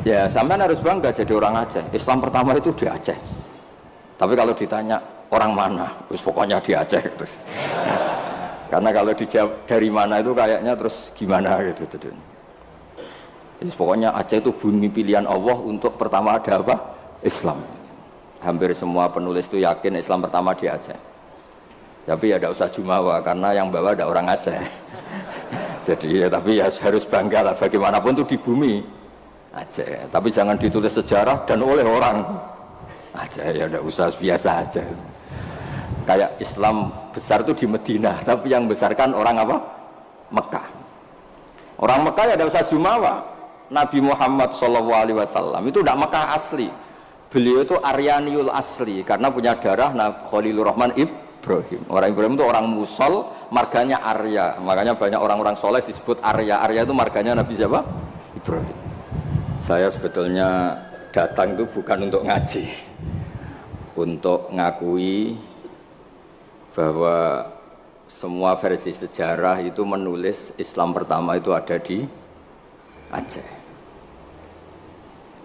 Ya, sampean harus bangga jadi orang Aceh. Islam pertama itu di Aceh. Tapi kalau ditanya orang mana, terus pokoknya di Aceh terus. Karena kalau dijawab dari mana itu kayaknya terus gimana gitu. Jadi pokoknya Aceh itu bumi pilihan Allah untuk pertama ada apa? Islam. Hampir semua penulis itu yakin Islam pertama di Aceh. Tapi ya tidak usah jumawa karena yang bawa ada orang Aceh. Jadi ya, tapi ya harus bangga lah bagaimanapun itu di bumi Aceh. Tapi jangan ditulis sejarah dan oleh orang Aceh, ya tidak usah, biasa aja. Kayak Islam besar itu di Medina, tapi yang besarkan orang apa? Mekah. Orang Mekah ya tidak usah jumawa. Nabi Muhammad SAW itu tidak Mekah asli. Beliau itu Aryaniul asli karena punya darah Khalilur Rahman Ibrahim. Orang Ibrahim itu orang Musol, marganya Arya. Makanya banyak orang-orang soleh disebut Arya. Arya itu marganya Nabi siapa? Ibrahim. Saya sebetulnya datang itu bukan untuk ngaji, untuk ngakui bahwa semua versi sejarah itu menulis Islam pertama itu ada di Aceh.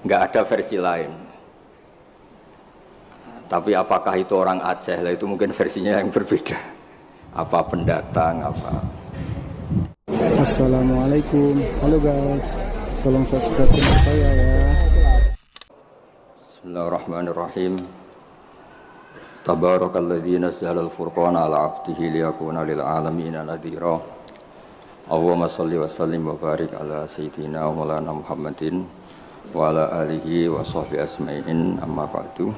Nggak ada versi lain. Tapi apakah itu orang Aceh? Lah itu mungkin versinya yang berbeda. Apa pendatang, apa. Assalamualaikum. Halo guys. Tolong subscribe channel saya ya. Bismillahirrahmanirrahim. Tabarakalladzi nazzala al-furqana ala 'abdihi liyakuna lil 'alamin nadhira. Allahumma shalli wa sallim wa barik ala sayyidina wa maulana Muhammadin wa ala alihi wa sahbihi asma'in, amma ba'du.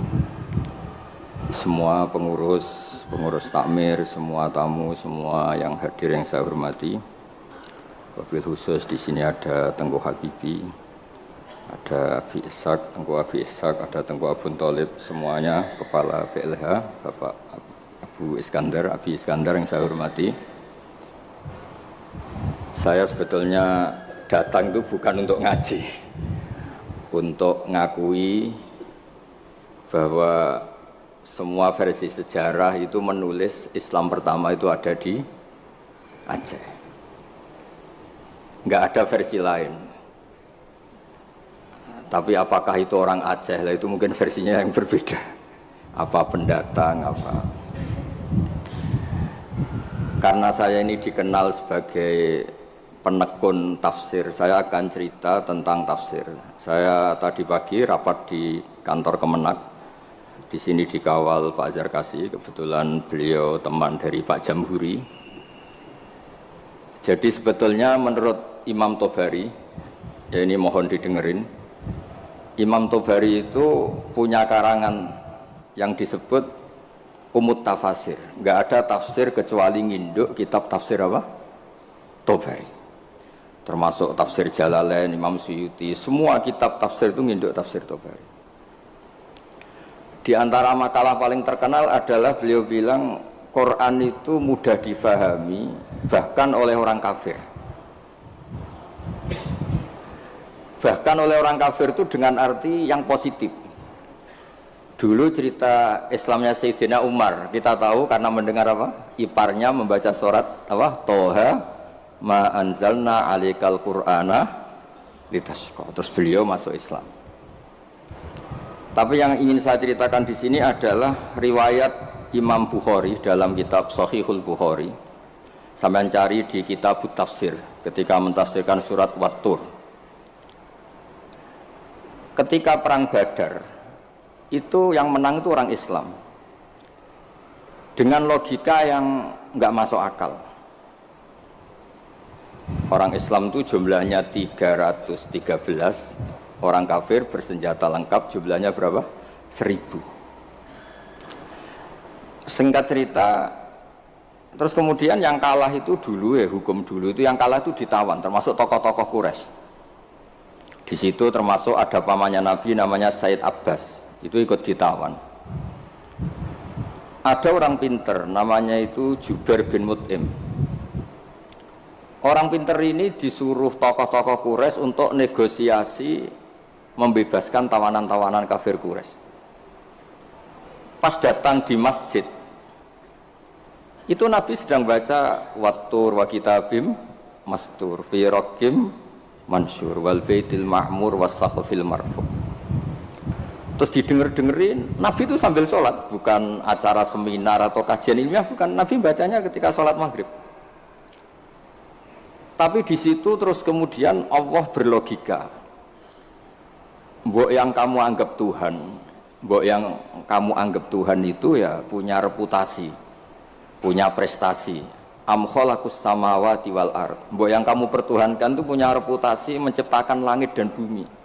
Semua pengurus takmir, semua tamu, semua yang hadir yang saya hormati. Wabil khusus di sini ada Tengku Habibi, ada Abi Ishak, Tengku Abi Ishak, ada Tengku Abun Tholib, semuanya kepala PLH, Bapak Abu Iskandar, Abi Iskandar yang saya hormati. Saya sebetulnya datang itu bukan untuk ngaji, untuk ngakui bahwa semua versi sejarah itu menulis Islam pertama itu ada di Aceh. Nggak ada versi lain. Tapi apakah itu orang Aceh? Lah itu mungkin versinya yang berbeda. Apa pendatang, apa. Karena saya ini dikenal sebagai penekun tafsir, saya akan cerita tentang tafsir. Saya tadi pagi rapat di kantor Kemenak. Di sini dikawal Pak Zarkasi, kebetulan beliau teman dari Pak Jamhuri. Jadi sebetulnya menurut Imam Tobari, ya ini mohon didengerin, Imam Tobari itu punya karangan yang disebut Umut Tafasir. Nggak ada tafsir kecuali nginduk kitab tafsir apa? Tobari. Termasuk tafsir Jalalain, Imam Suyuti, semua kitab tafsir itu nginduk tafsir Tobari. Di antara makalah paling terkenal adalah beliau bilang Quran itu mudah difahami bahkan oleh orang kafir. Bahkan oleh orang kafir itu dengan arti yang positif. Dulu cerita Islamnya Sayyidina Umar, kita tahu karena mendengar apa? Iparnya membaca surat apa? Toha ma anzalna alikal qur'ana litashqa. Terus beliau masuk Islam. Tapi yang ingin saya ceritakan di sini adalah riwayat Imam Bukhari dalam kitab Shahihul Bukhari. Sampai cari di kitab Tafsir ketika mentafsirkan surat Wat-Tur. Ketika perang Badar itu yang menang itu orang Islam dengan logika yang nggak masuk akal. Orang Islam itu jumlahnya 313, orang kafir bersenjata lengkap jumlahnya berapa? 1000. Singkat cerita, terus kemudian yang kalah itu dulu ya, hukum dulu itu yang kalah itu ditawan, termasuk tokoh-tokoh Quraisy. Di situ termasuk ada pamannya Nabi namanya Said Abbas, itu ikut ditawan. Ada orang pinter namanya itu Jubair bin Mut'im. Orang pinter ini disuruh tokoh-tokoh Quraisy untuk negosiasi membebaskan tawanan-tawanan kafir Quraisy. Pas datang di masjid, itu Nabi sedang baca Wat-Tur wa kitabim mastur fi raqim mansyur wal baitil ma'mur was saqfil marfu. Terus didengerin, Nabi itu sambil sholat, bukan acara seminar atau kajian ilmiah, bukan. Nabi bacanya ketika sholat maghrib. Tapi di situ terus kemudian Allah berlogika. Mbok yang kamu anggap Tuhan, mbok yang kamu anggap Tuhan itu ya punya reputasi, punya prestasi. Am khalaqus samawati wal ard. Mbok yang kamu pertuhankan itu punya reputasi menciptakan langit dan bumi.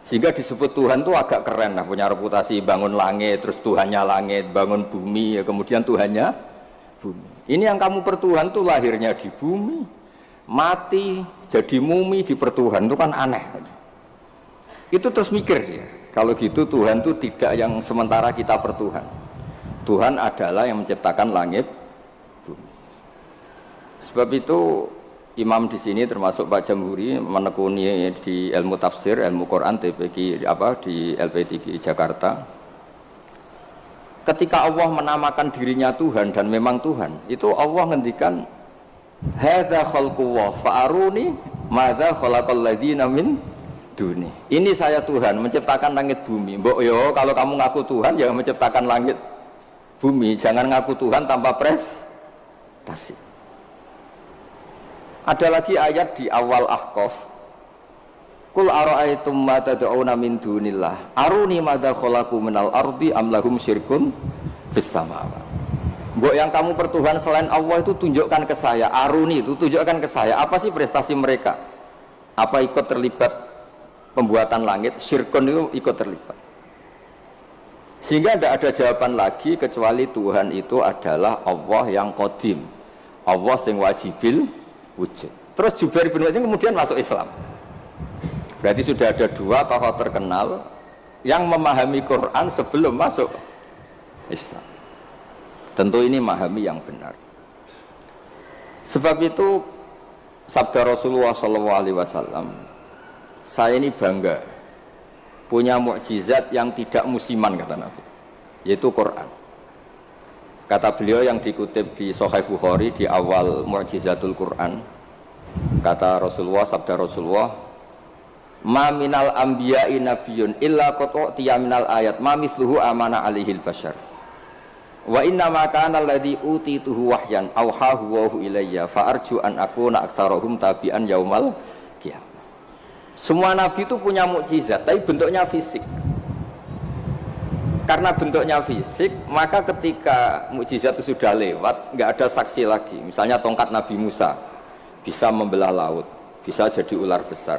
Sehingga disebut Tuhan itu agak keren lah, punya reputasi bangun langit, terus Tuhannya langit, bangun bumi, ya kemudian Tuhannya bumi. Ini yang kamu pertuhan tuh lahirnya di bumi, mati jadi mumi di pertuhan, itu kan aneh. Itu terus mikir ya, kalau gitu Tuhan itu tidak yang sementara kita pertuhan. Tuhan adalah yang menciptakan langit, bumi. Sebab itu Imam di sini termasuk Pak Jamhuri menekuni di ilmu tafsir, ilmu Quran TPQ di LP3 Jakarta. Ketika Allah menamakan dirinya Tuhan dan memang Tuhan, itu Allah ngendikan hadza khalqullah fa'aruni madza khalaqal ladzina min duni. Ini saya Tuhan menciptakan langit bumi. Mbok yo kalau kamu ngaku Tuhan ya menciptakan langit bumi, jangan ngaku Tuhan tanpa prestasi. Ada lagi ayat di awal Ahqaf. Qul ara'aytum ma tad'una min dunillah aruni madza khalaqu minal ardi am lahum syirkun fis samawati. Mbok yang kamu pertuhan selain Allah itu tunjukkan ke saya. Aruni itu tunjukkan ke saya apa sih prestasi mereka? Apa ikut terlibat pembuatan langit? Syirkun itu ikut terlibat. Sehingga tidak ada jawaban lagi kecuali Tuhan itu adalah Allah yang qadim. Allah yang wajibil wujud. Terus Jubair bin Mut'im kemudian masuk Islam. Berarti sudah ada dua tokoh terkenal yang memahami Quran sebelum masuk Islam. Tentu ini memahami yang benar. Sebab itu sabda Rasulullah SAW, saya ini bangga punya mukjizat yang tidak musiman, kata Nabi, yaitu Quran. Kata beliau yang dikutip di Sahih Bukhari di awal Mu'jizatul Quran, kata Rasulullah, sabda Rasulullah, ma minal anbiya'i nabiyyun illa qad utiya minal ayat ma mithluhu amana alaihil bashar wa inna ma kana alladhi utituhu wahyan awhahu wa ilayya fa arju an akuna aktsarahum tabi'an yaumal qiyamah. Semua nabi itu punya mukjizat tapi bentuknya fisik. Karena bentuknya fisik, maka ketika mukjizat itu sudah lewat, nggak ada saksi lagi. Misalnya tongkat Nabi Musa bisa membelah laut, bisa jadi ular besar.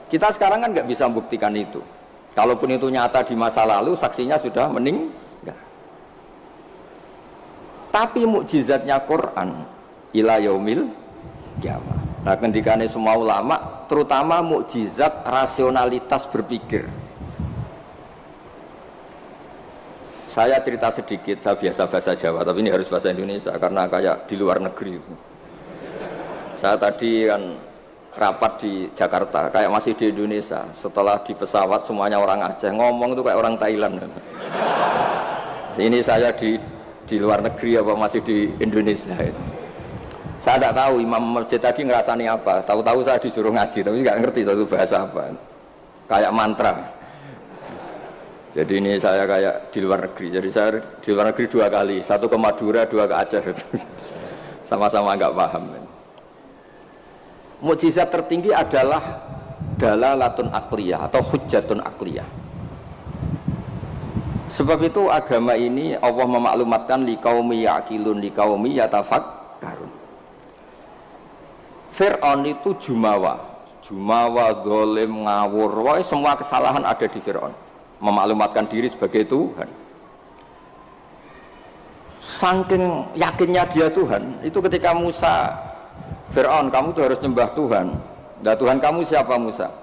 Kita sekarang kan nggak bisa membuktikan itu. Kalaupun itu nyata di masa lalu, saksinya sudah meninggal. Tapi mukjizatnya Quran ila yaumil qiyamah. Nah, ketikane semua ulama, terutama mukjizat rasionalitas berpikir. Saya cerita sedikit, saya biasa bahasa Jawa, tapi ini harus bahasa Indonesia karena kayak di luar negeri. Saya tadi kan rapat di Jakarta, kayak masih di Indonesia. Setelah di pesawat semuanya orang Aceh, ngomong itu kayak orang Thailand. Ini saya di luar negeri apa masih di Indonesia. Saya tidak tahu imam masjid tadi ngerasani apa. Tahu-tahu saya disuruh ngaji, tapi nggak ngerti satu bahasa apa. Kayak mantra. Jadi ini saya kayak di luar negeri. Jadi saya di luar negeri 2 kali, 1 ke Madura, 2 ke Aceh. Sama-sama nggak paham. Mukjizat tertinggi adalah dalalatun akliyah atau hujjatun akliyah. Sebab itu agama ini Allah memaklumatkan liqaumi yaqilun liqaumi yatafakkarun. Fir'aun itu jumawa, zalim, ngawur, semua kesalahan ada di Fir'aun. Memaklumatkan diri sebagai Tuhan. Saking yakinnya dia Tuhan, itu ketika Musa, Fir'aun, kamu tuh harus nyembah Tuhan. Nah, Tuhan kamu siapa Musa?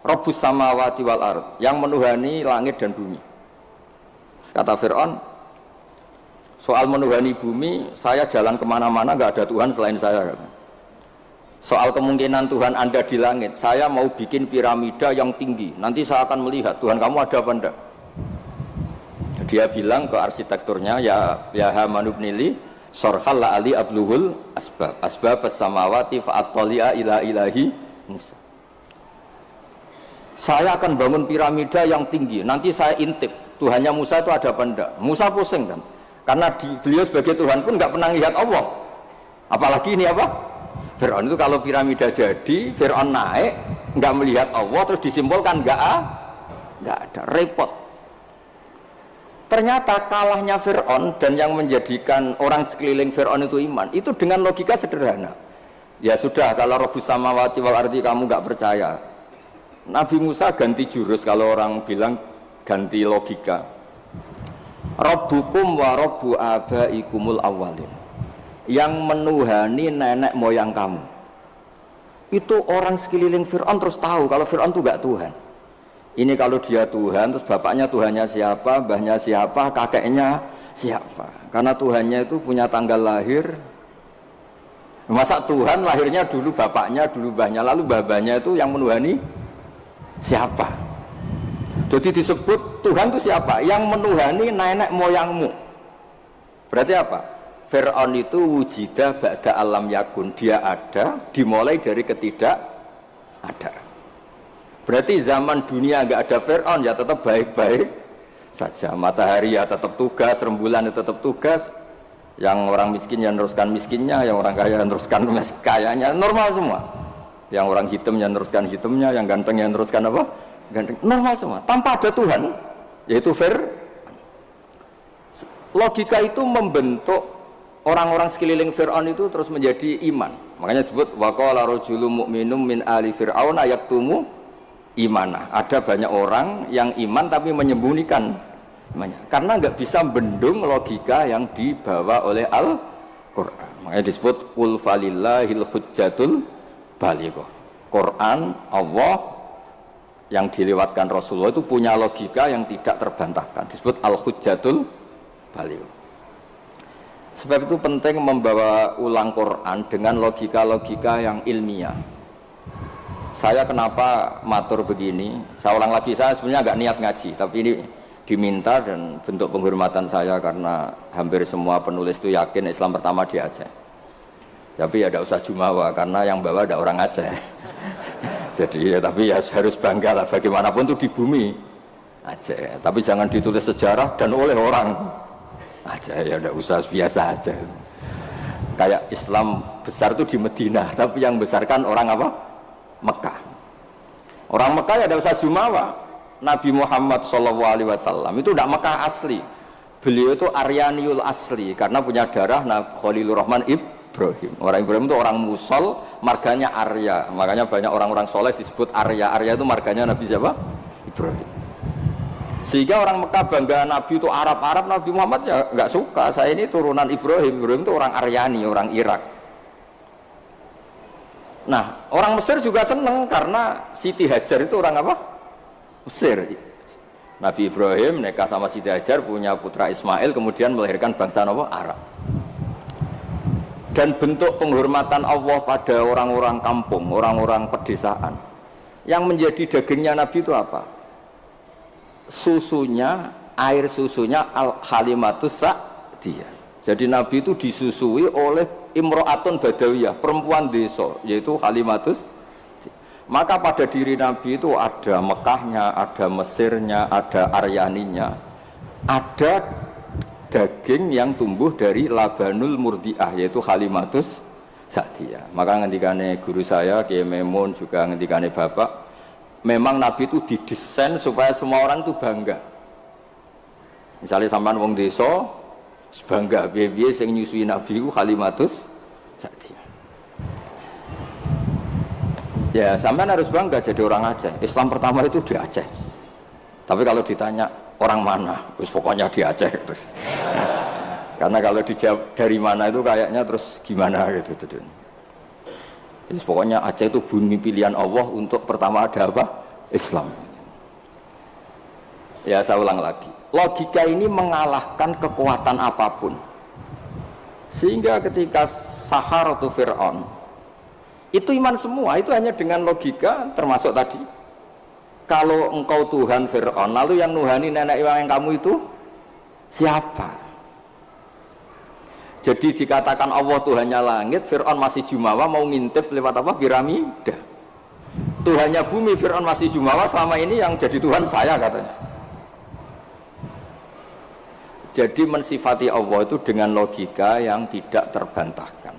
Rabbus samawati wal ard, yang menuhani langit dan bumi. Kata Fir'aun, soal menuhani bumi, saya jalan kemana-mana nggak ada Tuhan selain saya. Soal kemungkinan Tuhan Anda di langit, saya mau bikin piramida yang tinggi. Nanti saya akan melihat Tuhan kamu ada apa enggak. Dia bilang ke arsitekturnya, ya Haman ibnili sorhal la ali abluhul asbab as-samawati fa'attali'a ila ilahi Musa. saya akan bangun piramida yang tinggi, nanti saya intip Tuhannya Musa itu ada apa enggak. Musa pusing kan, karena beliau sebagai Tuhan pun nggak pernah lihat Allah, apalagi ini apa, Fir'aun. Itu kalau piramida jadi, Fir'aun naik nggak melihat Allah, terus disimpulkan nggak ada, repot. Ternyata kalahnya Fir'aun dan yang menjadikan orang sekeliling Fir'aun itu iman, itu dengan logika sederhana. Ya sudah, kalau Rabbus samawati wal ardi kamu nggak percaya, Nabi Musa ganti jurus. Kalau orang bilang ganti logika, Rabbukum wa Rabbu abaikumul awwalin, yang menuhani nenek moyang kamu. Itu orang sekeliling Fir'aun terus tahu kalau Fir'aun itu nggak Tuhan. Ini kalau dia Tuhan, terus bapaknya Tuhannya siapa, mbahnya siapa, kakeknya siapa. Karena Tuhannya itu punya tanggal lahir. Masa Tuhan lahirnya dulu bapaknya, dulu mbahnya, lalu mbahnya itu yang menuhani siapa? Jadi disebut Tuhan itu siapa? Yang menuhani nenek moyangmu. Berarti apa? Fir'aun itu wujida ba'da alam yakun. Dia ada, dimulai dari ketidak ada. Berarti zaman dunia nggak ada Fir'aun, ya tetap baik-baik saja. Matahari ya tetap tugas, rembulan ya tetap tugas. Yang orang miskin ya meneruskan miskinnya, yang orang kaya meneruskan kayanya, normal semua. Yang orang hitam ya meneruskan hitamnya, yang ganteng ya meneruskan apa? Ganteng, normal semua. Tanpa ada Tuhan, yaitu logika itu membentuk orang-orang sekeliling Fir'aun itu terus menjadi iman. Makanya disebut waqala rajulun mu'minun min ali fir'aun yaktumu imanah. Ada banyak orang yang iman tapi menyembunyikan imannya, karena nggak bisa bendung logika yang dibawa oleh Al-Quran. Makanya disebut qul falillahil hujjatul balighah. Quran, Allah yang dilewatkan Rasulullah itu punya logika yang tidak terbantahkan, disebut al-hujjatul balighah. Sebab itu penting membawa ulang Quran dengan logika-logika yang ilmiah. Saya kenapa matur begini, saya ulang lagi, saya sebenarnya agak niat ngaji, tapi ini diminta dan bentuk penghormatan saya karena hampir semua penulis itu yakin Islam pertama di Aceh. Tapi ya tidak usah jumawa karena yang bawa ada orang Aceh. Jadi ya, tapi ya harus bangga lah, bagaimanapun itu di bumi Aceh. Tapi jangan ditulis sejarah dan oleh orang Aceh, ya tidak usah, biasa aja. Kayak Islam besar itu di Madinah, tapi yang besarkan orang apa? Mekah. Orang Mekah ya tidak usah jumawa. Nabi Muhammad SAW itu tidak Mekah asli. Beliau itu Aryaniul asli karena punya darah Khalilur Rahman Ibrahim. Orang Ibrahim itu orang Musol, marganya Arya. Makanya banyak orang-orang soleh disebut Arya. Arya itu marganya Nabi siapa? Ibrahim. Sehingga orang Mekah bangga Nabi itu Arab-Arab, Nabi Muhammad ya nggak suka. Saya ini turunan Ibrahim. Ibrahim itu orang Aryani, orang Irak. Nah, orang Mesir juga seneng karena Siti Hajar itu orang apa? Mesir. Nabi Ibrahim nikah sama Siti Hajar, punya putra Ismail, kemudian melahirkan bangsa Arab. Dan bentuk penghormatan Allah pada orang-orang kampung, orang-orang pedesaan, yang menjadi dagingnya Nabi itu apa? Susunya, air susunya al-halimatus sa'diyah. Jadi Nabi itu disusui oleh imro'atun badawiyah, perempuan desa, yaitu halimatus. Maka pada diri Nabi itu ada Mekahnya, ada Mesirnya, ada Aryaninya, ada daging yang tumbuh dari labanul murdiah, yaitu halimatus sa'diyah. Maka ngendikane guru saya Kiai Memun, juga ngendikane Bapak, memang Nabi itu didesain supaya semua orang itu bangga. Misalnya sampean wong desa bangga, biye-biye sing nyusui Nabi itu halimatus sa'diyah. Ya, sampean harus bangga jadi orang Aceh. Islam pertama itu di Aceh. Tapi kalau ditanya orang mana, terus pokoknya di Aceh terus. Karena kalau dijawab dari mana itu kayaknya terus gimana gitu. Terus pokoknya Aceh itu bumi pilihan Allah untuk pertama ada apa? Islam. Ya, saya ulang lagi. Logika ini mengalahkan kekuatan apapun. Sehingga ketika Saharatu Fir'aun itu iman semua, itu hanya dengan logika, termasuk tadi kalau engkau Tuhan Fir'aun, lalu yang nuhani nenek yang kamu itu siapa? Jadi dikatakan Allah Tuhannya langit, Fir'aun masih jumawa mau ngintip lewat apa? Piramida. Tuhannya bumi, Fir'aun masih jumawa, selama ini yang jadi Tuhan saya katanya. Jadi mensifati Allah itu dengan logika yang tidak terbantahkan.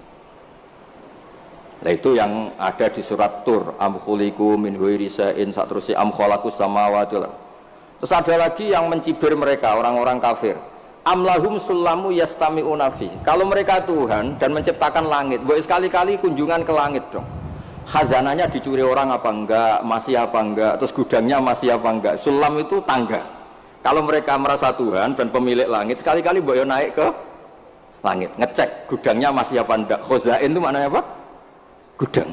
Nah itu yang ada di surat Tur, am khuliqu min ghairi shay'in, saterusé am khalaqus samawati. Terus ada lagi yang mencibir mereka, orang-orang kafir. Am lahum sulamu yastami'una fi. Kalau mereka Tuhan dan menciptakan langit, boleh sekali-kali kunjungan ke langit dong. Khazananya dicuri orang apa enggak, masih apa enggak, terus gudangnya masih apa enggak. Sulam itu tangga. Kalau mereka merasa Tuhan dan pemilik langit, sekali-kali boleh naik ke langit, ngecek gudangnya masih apa enggak. Khazain itu maknanya apa? Gudang.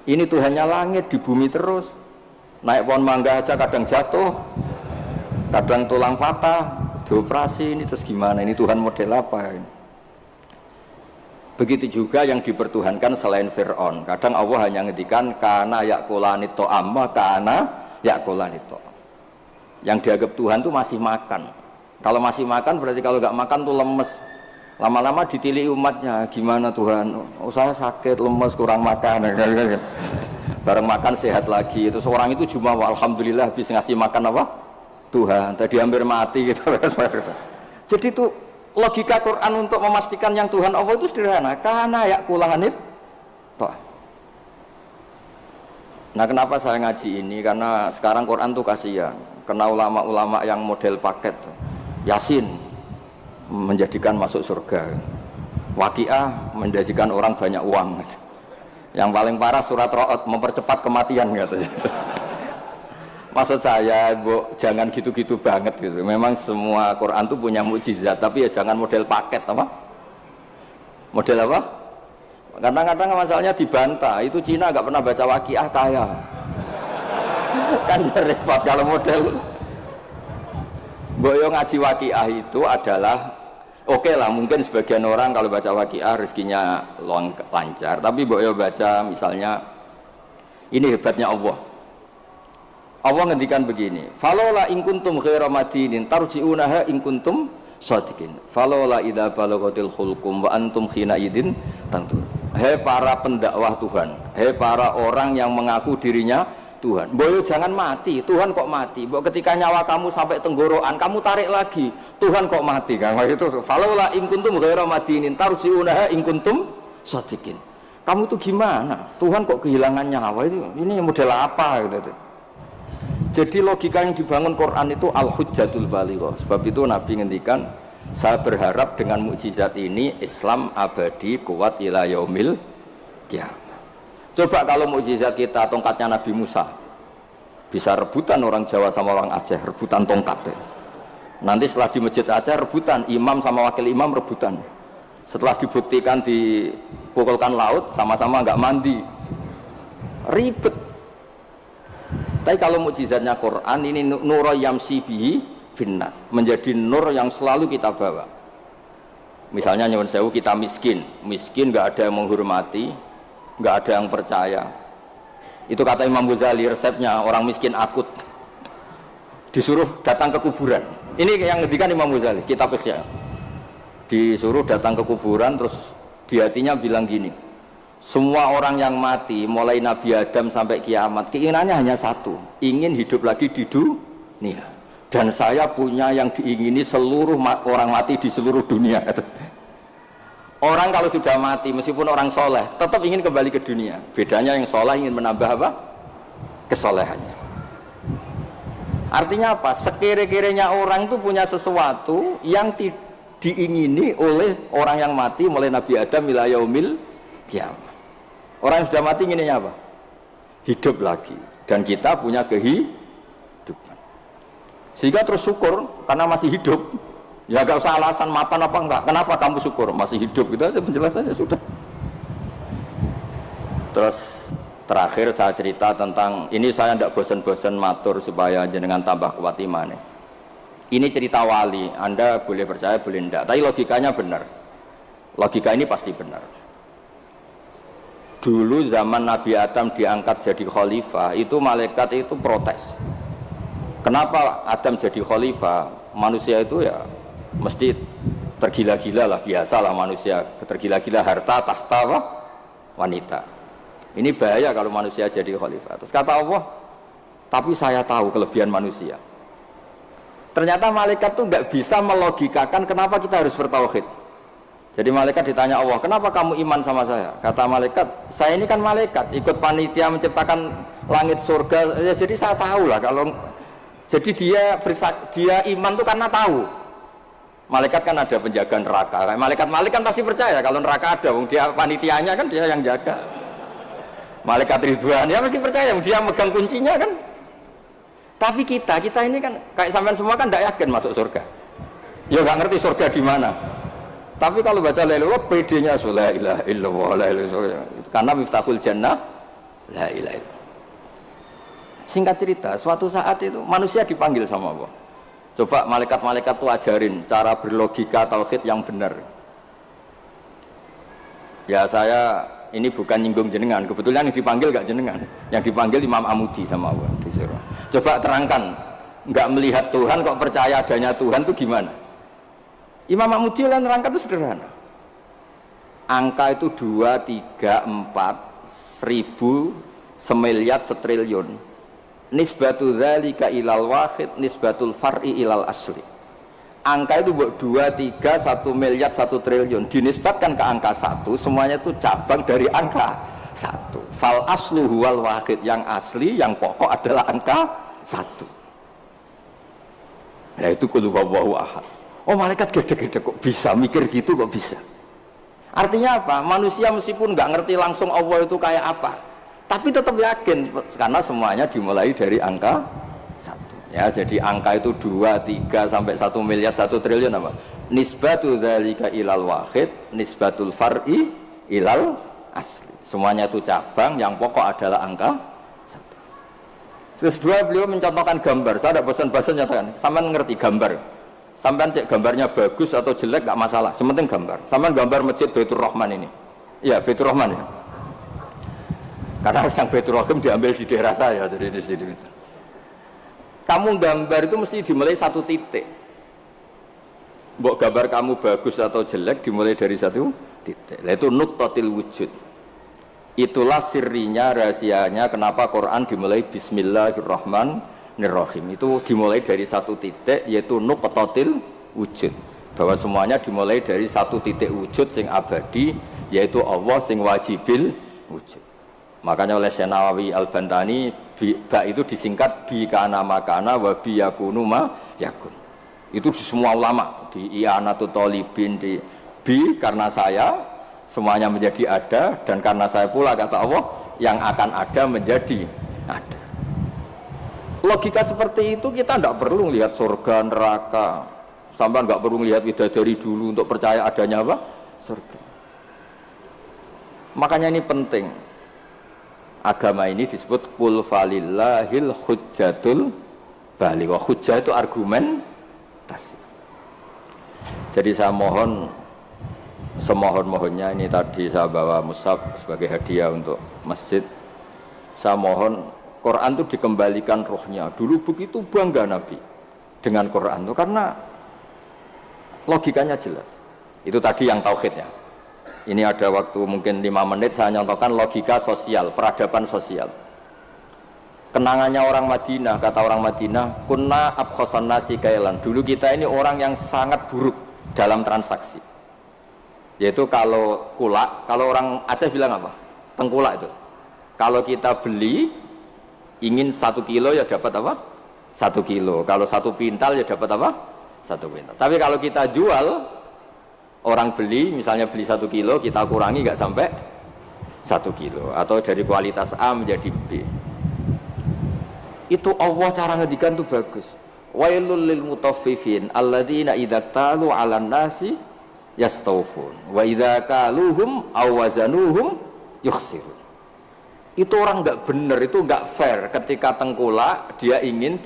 Ini Tuhannya langit, di bumi terus. Naik pohon mangga aja kadang jatuh, kadang tulang patah, dioperasi. Ini terus gimana? Ini Tuhan model apa ini? Begitu juga yang dipertuhankan selain Fir'aun. Kadang Allah hanya ngendikan kana yakulanit to'am, kana yakulanit to'am. Yang dianggap Tuhan itu masih makan. Kalau masih makan berarti kalau nggak makan tuh lemes. Lama-lama ditili umatnya, gimana Tuhan? Oh, saya sakit, lemes, kurang makan. Bareng makan sehat lagi. Terus orang itu cuma alhamdulillah bisa ngasih makan apa? Tuhan. Tadi hampir mati gitu. Jadi itu logika Quran untuk memastikan yang Tuhan Allah itu sederhana. Karena yakulanit toh. Nah kenapa saya ngaji ini? Karena sekarang Quran tuh kasihan. Kena ulama-ulama yang model paket. Yasin menjadikan masuk surga. Waqiah menjadikan orang banyak uang. Yang paling parah surat Ra'd mempercepat kematian katanya. Maksud saya, jangan gitu-gitu banget gitu. Memang semua Quran itu punya mukjizat, tapi ya jangan model paket apa? Model apa? Kadang-kadang masalahnya dibantah. Itu Cina nggak pernah baca Waqiah kaya. Kan repot kalau model. Boyo ngaji Waqiah itu adalah oke lah, mungkin sebagian orang kalau baca Waqiah rezekinya lancar, tapi boyo baca misalnya ini hebatnya Allah. Allah ngendikan begini, falola in kuntum ghaira madinin tarji'unaha in kuntum shadiqin. Falola idza balaghatil khulqum wa antum khina idin tantur. Hei para pendakwah Tuhan, hei para orang yang mengaku dirinya Tuhan, boyo jangan mati. Tuhan kok mati? Boyo ketika nyawa kamu sampai tenggorokan, kamu tarik lagi. Tuhan kok mati? Kan itu. Falola in kuntum ghaira madinin tarji'unaha in kuntum shadiqin. Kamu tuh gimana? Tuhan kok kehilangan nyawa itu? Ini model apa gitu. Jadi logika yang dibangun Quran itu al-hujjatul balighah. Sebab itu Nabi ngendikan, saya berharap dengan mukjizat ini Islam abadi kuat ila yaumil qiyamah. Coba kalau mukjizat kita tongkatnya Nabi Musa, bisa rebutan orang Jawa sama orang Aceh, rebutan tongkat. Nanti setelah di masjid Aceh rebutan, imam sama wakil imam rebutan. Setelah dibuktikan dipukulkan laut, sama-sama nggak mandi, ribet. Tapi kalau mukjizatnya Quran ini nur yamsi bihi finnas, menjadi nur yang selalu kita bawa. Misalnya nyuwun sewu kita miskin nggak ada yang menghormati, nggak ada yang percaya. Itu kata Imam Ghazali, resepnya orang miskin akut disuruh datang ke kuburan. Ini yang ngendikan Imam Ghazali, kitab Ihya. Disuruh datang ke kuburan, terus di hatinya bilang gini, semua orang yang mati mulai Nabi Adam sampai kiamat keinginannya hanya satu, ingin hidup lagi di dunia. Dan saya punya yang diingini seluruh orang mati di seluruh dunia. Orang kalau sudah mati meskipun orang soleh tetap ingin kembali ke dunia. Bedanya yang soleh ingin menambah apa? Kesolehannya. Artinya apa? Sekira-kiranya orang itu punya sesuatu yang diingini oleh orang yang mati mulai Nabi Adam ila yaumil qiyamah. Orang yang sudah mati inginnya apa? Hidup lagi. Dan kita punya kehidupan. Sehingga terus syukur karena masih hidup. Ya gak usah alasan mapan apa enggak. Kenapa kamu syukur? Masih hidup. Gitu aja penjelasannya sudah. Terus terakhir saya cerita tentang, ini saya tidak bosan-bosan matur supaya jenengan tambah kuat imannya. Ini cerita wali. Anda boleh percaya boleh enggak. Tapi logikanya benar. Logika ini pasti benar. Dulu zaman Nabi Adam diangkat jadi khalifah, itu malaikat itu protes. Kenapa Adam jadi khalifah? Manusia itu ya mesti tergila-gila lah, biasalah manusia tergila-gila harta, tahta, wanita. Ini bahaya kalau manusia jadi khalifah. Terus kata Allah, tapi saya tahu kelebihan manusia. Ternyata malaikat tuh nggak bisa melogikakan kenapa kita harus bertauhid. Jadi malaikat ditanya Allah, kenapa kamu iman sama saya? Kata malaikat, saya ini kan malaikat, ikut panitia menciptakan langit surga. Ya, jadi saya tahu lah kalau. Jadi dia iman tuh karena tahu. Malaikat kan ada penjaga neraka. Malaikat kan pasti percaya kalau neraka ada. Dia panitianya kan dia yang jaga. Malaikat Ridwan ya pasti percaya. Dia megang kuncinya kan. Tapi kita ini kan kayak sampean semua kan tidak yakin masuk surga. Ya nggak ngerti surga di mana. Tapi kalau baca la ilaha PD-nya la ilaha illallah la ilaha illallah. Karena miftahul jannah la ilaha illallah. Singkat cerita, suatu saat itu manusia dipanggil sama Allah. Coba malaikat-malaikat itu ajarin cara berlogika tauhid yang benar. Ya saya ini bukan nyinggung jenengan, kebetulan yang dipanggil gak jenengan, yang dipanggil Imam Amudi sama Allah disuruh. Coba terangkan, nggak melihat Tuhan kok percaya adanya Tuhan itu gimana? Imam Amudi lah nerangkan itu sederhana. Angka itu 2, 3, 4, 1000, semiliar, setriliun. Nisbatu dzalika ilal wahid, nisbatul far'i ilal asli. Angka itu buat 2, 3, 1 miliar, 1 triliun dinisbatkan ke angka 1, semuanya itu cabang dari angka 1. Fal aslu huwal wahid, yang asli, yang pokok adalah angka 1. Nah itu qul huwallahu ahad. Oh malaikat gede-gede kok bisa mikir gitu, kok bisa. Artinya apa? Manusia meskipun nggak ngerti langsung Allah itu kayak apa, tapi tetap yakin karena semuanya dimulai dari angka 1. Ya, jadi angka itu 2, 3 sampai 1 miliar, 1 triliun apa? Nisbatu dzalika ilal wahid, nisbatul far'i ilal asli. Semuanya itu cabang, yang pokok adalah angka 1. Terus dua, beliau mencontohkan gambar. Saya ada bosan-bosan nyatakan, sampean ngerti gambar. Sampean cek gambarnya bagus atau jelek gak masalah, sementing gambar. Sampean gambar masjid Baitur Rahman ini. Iya, Baitur Rahman ya. Karena yang Baitur Rahim diambil di daerah saya, jadi di sini. Kamu gambar itu mesti dimulai 1 titik. Mbok gambar kamu bagus atau jelek dimulai dari 1 titik. Itu nuqtatil wujud. Itulah sirrinya, rahasianya kenapa Quran dimulai Bismillahirrahmanirrahim. Itu dimulai dari 1 titik, yaitu nuqtatil wujud. Bahwa semuanya dimulai dari 1 titik wujud sing abadi, yaitu Allah sing wajibil wujud. Makanya oleh Syekh Nawawi Al-Bantani ba itu disingkat bi kana makana wa bi yakunu ma yakun. Itu di semua ulama, di I'anatul Talibin, di bi karena saya semuanya menjadi ada, dan karena saya pula kata Allah yang akan ada menjadi ada. Logika seperti itu kita tidak perlu lihat surga neraka, sampai nggak perlu lihat bidadari dulu untuk percaya adanya apa? Surga. Makanya ini penting. Agama ini disebut qul falillahil hujjatul baligh. Hujjah itu argumentasi. Jadi saya mohon semohon-mohonnya, ini tadi saya bawa mushaf sebagai hadiah untuk masjid. Saya mohon Quran itu dikembalikan rohnya. Dulu begitu bangga Nabi dengan Quran itu karena logikanya jelas. Itu tadi yang tauhidnya. Ini ada waktu mungkin 5 menit saya nyontohkan logika sosial, peradaban sosial. Kenangannya orang Madinah, kata orang Madinah, kunna abkhosan nasi kailan. Dulu kita ini orang yang sangat buruk dalam transaksi. Yaitu kalau kulak, kalau orang Aceh bilang apa? Tengkulak itu. Kalau kita beli ingin 1 kilo ya dapat apa? 1 kilo. Kalau 1 pintal ya dapat apa? 1 pintal. Tapi kalau kita jual, orang beli, misalnya beli 1 kilo, kita kurangi nggak sampai 1 kilo, atau dari kualitas A menjadi B. Itu Allah cara ngedikan tuh bagus. Wailul lil mutaffifin alladzina idza talu 'alan nasi yastawfun wa idza kaluhum aw wazanuhum yukhsirun. Itu orang nggak benar, itu nggak fair ketika tengkulak dia ingin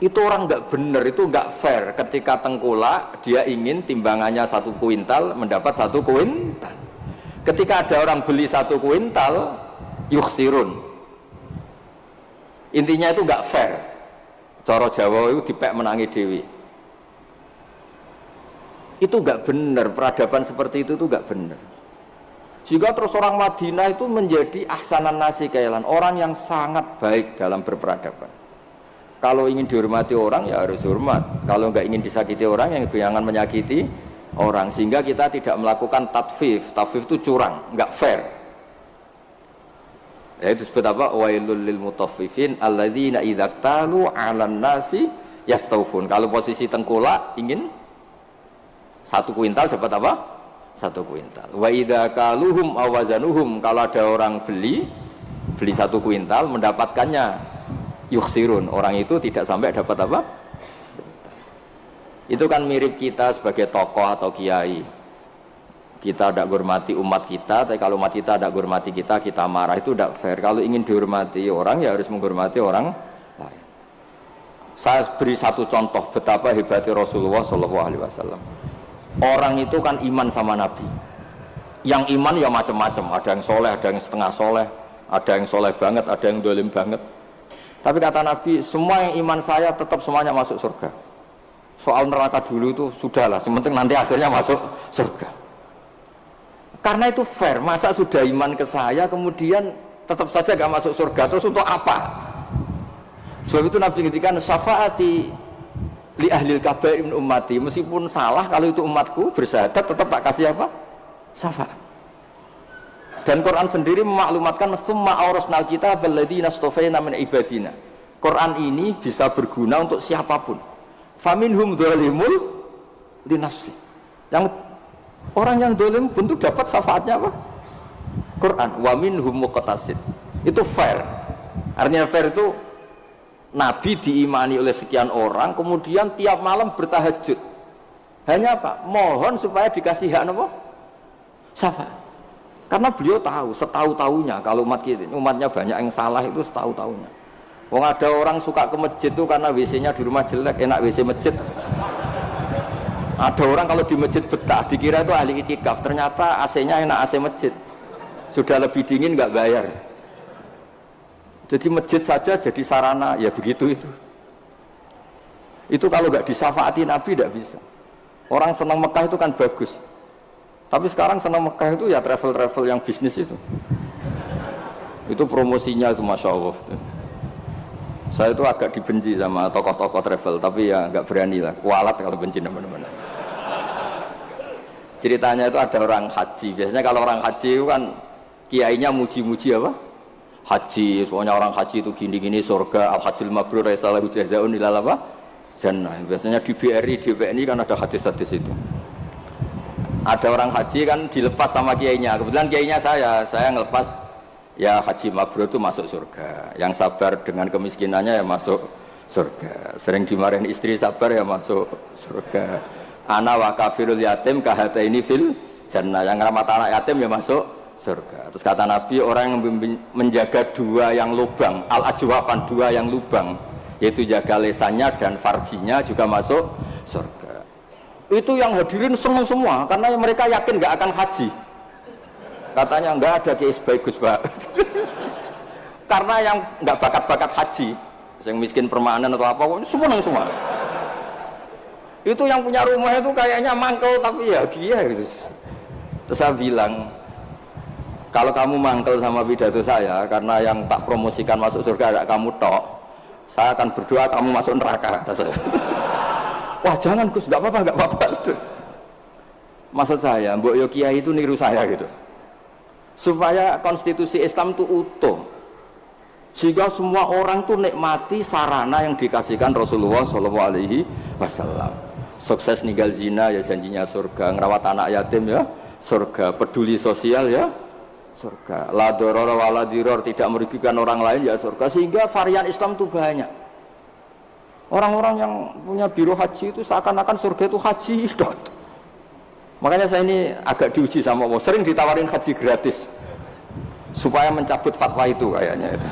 itu orang nggak benar, itu nggak fair ketika tengkulak dia ingin timbangannya 1 kuintal mendapat 1 kuintal. Ketika ada orang beli 1 kuintal yukhsirun, intinya itu nggak fair. Cara Jawa itu dipek menangi dewi. Itu enggak benar, peradaban seperti itu tuh enggak benar. Sehingga terus orang Madinah itu menjadi ahsanan nasi kailan, orang yang sangat baik dalam berperadaban. Kalau ingin dihormati orang ya harus hormat. Kalau enggak ingin disakiti orang yang jangan menyakiti orang. Sehingga kita tidak melakukan tatfif. Tatfif itu curang, enggak fair. Ya itu disebut apa? Wailul lil mutaffifin alladzina idza talu 'alan nasi yastawfun. Kalau posisi tengkulak ingin 1 kuintal dapat apa? 1 kuintal. Wa idza kaluhum awazanuhum, kalau ada orang beli 1 kuintal mendapatkannya yukhsirun, orang itu tidak sampai dapat apa? Itu kan mirip kita sebagai tokoh atau kiai. Kita tidak hormati umat kita, tapi kalau umat kita tidak hormati kita, kita marah, itu tidak fair. Kalau ingin dihormati orang ya harus menghormati orang lain. Saya beri satu contoh betapa hebatnya Rasulullah SAW. Orang itu kan iman sama Nabi. Yang iman ya macam-macam, ada yang soleh, ada yang setengah soleh, ada yang soleh banget, ada yang dolim banget. Tapi kata Nabi, semua yang iman saya tetap semuanya masuk surga. Soal neraka dulu itu sudahlah, sementing nanti akhirnya masuk surga. Karena itu fair, masa sudah iman ke saya kemudian tetap saja gak masuk surga, terus untuk apa? Sebab itu Nabi ngintikan syafaati li ahlil kabair min ummati, meskipun salah kalau itu umatku bersyahadat tetap tak kasih apa? Syafaat. Dan Quran sendiri memaklumatkan summa aurasnal kitab alladzina astafaina min ibadina. Quran ini bisa berguna untuk siapapun. Faminhum dzalimun li nafsi. Yang orang yang zalim pun itu dapat syafaatnya apa? Quran. Wa minhum muqtasid. Itu fair. Artinya fair itu Nabi diimani oleh sekian orang, kemudian tiap malam bertahajud. Hanya apa? Mohon supaya dikasih hak apa? Syafaat. Karena beliau tahu, setahu-tahunya kalau umatnya banyak yang salah itu setahu-tahunya. Wong ada orang suka ke masjid itu karena WC-nya di rumah jelek, enak WC masjid. Ada orang kalau di masjid betah, dikira itu ahli itikaf, ternyata AC-nya enak AC masjid. Sudah lebih dingin nggak bayar. Jadi masjid saja jadi sarana, ya begitu itu. Itu kalau nggak disafaati Nabi tidak bisa. Orang senang Mekah itu kan bagus. Tapi sekarang senang Mekah itu ya travel-travel yang bisnis itu. Itu promosinya itu Masya Allah. Saya itu agak dibenci sama tokoh-tokoh travel, tapi ya nggak berani lah. Kualat kalau benci teman-teman. Ceritanya itu ada orang haji. Biasanya kalau orang haji itu kan kiainya muji-muji apa? Haji, soalnya orang haji itu gini-gini surga, al-hajjul mabrur aisalahu jazaa'un ilal apa? Jannah. Biasanya di BRI, di BNI kan ada hadis-hadis itu. Ada orang haji kan dilepas sama kiainya. Kebetulan kiainya saya ngelepas ya haji mabrur itu masuk surga. Yang sabar dengan kemiskinannya ya masuk surga. Sering dimarahin istri sabar ya masuk surga. Ana wa kafirul yatim kahataini fil jannah. Yang ramah anak yatim ya masuk surga. Terus kata Nabi, orang yang menjaga 2 yang lubang, al-ajwafan 2 yang lubang, yaitu jaga lesannya dan farjinya juga masuk surga. Itu yang hadirin senang semua karena mereka yakin nggak akan haji. Katanya nggak ada kiai bagus Pak. Karena yang nggak bakat-bakat haji, yang miskin permanen atau apa, semua. Itu yang punya rumah itu kayaknya mangkel tapi ya dia gitu. Terus saya bilang, kalau kamu mangkel sama pidato saya karena yang tak promosikan masuk surga ada kamu tok, saya akan berdoa kamu masuk neraka. Wah jangan Gus, nggak apa-apa. Maksud saya, Mbok Yo Kiai itu niru saya gitu. Supaya konstitusi Islam itu utuh. Sehingga semua orang tuh nikmati sarana yang dikasihkan Rasulullah SAW. Sukses ninggal zina ya janjinya surga, ngerawat anak yatim ya surga, peduli sosial ya surga, la doror wala diror, tidak merugikan orang lain ya surga. Sehingga varian Islam itu banyak. Orang-orang yang punya biro haji itu seakan-akan surga itu haji. Makanya saya ini agak diuji sama Allah. Sering ditawarin haji gratis supaya mencabut fatwa itu kayaknya itu.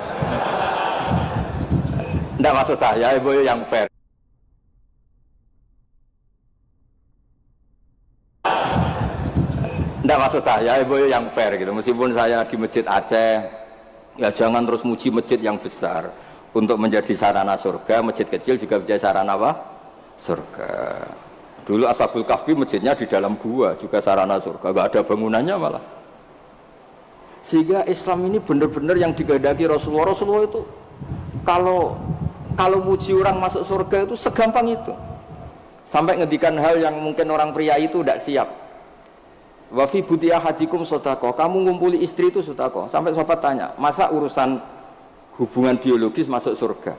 Nggak maksud saya, Ibu yang fair. Nggak maksud saya, Ibu yang fair gitu. Meskipun saya di Masjid Aceh, ya jangan terus muji masjid yang besar. Untuk menjadi sarana surga, masjid kecil juga menjadi sarana apa? Surga. Dulu Ashabul Kahfi masjidnya di dalam gua, juga sarana surga, gak ada bangunannya malah. Sehingga Islam ini benar-benar yang dikehendaki Rasulullah. Rasulullah itu kalau muji orang masuk surga itu segampang itu. Sampai ngendikan hal yang mungkin orang pria itu tidak siap. Wa fi buti ahadikum sodaqah, kamu ngumpuli istri itu sodaqah. Sampai sahabat tanya, masa urusan hubungan biologis masuk surga?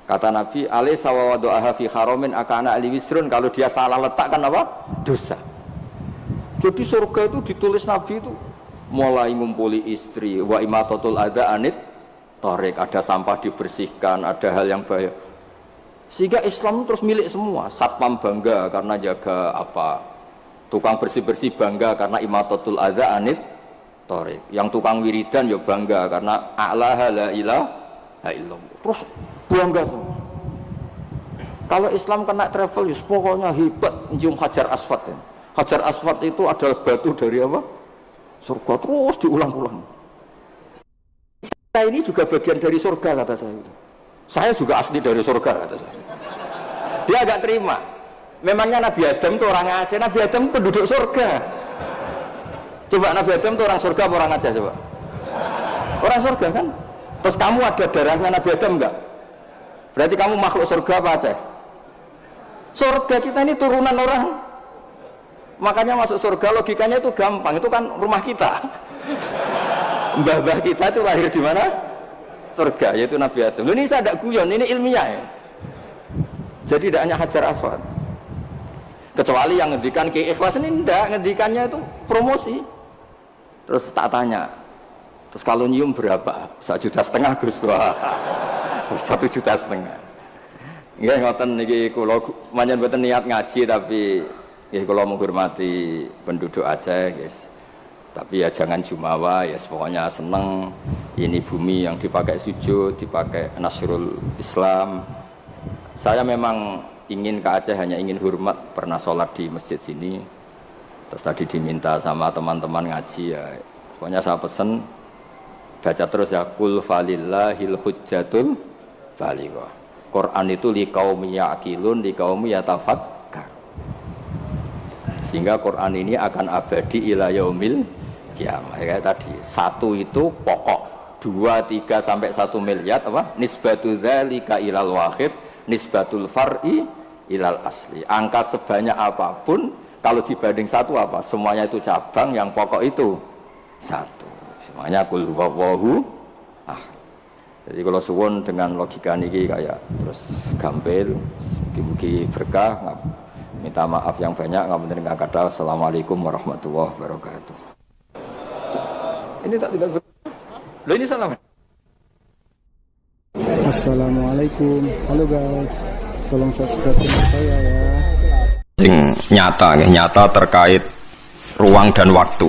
Kata Nabi, alaysa wa wadu'aha fi haramin akana ali wisrun, kalau dia salah letakkan apa? Dosa. Jadi surga itu ditulis Nabi itu mulai ngumpuli istri, wa imatatul adza anit thariq, ada sampah dibersihkan, ada hal yang bahaya. Sehingga Islam terus milik semua. Satpam bangga karena jaga apa? Tukang bersih-bersih bangga karena imatatul adza anit thariq. Yang tukang wiridan ya bangga karena a'laha la ilaha illallah. Terus bangga semua. Kalau Islam kena travel, ya pokoknya hebat, cium Hajar Aswad. Ya. Hajar Aswad itu adalah batu dari apa? Surga, terus diulang-ulang. Kita ini juga bagian dari surga, kata saya. Saya juga asli dari surga, kata saya. Dia agak terima. Memangnya Nabi Adam itu orang Aceh, Nabi Adam penduduk surga. Coba Nabi Adam itu orang surga apa orang Aceh coba? Orang surga kan? Terus kamu ada darahnya Nabi Adam enggak? Berarti kamu makhluk surga apa Aceh? Surga kita ini turunan orang. Makanya masuk surga logikanya itu gampang, itu kan rumah kita. Mbah-mbah kita itu lahir di mana? Surga, yaitu Nabi Adam. Ini saya tidak guyon, ini ilmiah ya. Jadi tidak hanya Hajar Aswad. Kecuali yang ngendikan Ki Ikhlas ini enggak, ngendikannya itu promosi. Terus tak tanya, terus kalau nyium berapa? 1,5 juta Gus. Wah. 1,5 juta. Nggih ngoten niki kula manjen mboten niat ngaji tapi nggih kula menghormati penduduk Aceh, guys. Tapi ya jangan jumawa, ya pokoknya seneng ini bumi yang dipakai sujud, dipakai nasrul Islam. Saya memang ingin ke Aceh, hanya ingin hormat, pernah sholat di masjid sini. Terus tadi diminta sama teman-teman ngaji ya. Pokoknya saya pesen baca terus ya, kul falillahil hujjatul balighah. Quran itu liqaumi ya'qilun, liqaumi yatafakkar. Sehingga Quran ini akan abadi ila yaumil kiamah. Ya, tadi satu itu pokok, 2, 3 sampai 1 miliar apa? Nisbatu dzalika ilal wahid, nisbatul far'i ilal asli. Angka sebanyak apapun kalau dibanding satu apa? Semuanya itu cabang, yang pokok itu satu. Makanya kul huwallahu ahad. Jadi kalau suwun dengan logika niki kayak terus gampil, mugi-mugi berkah. Minta maaf yang banyak, ngapunten ingkang kathah. Assalamualaikum warahmatullahi wabarakatuh. Ini tak tinggal loh, ini salam. Assalamualaikum. Halo guys. Tolong subscribe channel saya ya. Nyata terkait ruang dan waktu.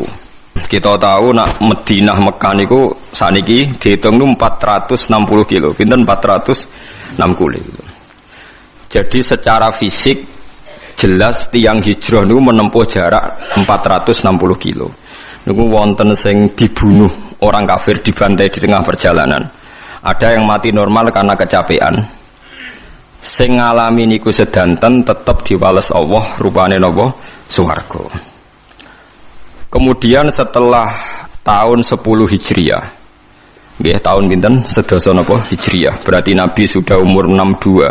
Kita tahu nak Madinah Mekah niku saniki dihitung nu 460 kilo. Pinten 460 kilo. Jadi secara fisik jelas tiang hijrah niku menempuh jarak 460 kilo. Niku wonten sing dibunuh orang kafir, dibantai di tengah perjalanan. Ada yang mati normal karena kecapean. Sing ngalami niku sedanten tetap diwales Allah rupane napa? Swarga. Kemudian setelah tahun 10 Hijriah, nggih tahun pinten sedasa napa Hijriah, berarti Nabi sudah umur 62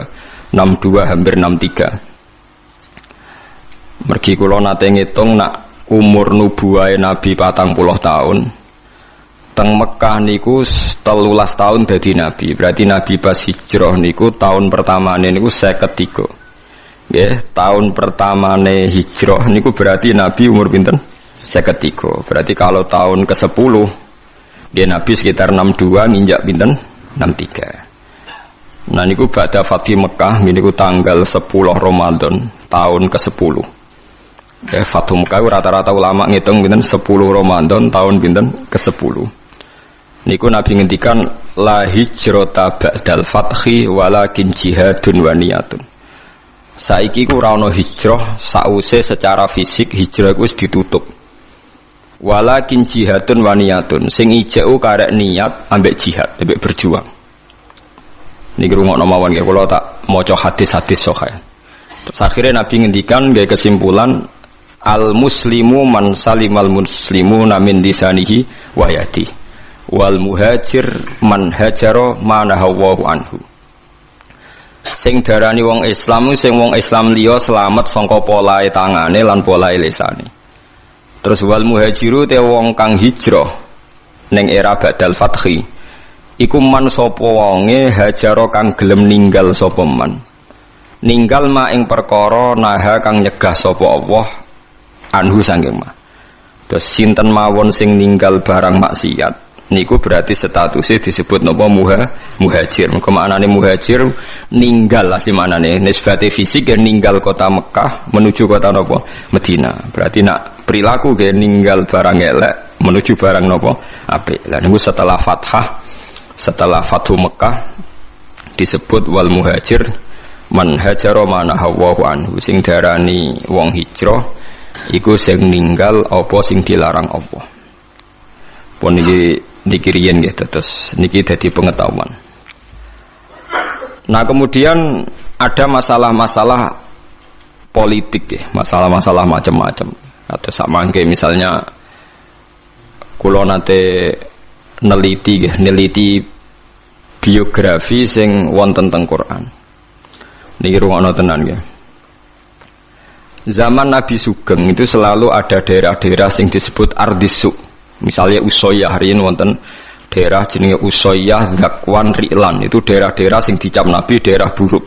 hampir 63. Mergi kula nate ngitung nak umur nubuwahe Nabi 40 tahun. Teng Mekah niku 13 tahun dadi Nabi, berarti Nabi pas hijrah niku tahun pertamane niku 53. Nggih, tahun pertamane hijrah niku berarti Nabi umur pinten? 53. Berarti kalau tahun ke-10 dia Nabi sekitar 62, nginjak pinten 63. Nah niku ba'da Fatih Mekah niku tanggal 10 Ramadan tahun ke-10. Ya Fathu Mekah rata-rata ulama ngitung pinten 10 Ramadan tahun pinten ke-10. Niku Nabi ngendikan la hijrata ba'dal fathi walakin jihadun wa niyatun. Saiki ku ora ana hijrah sause secara fisik hijrah ku wis ditutup. Walakin jihadun wa niyatun, sing ijau karek niat ambek jihad, ambek berjuang. Niki rungokno mawon nggih, kula tak maca hadis-hadis sahih. Terus akhirnya Nabi ngendikan gaya kesimpulan al muslimu man salimal muslimuna min lisanihi wa yadihi wal muhajir man hajara ma nahawahu anhu. Sing darani wong Islam sing wong Islam liya selamat sangka polahe tangane lan polahe lisane. Terus wal muhajiru te wong kang hijrah ning era badal fathi iku man sapa wonge hajara kang gelem ninggal sapa man. Ninggal ma ing perkara naha kang nyegah sapa Allah anhu sangking ma. Terus sinten mawon sing ninggal barang maksiat niku berarti statusnya disebut napa muhajir. Mergo maknane muhajir ninggal asli maknane nisbate fisik ya ninggal kota Mekah menuju kota napa Madinah. Berarti nak perilaku ge ninggal barang elek menuju barang napa apik. Lah niku setelah fathah setelah Fathu Mekah disebut wal muhajir man hajara mana hawahu anhu sing darani wong hijrah iku sing ninggal apa sing dilarang apa. Pun niki riyen nggih terus niki dadi pengetahuan. Nah, kemudian ada masalah-masalah politik ya, masalah-masalah macam-macam. Atau samangke misalnya kula nate neliti biografi sing wonten teng Quran. Niki rungokno tenan nggih. Zaman Nabi Sugeng itu selalu ada daerah-daerah yang disebut Ardisuk. Misalnya Usoyyah, hari ini wonten daerah jenenge Usoyyah, Zakwan, Ri'lan. Itu daerah-daerah yang dicap Nabi daerah buruk.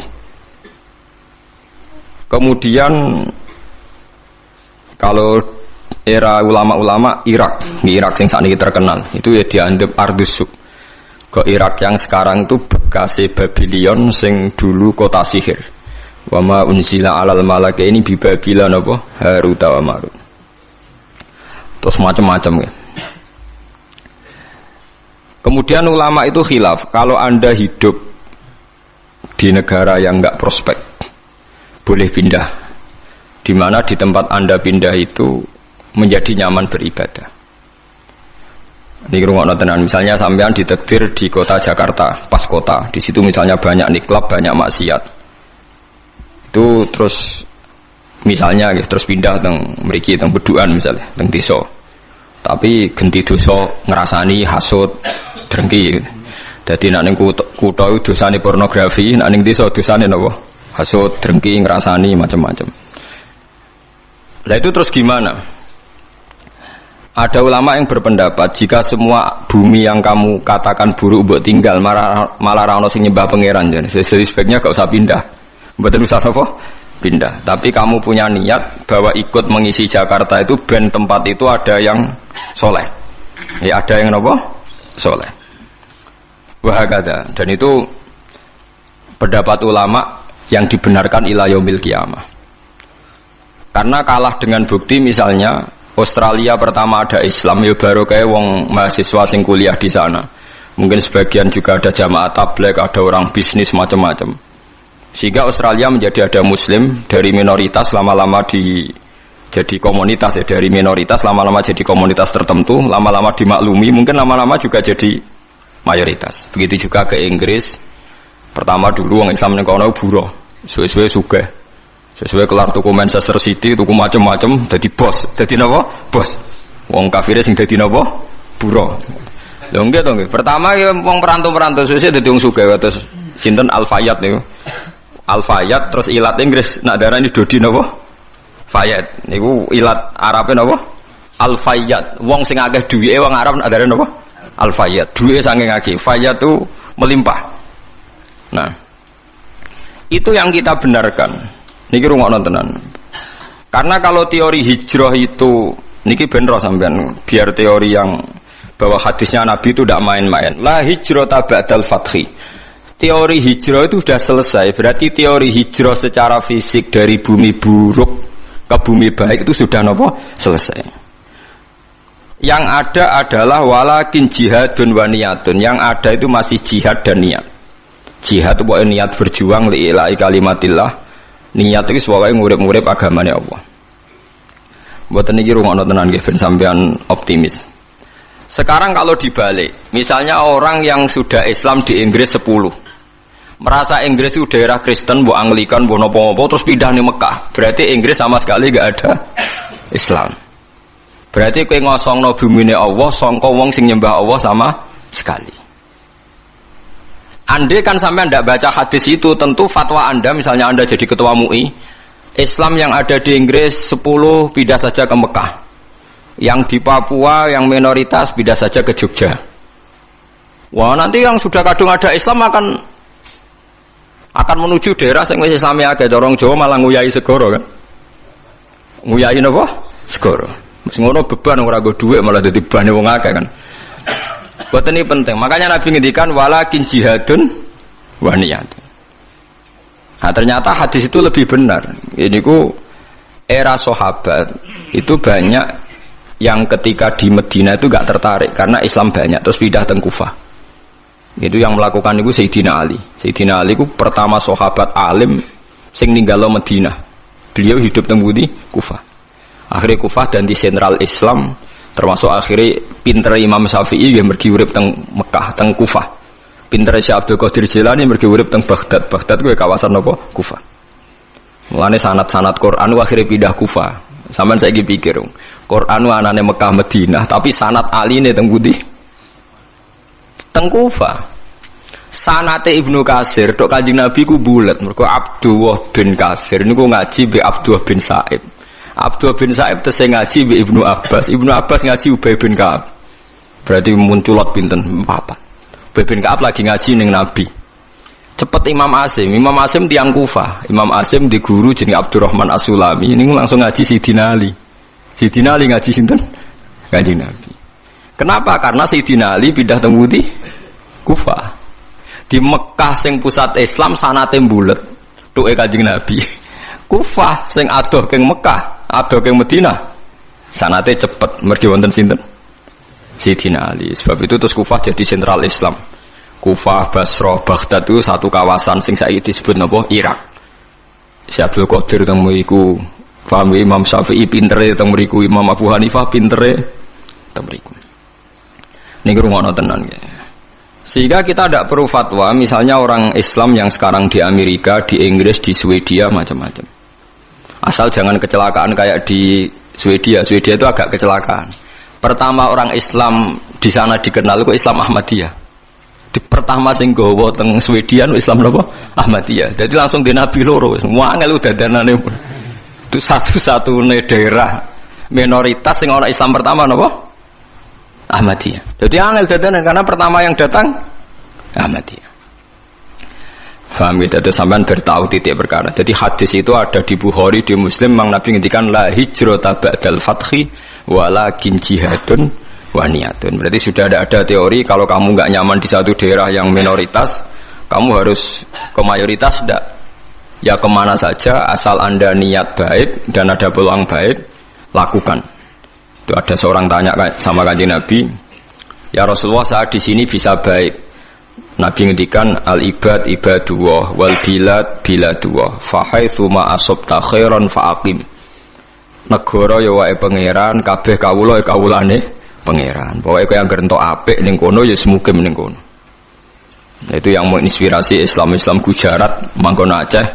Kemudian kalau era ulama-ulama Irak yang saat ini terkenal, itu ya dianggap Ardisuk. Ke Irak yang sekarang itu bekasi Babylon sing dulu kota sihir. Wa ma unzila 'alal malakaini bi Babila napa Harut wa Marut. Terus macam-macam ya. Kemudian ulama itu khilaf, kalau Anda hidup di negara yang enggak prospek boleh pindah. Di mana di tempat Anda pindah itu menjadi nyaman beribadah. Ini rungokno tenan, misalnya sampean ditakdir di kota Jakarta, pas kota, di situ misalnya banyak niklab, banyak maksiat. Itu terus misalnya terus pindah teng mriki teng Beduan misalnya, teng desa. Tapi genti dosa ngrasani hasud, drengki. Dadi nek ning kutha iku dosane pornografi, nek ning desa dosane napa? Hasud, drengki, ngrasani macam-macam. Lah itu terus gimana? Ada ulama yang berpendapat jika semua bumi yang kamu katakan buruk buat tinggal malah ra ono sing nyembah pangeran, jadi sebaiknya gak usah pindah. Mboten usah apa? Pindah. Tapi kamu punya niat bahwa ikut mengisi Jakarta itu ben tempat itu ada yang soleh. Ya ada yang apa? Soleh. Wahakada. Dan itu pendapat ulama yang dibenarkan ila yaumil qiyamah. Karena kalah dengan bukti misalnya Australia pertama ada Islam ya baru kayak wong mahasiswa sing kuliah di sana. Mungkin sebagian juga ada jamaah tabligh, ada orang bisnis macam-macam. Sehingga Australia menjadi ada Muslim dari minoritas lama-lama jadi komunitas ya, dari minoritas lama-lama jadi komunitas tertentu, lama-lama dimaklumi, mungkin lama-lama juga jadi mayoritas. Begitu juga ke Inggris. Pertama dulu wong Islam ning kono buruh, suwe-suwe sugih. Sesuai kelar tuku Manchester City, tuku macam-macam, jadi bos, jadi napa? Bos. Wong kafire sing dadi napa? Buruh. Lho nggih to nggih. Pertama ya wong perantau-perantau suwe dadi wong sugih terus sinten Al-Fayyad niku. Al-Fayyad terus ilat Inggris nak darani Dodi napa? Fayyad. Niku ilat Arabe napa? Al-Fayyad. Wong sing akeh duwike wong Arab nak darani napa? Al-Fayyad. Duwike saking akeh. Fayyad itu melimpah. Nah, itu yang kita benarkan. Niki rungokno tenan. Karena kalau teori hijrah itu niki benro sampean, biar teori yang bahwa hadisnya Nabi itu tidak main-main. La hijrata ba'dal fathi. Teori hijrah itu sudah selesai. Berarti teori hijrah secara fisik dari bumi buruk ke bumi baik itu sudah nopo selesai. Yang ada adalah walakin jihadun wa niyatun. Yang ada itu masih jihad dan niat. Jihad itu pokoknya niat berjuang li'ila'i kalimatillah. Niat itu sebagai ngurip-ngurip agamanya Allah. Mboten niki rungokno tenan nggih ben sampean optimis. Sekarang kalau dibalik, misalnya orang yang sudah Islam di Inggris 10, merasa Inggris itu daerah Kristen, bu Anglikan, bu nopo-nopo, terus pindah nih Mekah. Berarti Inggris sama sekali gak ada Islam. Berarti kowe ngosongno bumine Allah, sangka wong sing nyembah Allah sama sekali. Andai kan sampai Anda baca hadis itu, tentu fatwa Anda, misalnya Anda jadi ketua MUI, Islam yang ada di Inggris 10 pindah saja ke Mekah. Yang di Papua, yang minoritas pindah saja ke Jogja. Wah, nanti yang sudah kadung ada Islam akan menuju daerah sing wis Islami akeh, dorong Jawa malah nguyai segoro kan. Nguyai napa? Segoro. Wis ngono beban ora nggo dhuwit malah dadi bane wong akeh kan. Boten ini penting. Makanya Nabi ngendikan walakin jihadun wa niyatun. Nah, ternyata hadis itu lebih benar. Ini ku era sahabat itu banyak yang ketika di Medina itu gak tertarik karena Islam banyak terus pindah teng Kufah. Itu yang melakukan itu Sayyidina Ali. Sayyidina Ali itu pertama sahabat alim sing ninggalo Medina. Beliau hidup teng Budi Kufah. Akhirnya Kufah dan di sentral Islam, termasuk akhirnya pinter Imam Syafi'i yang mergi urip teng Mekah, teng Kufah. Pinter Syekh Abdul Qadir Jilani mergi urip teng Baghdad. Baghdad kuwi kawasan apa? Kufah. Mulane sanad-sanad Quran akhirnya pindah Kufah. Sampeyan saiki pikir, Quran anane Mekah Madinah, tapi sanad aline teng Budi teng Kufah. Sanate Ibnu Katsir tok Kanjeng Nabi ku bulet mergo Abdullah bin Katsir niku ngaji be Abdullah bin Sa'ib. Abdullah bin Sa'ib tesih ngaji be Ibnu Abbas. Ibnu Abbas ngaji Ubay bin Ka'ab. Berarti munculot pinten papat. Ubay bin Ka'ab lagi ngaji ning Nabi. Cepet Imam Asim. Imam Asim tiyang Kufah. Imam Asim di guru jenenge Abdurrahman As-Sulami. Niku langsung ngaji Sayyidina Ali. Sayyidina Ali ngaji sinten? Kanjeng Nabi. Kenapa? Karena Sayyidina Ali pindah teng Budi Kufah. Di Mekah sing pusat Islam sanate mbulet tuke Kanjeng Nabi. Kufah sing adoh keng Mekah, adoh keng Madinah. Sanate cepet mergi wonten sinten? Sayyidina Ali. Sebab itu terus Kufah jadi sentral Islam. Kufah, Basra, Baghdad itu satu kawasan sing saiki disebut napa? Irak. Syekh Abdul Qadir teng mriku, paham Imam Syafi'i pintere teng mriku, Imam Abu Hanifah pintere teng mriku. Niki rungono tenan ya. Sehingga kita tidak perlu fatwa, misalnya orang Islam yang sekarang di Amerika, di Inggris, di Swedia, macam-macam. Asal jangan kecelakaan kayak di Swedia. Swedia itu agak kecelakaan. Pertama orang Islam di sana dikenal kok Islam Ahmadiyah. Di pertama sing gawa teng Swedia Islam napa? Ahmadiyah. Jadi langsung di Nabi loro, semua angel dadanane. Itu satu-satunya daerah minoritas sing ana Islam pertama napa? Ahmadiyah. Jadi angel dadanan karena pertama yang datang Ahmadiyah. Faham gitu, itu sampean bertahu titik perkara. Jadi hadis itu ada di Bukhari, di Muslim, Mang Nabi ngendikan la hijrata ba'dal fathi walakin jihadun wa niyatun. Berarti sudah ada teori kalau kamu enggak nyaman di satu daerah yang minoritas, kamu harus ke mayoritas enggak? Ya kemana saja asal Anda niat baik dan ada peluang baik, lakukan. Itu ada seorang tanya sama Kanjeng Nabi, ya Rasulullah saat di sini bisa baik. Nabi ngendikan al-ibad ibadullah wal bilad biladullah fa haitsu ma asabta khairan fa aqim. Negara ya wae pangeran, kabeh kawula ya kawulane pangeran. Pokoke kowe anggere entuk apik ning kono ya semukim ning kono. Nah, itu yang menginspirasi Islam Gujarat, manggon Aceh.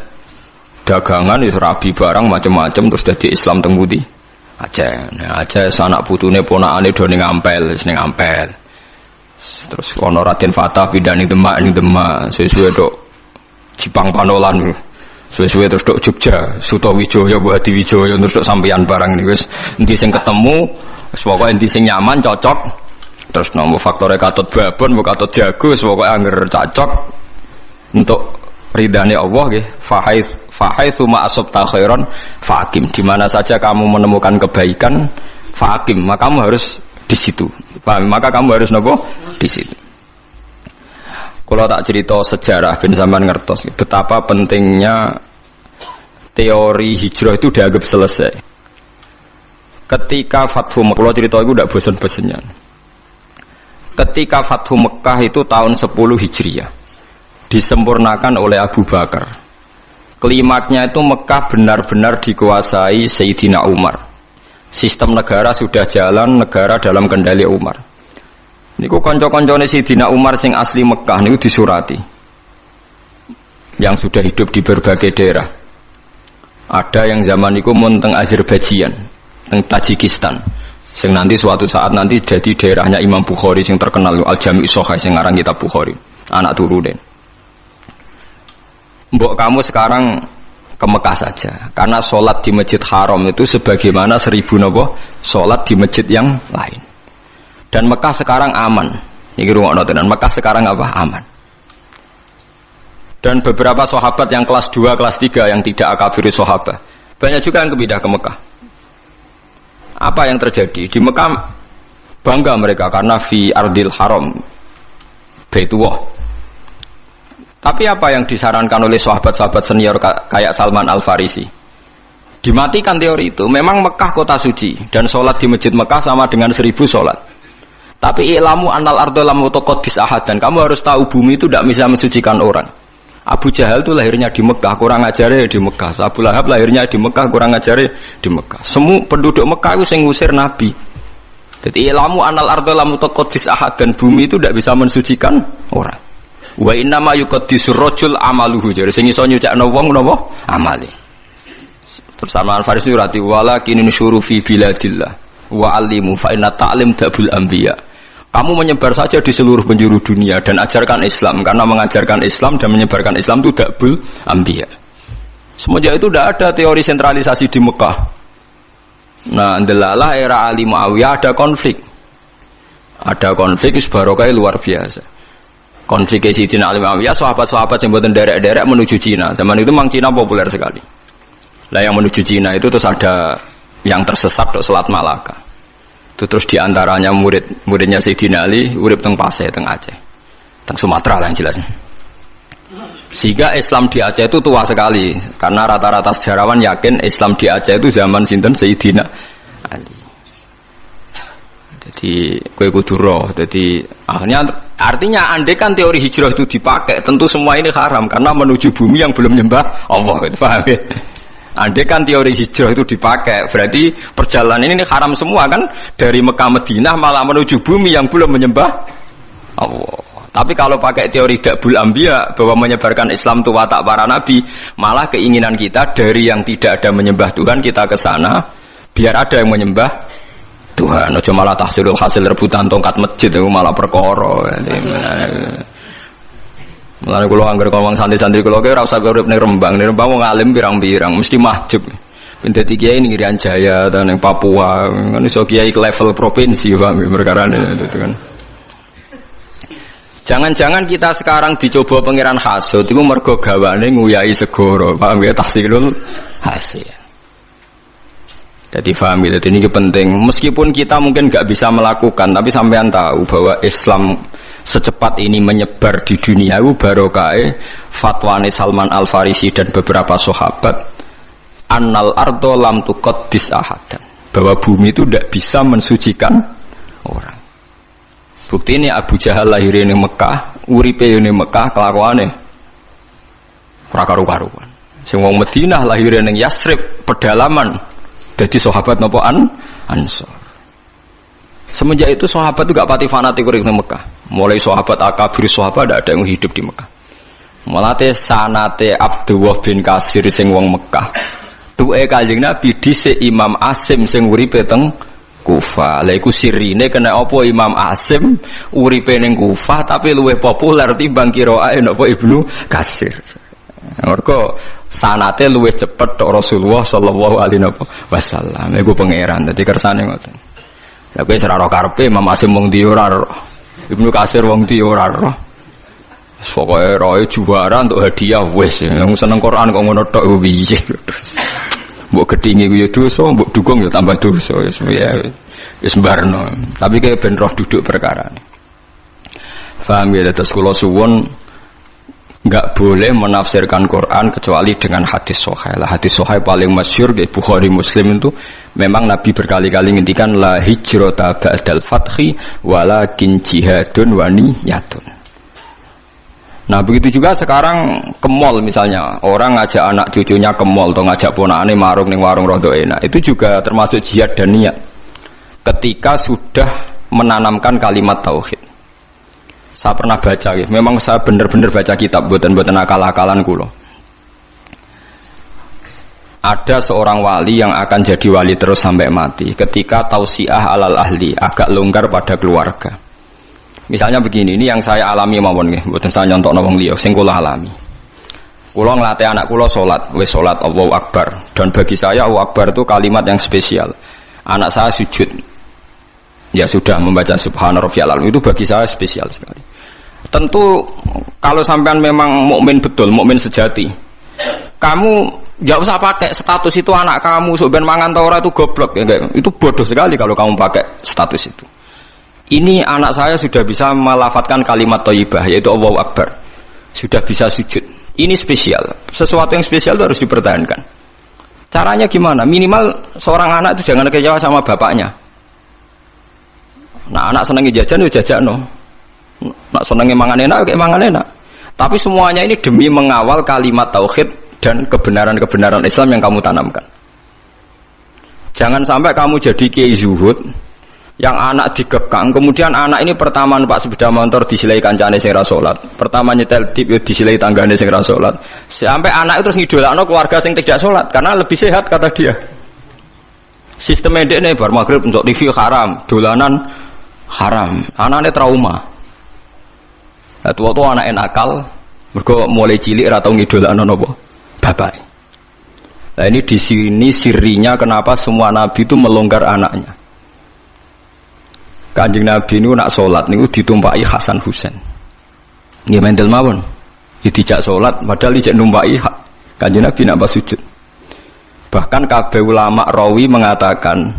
Dagangan ya rabi barang macam-macam terus dadi Islam teng pundi? Aceh. Nah, Aceh anak putune ponakane do ning Ampel, wis ning Ampel. Terus ono Raden Fatah pindah ning Demak, suwe-suwe tok Jipang Panolan. Suwe-suwe terus tok Jogja, Sutawijaya, Buhati Wijaya terus tok sampeyan barang niku wis endi sing ketemu, wis pokoke endi sing nyaman, cocok. Terus nomor faktore katut babon, mbok katut jago, wis pokoke angger cocok untuk ridane Allah nggih. Fa haitsu ma asabta khairan faqim. Di mana saja kamu menemukan kebaikan, faqim, maka kamu harus di situ. Paham? Maka kamu harus nopo di situ. Kalau tak cerita sejarah ben sampean ngertos betapa pentingnya teori hijrah itu dianggap selesai. Ketika Fathu Mekah, kalau cerita itu tidak bosan-bosannya. Ketika Fathu Mekah itu tahun 10 Hijriah disempurnakan oleh Abu Bakar. Klimaknya itu Mekah benar-benar dikuasai Sayyidina Umar. Sistem negara sudah jalan, negara dalam kendali Umar. Niku kanca-kancane Sayyidina Umar sing asli Mekah niku disurati. yang sudah hidup di berbagai daerah. Ada yang zaman itu mun teng Azerbaijan, teng Tajikistan. Sing nanti suatu saat nanti jadi daerahnya Imam Bukhari sing terkenal Al-Jami' As-Sahih sing ngarang kitab Bukhari, anak turunin. Mbok kamu sekarang ke Mekah saja, karena sholat di Masjid Haram itu sebagaimana 1000 nopo sholat di masjid yang lain. Dan Mekah sekarang aman. Ini rungokno tenan, Mekah sekarang apa? Aman. Dan beberapa sahabat yang kelas 2, kelas 3 yang tidak akabir sahabat, banyak juga yang pindah ke Mekah. Apa yang terjadi? Di Mekah bangga mereka karena fi ardil haram Baitullah. Tapi apa yang disarankan oleh sahabat-sahabat senior kayak Salman Al-Farisi? Dimatikan teori itu. Memang Mekah kota suci dan sholat di masjid Mekah sama dengan 1000 sholat. Tapi ilamu annal ardo lam mutaqaddis ahadan. Kamu harus tahu bumi itu tidak bisa mensucikan orang. Abu Jahal itu lahirnya di Mekah, kurang ajarnya di Mekah. Abu Lahab lahirnya di Mekah, kurang ajarnya di Mekah. Semua penduduk Mekah itu yang ngusir Nabi. Jadi ilmu anal ardo lam mutaqaddis ahad, dan bumi itu tidak bisa mensucikan orang. Wa inna ma yuqaddisur rajul amaluhu. Jadi sing iso nyucikno wong napa? Amale. Terus Salman Al-Farisi rati walakin nusyuru fi biladillah wa alimu fa inna ta'lim dabul anbiya. Kamu menyebar saja di seluruh penjuru dunia dan ajarkan Islam, karena mengajarkan Islam dan menyebarkan Islam itu dabul anbiya. Semenjak itu tidak ada teori sentralisasi di Mekah. Nah, ndelalah era Ali Muawiyah ada konflik. Ada konflik barokah luar biasa. Konflik Sayyidina Ali Muawiyah, sahabat-sahabat yang mboten derek-derek menuju Cina. Zaman itu memang Cina populer sekali. Lah yang menuju Cina itu terus ada yang tersesat ke Selat Malaka. Itu terus diantaranya muridnya Sayyidina Ali urip teng Pasai, teng Aceh, teng Sumatera lah yang jelas. Sehingga Islam di Aceh itu tua sekali, karena rata-rata sejarawan yakin Islam di Aceh itu zaman sinten Sayyidina Ali. Jadi kowe kudu roh. Jadi akhirnya artinya andai kan teori hijrah itu dipakai, tentu semua ini haram karena menuju bumi yang belum nyembah Allah, gitu, paham ya? Andai kan teori hijrah itu dipakai, berarti perjalanan ini haram semua kan, dari Mekah Madinah malah menuju bumi yang belum menyembah Allah. Tapi kalau pakai teori Dabul Anbiya bahwa menyebarkan Islam itu watak para nabi, malah keinginan kita dari yang tidak ada menyembah Tuhan kita ke sana biar ada yang menyembah Tuhan. Aja malah tahsilul hasil rebutan tongkat masjid itu malah perkara. Mulane kula anggere ngomong santri-santri kula ki ora usah urip ning Rembang. Ning Rembang wong alim pirang-pirang mesti mahjub. Ben dadi kiai ning Irian Jaya ta ning Papua, kan iso kiai ke level provinsi Pak perkarane itu kan. Jangan-jangan kita sekarang dicoba pangeran hasud itu mergo gawane nguyai segoro. Paham ya tahsilul hasil. Jadi paham ya, jadi ini penting. Meskipun kita mungkin enggak bisa melakukan, tapi sampean tahu bahwa Islam secepat ini menyebar di dunia itu barokah fatwane Salman Al-Farisi dan beberapa sahabat annal ardo lam tuqaddis ahadan, bahwa bumi itu tidak bisa mensucikan orang. Bukti ini Abu Jahal lahir di Mekah, uripe di Mekah, kelakuane ora karu-karuan. Sing wong Madinah lahir ning Yasrib, pedalaman, dadi sahabat napa Ansor. Semenjak itu sahabat itu gak pati fanatik urip ning Mekah. Mulai sahabat akabir sahabat ada yang hidup di Mekah. Mulate sanate Abdullah bin Kasir sing wong Mekah. Tuke Kanjeng Nabi dhisik Imam Asim sing uripe teng Kufah. Lha iku sirine kena apa Imam Asim uripe ning Kufah tapi luwih populer timbang qiraae napa Ibnu Kasir. Mergo sanate luwih cepet tok Rasulullah sallallahu alaihi wasallam. Iku pangeran dadi kersane ngoten. Lah kowe ora ora karepe Imam Asim wong ndi ora ora. Ibnu Kasir wong ndi ora ora. Pokoke roe juara untuk hadiah wis. Yang seneng Quran kok ngono tok piye. Mbok gedhingi ku ya dosa, mbok dukung ya tambah dosa wis ya. Wis mbarno. Tapi kayak ben roh duduk perkara. Paham ya, terus kula suwun enggak boleh menafsirkan Quran kecuali dengan hadis sahih. Lah hadis sahih paling masyhur di Bukhari Muslim itu memang Nabi berkali-kali ngendikan la hijrata ba'dal fathi walakin jihadun wa niyatun. Nah begitu juga sekarang ke mall misalnya, orang ngajak anak cucunya ke mall atau ngajak ponakane marung ning warung rodo enak, itu juga termasuk jihad dan niat ketika sudah menanamkan kalimat tauhid. Saya pernah baca, ya. Memang saya benar-benar baca kitab, buatan-buatan akal-akalan kula. Ada seorang wali yang akan jadi wali terus sampai mati ketika tausiah alal ahli, agak longgar pada keluarga. Misalnya begini, ini yang saya alami mawon nggih, mboten saya nyontokno wong liya, sing kula alami. Kula nglatih anak kula salat, wis salat Allahu Akbar. Dan bagi saya Allahu Akbar itu kalimat yang spesial. Anak saya sujud, ya sudah membaca Subhana Rabbiyal A'la, itu bagi saya spesial sekali. Tentu kalau sampean memang mukmin betul, mukmin sejati, kamu nggak usah pakai status itu anak kamu sebenarnya mangan ta ora itu goblok ya, itu bodoh sekali kalau kamu pakai status itu. Ini anak saya sudah bisa melafadzkan kalimat thayyibah yaitu Allahu Akbar, sudah bisa sujud. Ini spesial, sesuatu yang spesial itu harus dipertahankan. Caranya gimana? Minimal seorang anak itu jangan kecewa sama bapaknya. Nah, anak seneng jajan ya jajan, no. Nak seneng mangan enak, kayak mangan enak. Tapi semuanya ini demi mengawal kalimat tauhid dan kebenaran-kebenaran Islam yang kamu tanamkan. Jangan sampai kamu jadi kiai zuhud yang anak dikekang, kemudian anak ini pertama numpak sepeda motor disilai kancane sing ra salat, pertama nyetel dip yo disilai tanggane sing ra salat, sampai anak itu terus ngidolakno keluarga sing tidak salat karena lebih sehat kata dia. Sistem medekne bar magrib untuk TV haram, dolanan haram, anaknya trauma. Lah tua-tua anak nakal, mergo mulai cilik ra tau ngidolakno napa bapak. Nah ini di sini sirinya kenapa semua nabi itu melonggar anaknya. Kanjeng Nabi ini nak sholat niku ditumpai Hasan Husain. Nggih mendel mawon. Dijak sholat padahal dijak numpai Kanjeng Nabi nak pas sujud. Bahkan kabeh ulama rawi mengatakan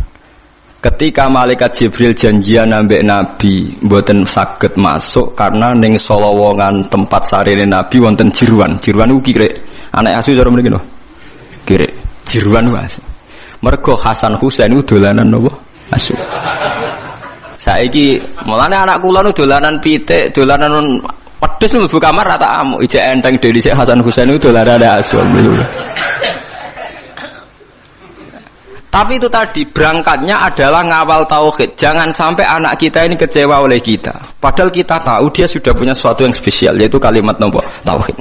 ketika malaikat Jibril janjian ambek Nabi mboten saged masuk karena ning solowongan tempat sarene Nabi wonten jiruan. Jiruan ku kirek. Anak asu cara mriki lho. Kirek. Jiruan wae. Mergo Hasan Husain ku dolanan napa? Asu. Saiki mulane anak kula nu dolanan pitik, dolanan pedes mlebu kamar rata amuk, ijek enteng dhewe sik Hasan Husain itu dolanan asu. Tapi itu tadi berangkatnya adalah ngawal tauhid. Jangan sampai anak kita ini kecewa oleh kita. Padahal kita tahu dia sudah punya sesuatu yang spesial yaitu kalimat nopo tauhid.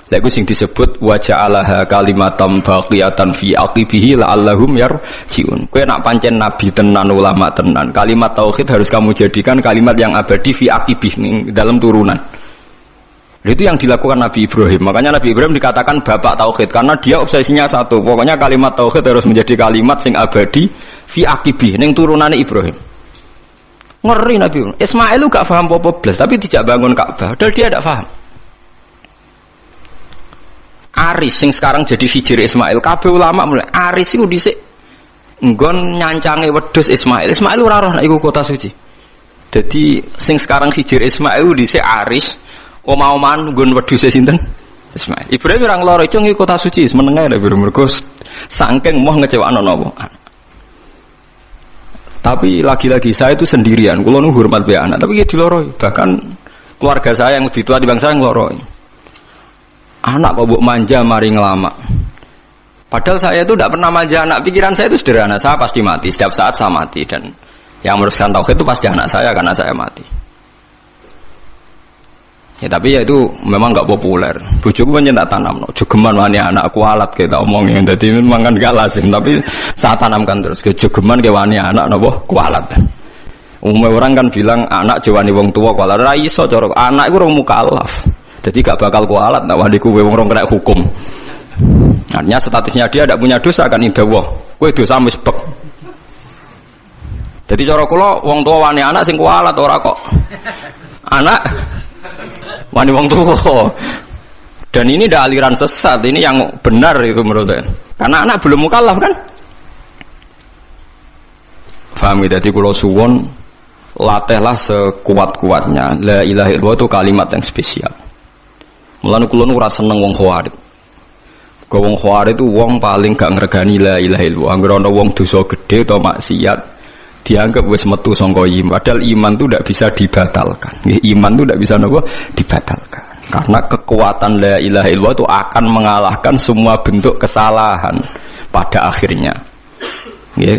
Lagu sing disebut wa ja'alaha kalimatam baqiyatan fi aqibihi la'allahum yarji'un. Kowe nak pancen nabi tenan ulama tenan, kalimat tauhid harus kamu jadikan kalimat yang abadi fi aqibih dalam turunan. Itu yang dilakukan Nabi Ibrahim. Makanya Nabi Ibrahim dikatakan bapak tauhid karena dia obsesinya satu. Pokoknya kalimat tauhid harus menjadi kalimat sing abadi fi aqibih ning turunane Ibrahim. Ngeri Nabi Ismail lu gak paham apa-apa blas tapi tidak bangun Ka'bah. Padahal dia tidak paham. Aris yang sekarang jadi hijir Ismail, kabeh ulama mulai Aris itu dhisik nggon nyancange wedhus Ismail. Ismail ora roh nek iku kota suci. Jadi sing sekarang hijir Ismail dhisik Aris, omah-omahan nggon wedhuse sinten? Ismail. Ibrahim ora ngloro itu ngi kota suci, menenge nek mergo saking moh ngecewakno napa. Tapi lagi-lagi saya itu sendirian, kula nu hormat be anak, tapi ya diloroi. Bahkan keluarga saya yang lebih tua di bangsa yang ngloroi. Anak kok mbok manja mari ngelama. Padahal saya itu tidak pernah manja anak. Pikiran saya itu sederhana, saya pasti mati. Setiap saat saya mati. Dan yang meneruskan tauhid itu pasti anak saya karena saya mati. Ya tapi ya itu memang gak populer. Bojoku pancen tak tanam no. Jogeman wani anakku alat kita omongin. Jadi memang kan gak lazim. Tapi saya tanamkan terus. Jogeman ke wani anak nopo kualat. Umumnya orang kan bilang anak jawani wong tua kualat. Ra iso cara anak iku rong mukallaf. Jadi gak bakal kualat, nak wadiku wong kena hukum. Artinya statusnya dia tidak punya dosa kan indah wah. Kue dosa misbek. Jadi cara kula wong tua wani anak sing kualat ora kok. Anak wani wong tua. Dan ini dah aliran sesat. Ini yang benar itu menurut saya. Karena anak belum mukallaf kan. Faham ya? Jadi kula suwon latihlah sekuat-kuatnya. La ilaha illallah itu kalimat yang spesial. Mulane kula nu ora seneng wong khawarij. Kok wong khawarij itu wong paling gak ngregani la ilaha illallah. Anggere ana wong dosa gedhe atau maksiat dianggap wis metu saka iman. Padahal iman itu tidak bisa dibatalkan. Iman itu tidak bisa napa dibatalkan. Karena kekuatan la ilaha illallah itu akan mengalahkan semua bentuk kesalahan pada akhirnya. Ya,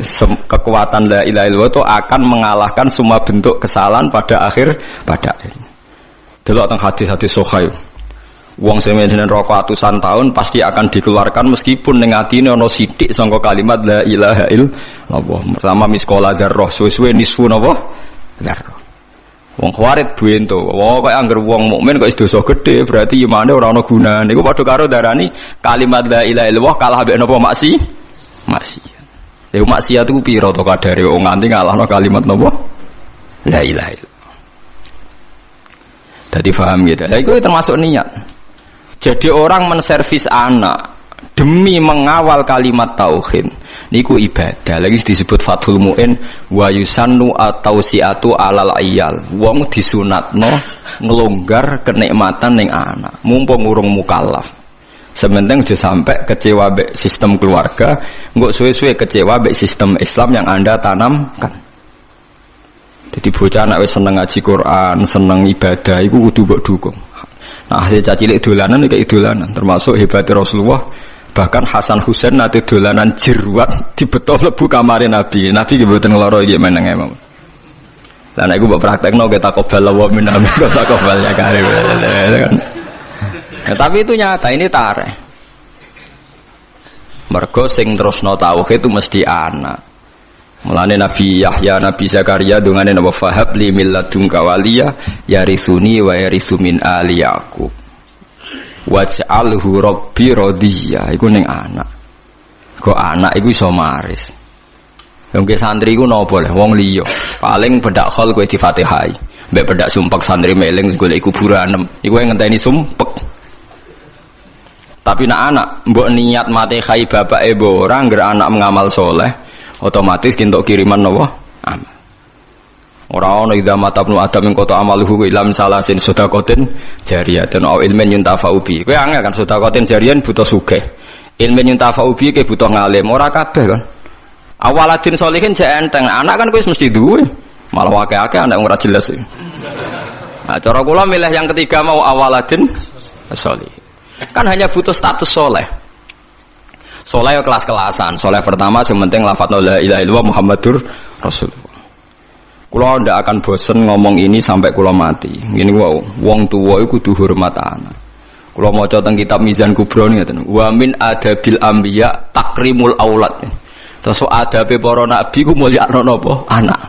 kekuatan la ilaha illallah itu akan mengalahkan semua bentuk kesalahan pada akhirnya. Delok teng hadis-hadis sahih. Wong sing menjen rokok atusan tahun pasti akan dikeluarkan meskipun ning atine ana sithik sangka kalimat la ilaha illallah. Pertama miskola dzarrah, suwe-suwe nisfu napa? Dzarrah. Wong khawarit buento. Wong kok angger wong mukmin kok dosa gedhe, berarti imane ora ana gunane. Iku padha karo darani kalimat la ilaha illallah kalah mbek napa maksiat. Lha maksiat iku pira to kadare wong nganti ngalahno kalimat napa? La ilaha illallah. Dadi paham gitu. Lah iku termasuk niat. Jadi orang menservis anak demi mengawal kalimat tauhid niku ibadah. Lagi disebut Fathul Mu'in wa yusannu at-tausiatu alal ayyal. Wong disunatno nglonggar kenikmatan ning anak mumpung urung mukallaf. Sementing aja sampai kecewa be sistem keluarga, enggak suwe-suwe kecewa be sistem Islam yang Anda tanamkan. Jadi bocah anak wis seneng ngaji Quran, seneng ibadah, iku kudu mbok dukung. Nah, hasil cacilik dolanan iki idolanan, termasuk hebatnya Rasulullah. Bahkan Hasan Husain nate dolanan jeruat dibeto mlebu kamare Nabi. Nabi ki mboten ngloro iki meneng emang. Lah nek iku mbok praktekno kita takobal wa minna minka takobal ya karim. Ya, tapi itu nyata, ini tareh. Mergo sing terusno tauhid itu mesti anak. Mulane Nabi Yahya, Nabi Zakaria dongane napa fahab li milladunka waliya yarithuni wa yarithu min ali Yaqub. Waj'alhu rabbi radhiya. Iku ning anak. Kok anak iku iso maris. Wong ke santri iku napa le wong liya. Paling bedak khol kowe di-Fatihai. Mbek bedak sumpek santri meling golek kuburan. Iku ngenteni sumpek. Tapi nak anak mbok niat mate khai bapake mbok ora ngger anak mengamal soleh otomatis kintuk kiriman napa amal. Ora ana idza matabnu adam ing kota amaluhu ilam salasin sedaqatin jariyatan au ilmin yuntafa'u bi. Kowe angel kan sedaqatin jariyan butuh sugih. Ilmin yuntafa'u bi ke butuh ngalim ora kabeh kan. Awaladin sholihin jek enteng anak kan kowe mesti duwe. Malah akeh-akeh anak ora jelas. Nah, cara kula milih yang ketiga mau awaladin sholihin. Kan hanya butuh status soleh. Soleh ya kelas-kelasan. Soleh pertama yang penting lafadz la ilaha illallah Muhammadur Rasulullah. Kula ndak akan bosen ngomong ini sampai kula mati. Ngene wae, wong tuwa iku kudu hormat anak. Kula maca teng kitab Mizan Kubra ngeten. Wa min adabil anbiya takrimul aulad. Terus adabe para nabi ku mulyakno napa? Anak.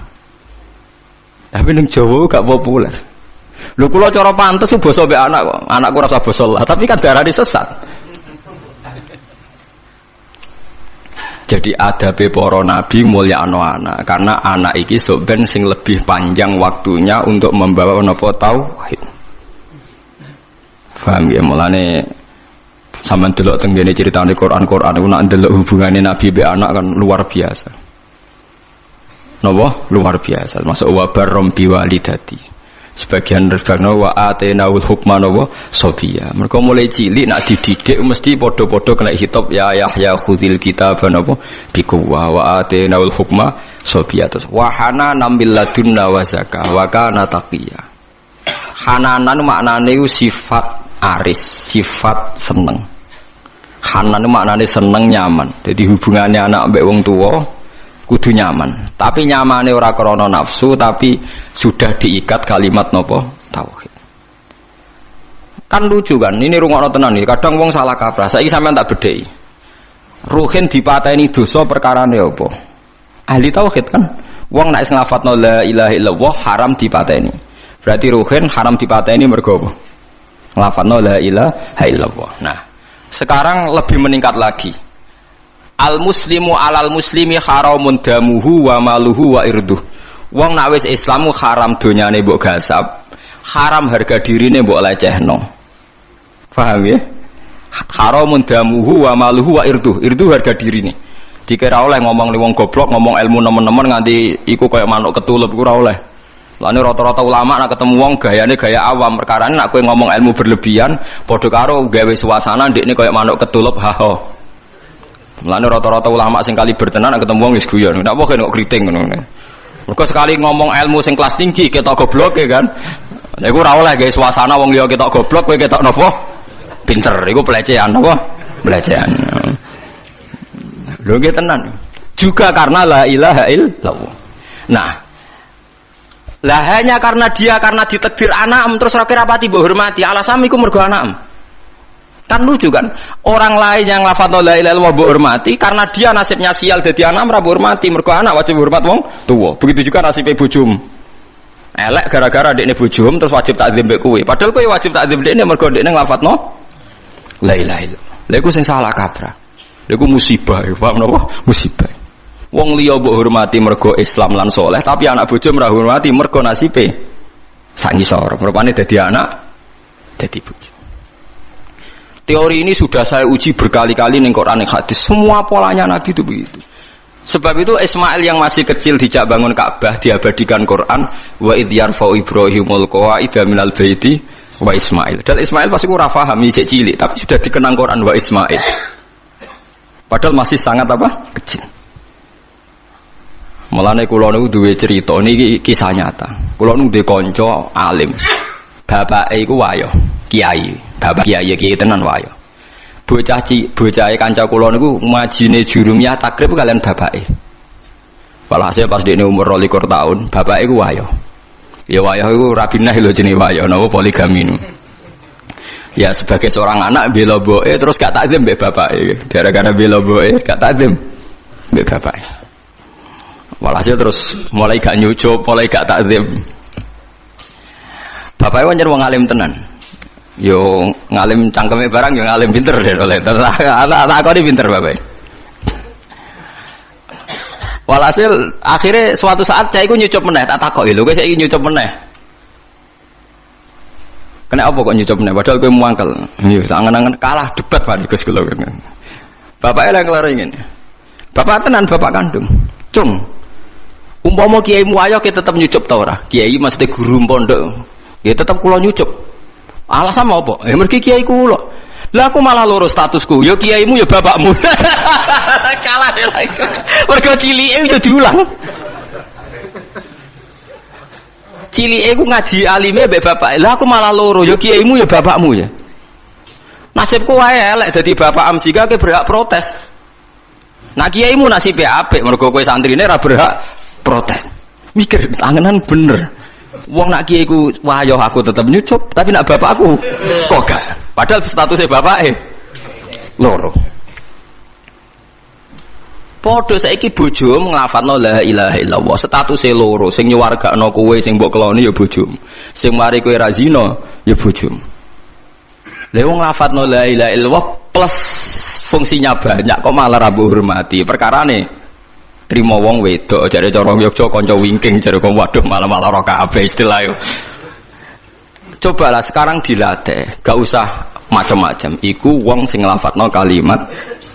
Tapi ning Jawa gak populer. Lho kula cara pantes basa mbek anak kok. Anakku rasa basa lah, tapi kan darane sesat. Jadi adabe para nabi mulyakno anak, karena anak iki sok ben sing lebih panjang waktunya untuk membawa napa tauhid. Paham ya, mulane sampean delok teng ngene critane Quran iku nek ndelok hubungane nabi mbek anak kan luar biasa. Napa? Luar biasa. Masuk wa barrom biwalidati. Sebagian rebana wa atenaul hukma nawa sobiya. Mereka mulai cilik nak dididik mesti podo-podo kena hitop ya Yahya khudil kitab napa bikuwa wa atenaul hukma sobiya. Terus wa hananan min ladunna wa zakah wa kana taqiya. Hananan maknane sifat aris, sifat seneng. Hanan maknane seneng nyaman. Jadi hubungannya anak mbek wong tuwa kudu nyaman. Tapi nyamane ora krana nafsu, tapi sudah diikat kalimat nopo tauhid. Kan lucu kan, ini rungokno tenan iki. Kadang wong salah kaprah. Saiki sampean tak bedheki. Ruhin dipateni dosa perkarane apa? Ahli tauhid kan. Wong nek nglafadzno la ilaha illallah haram dipateni. Berarti ruhin haram dipateni mergo apa? Nglafadzno la ilaha illallah. Nah, sekarang lebih meningkat lagi. Al muslimu alal muslimi haramun damuhu wa maluhu wa irduh. Wong nek wis Islamu haram donyane mbok gasap, haram harga dirine mbok lecehno. Paham ya? Haramun damuhu wa maluhu wa irduh. Irduh harga dirine. Dikira oleh ngomong wong goblok, ngomong ilmu nemen-nemen nganti iku kaya manuk ketulup iku ora oleh. Lane rata-rata ulama nek ketemu wong gayane gaya awam, perkarane nek kowe ngomong ilmu berlebihan padha karo gawe suasana ndekne kaya manuk ketulup haho. Mulane rata-rata ulama sing kali bertenan ketemu wong wis guyon. Napa kok kriting ngono. Mergo sekali ngomong ilmu sing kelas tinggi ketok goblok ya kan. Lha iku ora oleh gawe suasana wong liya ketok goblok kowe ketok napa? Pinter. Iku pelecehan napa? Pelecehan. Lho nggih tenan. juga karena la ilaha illallah. Nah, lah hanya karena ditakdir anam terus ra rapati mbok hormati, alasan iku mergo anam. Kan lucu kan? Orang lain yang lafadz la ilaha illallah mbok hormati karena dia nasibnya sial dadi anam ra mbok hormati, mergo anak wajib hormat wong tuwa. Begitu juga nasibnya bojomu. Elek gara-gara dekne bojomu terus wajib takzim mbek kowe. Padahal kowe wajib takzim dekne mergo dekne nglafadzno la ilaha illallah. Lha iku sing salah kaprah. Lha iku musibah, paham napa? Musibah. Wong liya mbok hormati mergo Islam lan saleh, tapi anak bojo ora hormati mergo nasibe sak ngisor. Rupane dadi anak, dadi bojo. Teori ini sudah saya uji berkali-kali ning Quran dan hadis. Semua polanya Nabi itu begitu. Sebab itu Ismail yang masih kecil dijak bangun Ka'bah diabadikan Quran wa idh yarfa'u Ibrahimul qawaida minal baiti wa Ismail. Dan Ismail pasti ora paham iki cilik, tapi sudah dikenang Quran wa Ismail. Padahal masih sangat apa? Kecil. Mulane kula niku duwe cerita niki kisah nyata. Kula niku duwe kanca alim. Bapake iku wayo, kiai. Bapak kiai tenan wayo. Bocahe kanca kula niku majine jurumiyah takrib kalian bapake. Walhasil pas dekne umur 22 tahun, bapake ku wayo. Ya wayo iku rabinah lho jenenge wayo, napa poligami nu. Ya sebagai seorang anak bela boke terus gak takzim mbek bapake. Gara-gara bela boke gak takzim mbek bapake. Walhasil terus mulai gak nyucup, mulai gak takzim. Bapake wancen wong alim tenan. Yo ngalim cangkeme barang yo ngalim pinter deh oleh tak kok pinter bapak. Walhasil akhirnya suatu saat saya iku nyucup meneh tak takoki lho kowe saiki nyucup meneh. Kena apa kok nyucup meneh padahal kowe muangkel. Yo angen-angen kalah debat Pak Gus kula. Bapake lek kelar ngene. Bapak tenan bapak kandung. Cung. Umpama kiai muayo ki tetep nyucup ta ora? Kiai mesti guru pondok. Ya tetep kula nyucup. Alasan apa? Ya mergi kiai kula. Lah aku malah loro statusku. Ya kiaimu ya bapakmu. Kalah deh lagi. Mergo cilike yo diulang. Cilike ku ngaji alime mbek bapak. Lah aku malah loro. Ya kiaimu ya bapakmu ya. Nasibku wae elek dadi bapak amsika ke berhak protes. Nah kiaimu nasibe apik mergo kowe santrine ra berhak protes. Mikir tangenan bener. Wong nak kiai ku wayo aku tetep nyucup, tapi nak bapakku kok gak. Padahal statusnya bapake loro. Padha saiki bojomu nglafadzno la ilaha illallah, statusé loro, sing nyuwargakno kowe sing mbok keloni ya bojomu. Sing mari kowe ra zina ya bojomu. Lha wong nglafadzno la ilaha illallah plus fungsinya banyak kok malah ra mbok hormati. Perkarane trimo wong wedok jare cara Yogya kanca wingking jare kok waduh malah ora kabeh istilah yo. Cobalah sekarang dilatih, gak usah macam-macam. Iku wong sing nglafadzno kalimat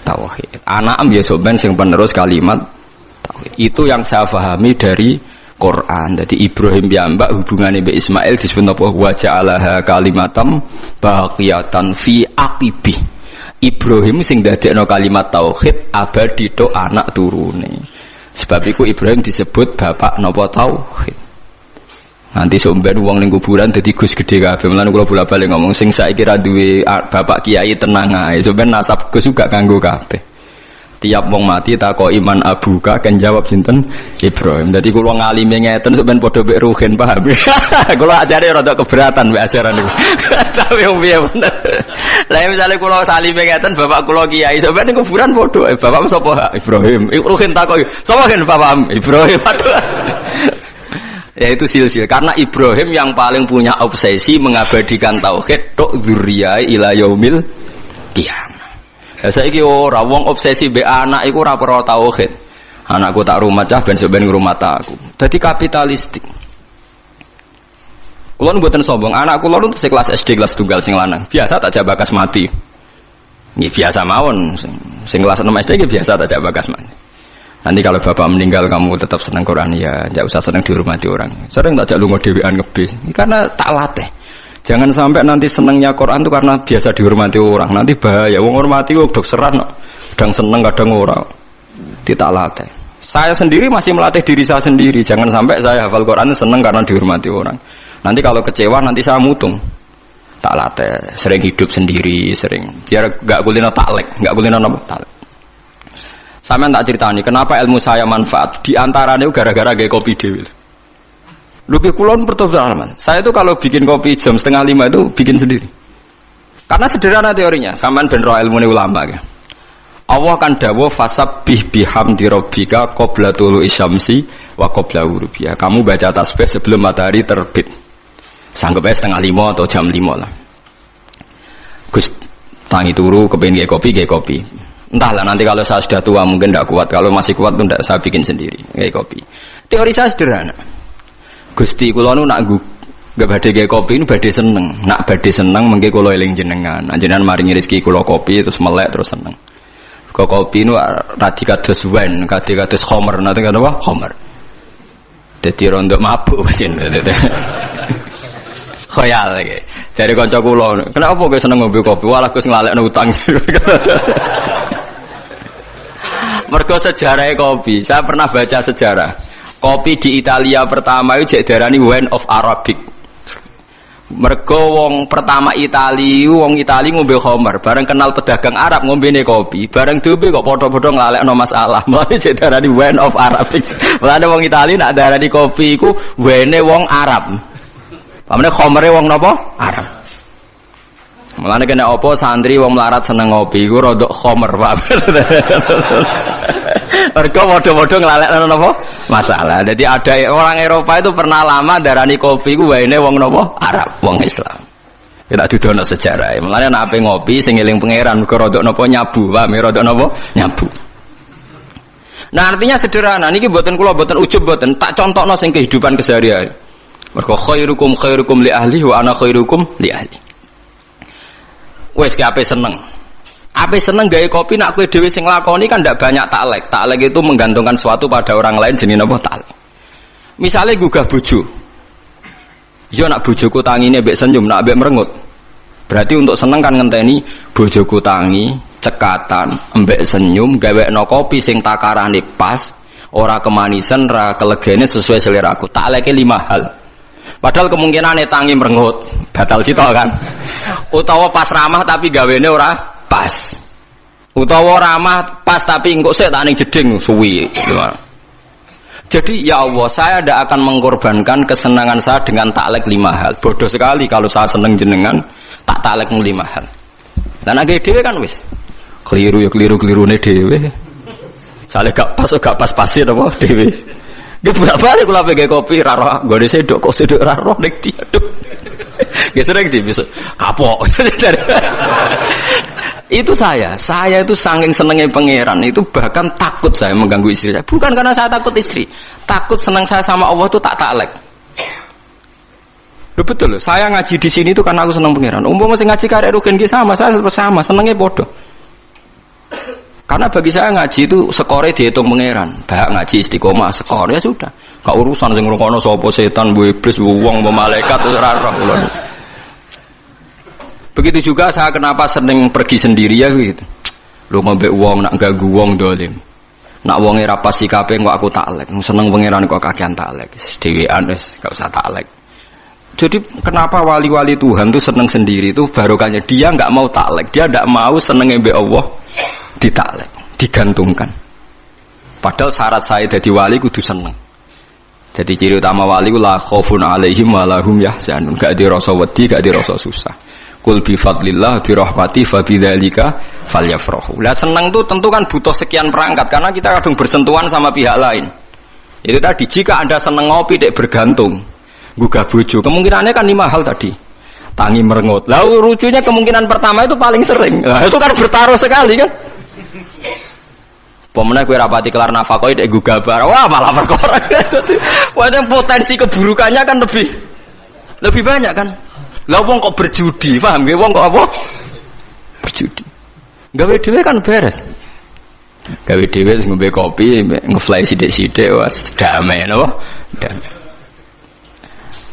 tauhid. Anak ya sampean sing penerus kalimat tauhid. Itu yang saya pahami dari Quran. Jadi Ibrahim piyambak hubungane mbek Ismail disebut apa wa ja'alaha kalimatam baqiyatan fi aqibi. Ibrahim sing dadekno kalimat tauhid abadi tok anak turune. Sebab itu Ibrahim disebut bapak napa tauhid. Nanti somben wong ning kuburan dadi Gus gede kabeh. Mulane kula bola-balik ngomong sing saiki ra duwe bapak kiai tenang ae. Somben nasab Gus juga kanggo kabeh. Tiap wong mati takoki iman abuka kan jawab sinten Ibrahim. Dadi kula ngalime ngeten sampean padha mek ruhin paham. Kula ajare rada keberatan mek ajaran niku. Tapi piye bener. Lah misale kula salime ngeten bapak kula kiai sampean ning kuburan padha bapak sapa Ibrahim. Ruhin takoki sapa kan bapak Ibrahim. Ya itu silsil karena Ibrahim yang paling punya obsesi mengabadikan tauhid tok dzurriyyah ila yaumil qiyamah. Ya saiki ora wong obsesi mbek anak iku ora perlu tauhid. Anakku tak rumah cah ben sampeyan ngrumat aku. Dadi kapitalistik. Kula mboten sombong, anak kula nu kelas SD kelas tunggal sing lanang. Biasa tak jak bakas mati. Nggih biasa mawon sing kelas 6 SD nggih biasa tak jak bakas mati. Nanti kalau bapak meninggal kamu tetap senang Quran ya, enggak usah senang dihormati orang. Sering tak jak lunga dhewean ngebis. Karena tak latih. Jangan sampai nanti senangnya Quran itu karena biasa dihormati orang. Nanti bahaya. Wong hormati kok dokseran, kadang seneng kadang ora. Tidak latih. Saya sendiri masih melatih diri saya sendiri. Jangan sampai saya hafal Quran seneng karena dihormati orang. Nanti kalau kecewa nanti saya mutung. Tak latih. Sering hidup sendiri, sering. Biar enggak kulino taklek, enggak kulino napa taklek. Sampeyan tak ceritani kenapa ilmu saya manfaat. Di antaranya gara-gara gawe kopi dhewe. Lho ki kula pengalaman. Saya itu kalau bikin kopi jam 4:30 itu bikin sendiri. Karena sederhana teorinya, sampean ben ro ilmune ulama ya. Allah kan dawuh fasabbih bihamdi rabbika qabla tulu'i syamsi wa qabla ghurubiha. Kamu baca tasbih sebelum matahari terbit. Sanggup ae 4:30 atau jam 5 lah. Gus tangi turu kepengin kopi. Entahlah nanti kalau saya sudah tua mungkin tidak kuat. Kalau masih kuat tuh tidak saya bikin sendiri kopi. Teori saya sederhana. Gusti kula nu nak gak badhe gawe kopi nu badhe seneng. Nak badhe seneng mengke kula eling jenengan. Jenengan maringi rezeki kula kopi terus melek terus seneng. Kopi nu radi kados wine, kados khamr, nate kan apa? Khamr. Dadi rondo mabuk pancen. Khoyal iki. Jare kanca kula, kenapa kowe seneng ngombe kopi? Walah Gus nglalekno utang. Mergo sejarah kopi, saya pernah baca sejarah. Kopi di Italia pertama itu jek darani wine of Arabic. Mergo wong pertama Itali ngombe khamr, bareng kenal pedagang Arab ngombene kopi, bareng diombe kok padha-padha nglalekno masalah. Mulane jek darani wine of Arabic. Mulane wong Itali nak darani kopi iku wene wong Arab. Pamane khamre wong napa? Arab. Mulane kena apa santri wong melarat seneng ngopi iku rodok khamr, Pak. Mergo padha-padha nglalekno napa? Masalah. Jadi ada orang Eropa itu pernah lama darani kopi ku waene wong napa? Arab, wong Islam. Kita dudono sejarah. Mulane nek ape ngopi sing eling pangeran mergo rodok napa nyabu, Pak, rodok napa? Nyabu. Nah, artinya sederhana. Niki mboten kula mboten ujub mboten, tak contohno sing kehidupan keseharian. Mergo khairukum li ahli wa ana khairukum li ahli. Wes ki ape seneng. Ape seneng gawe kopi nak kowe dhewe sing lakoni kan ndak banyak taklek. Taklek itu menggantungkan sesuatu pada orang lain jenenge napa taklek. Misale gugah bojo. Yo nak bojoku tangine mbek senyum, nak mbek merengut. Berarti untuk seneng kan ngenteni bojoku tangi, cekatan, mbek senyum, gawekno kopi sing takarane pas, ora kemanisan, ora kelegene sesuai seleraku. Takleke 5 hal. Padahal kemungkinane tangi merengut, batal sitok kan. Utawa pas ramah tapi gawene ora pas. Utawa ramah pas tapi engko sik tak ning jeding suwi. Jadi ya Allah, saya tidak akan mengorbankan kesenangan saya dengan taklek 5 hal. Bodoh sekali kalau saya seneng jenengan tak taklek 5 hal. Dan agak dhewe kan wis. Keliru ya keliru-kelirune dhewe. Sale gak pas-pasin apa dhewe. Dia bolak-balik kula pege kopi ra roh nggone sedok kok sedok ra roh nek diaduk. Nggih sering bisa kapok. Itu saya itu saking senengnya pangeran itu bahkan takut saya mengganggu istri saya. Bukan karena saya takut istri, takut senang saya sama Allah itu tak taklek. Betul loh, saya ngaji di sini itu karena aku senang pangeran. Umpama sing ngaji karek rugen ki sama, saya sama, senengnya bodoh. Karena bagi saya ngaji itu skore dihitung pangeran. Bahak ngaji istiqomah skor ya sudah. Gak urusan sing ngrungokno sapa setan, bu iblis, bu wong, bu malaikat terus ora roh. Begitu juga saya kenapa sering pergi sendiri ya gitu. Lu ngombe wong nak ganggu wong dolim. Nak wonge ra pas sikape kok aku taklek. Seneng pangeran kok kakean taklek. Dhewean wis gak usah taklek. Jadi kenapa wali-wali Tuhan tuh seneng sendiri itu barokahnya dia enggak mau taklek. Dia enggak mau senenge mbek Allah ditaklek, digantungkan. Padahal syarat saya jadi wali kudu seneng. Jadi ciri utama wali la khaufun alaihim wa lahum yahzanun. Gak dirasa wedi, gak dirasa susah. Qul bi fadlillah bi rahmati fa bidzalika falyafrahu. Lah seneng tuh tentu kan butuh sekian perangkat karena kita kadang bersentuhan sama pihak lain. Itu tadi jika Anda seneng ngopi dek bergantung, gugah bojo, kemungkinannya kan 5 hal tadi. Tangi merengut. Lah lucunya kemungkinan pertama itu paling sering. Nah, itu kan bertaruh sekali kan. Pemenang kue rapati kelar nafkah dek gugah bar. Wah malah perkara. Wah potensi keburukannya kan lebih banyak kan. Lah wong kok berjudi, paham nggih? Wong kok apa? Berjudi. Gawe dhewe kan beres. Gawe dhewe ngombe kopi, ngefly sithik-sithik wis damai napa? Damai.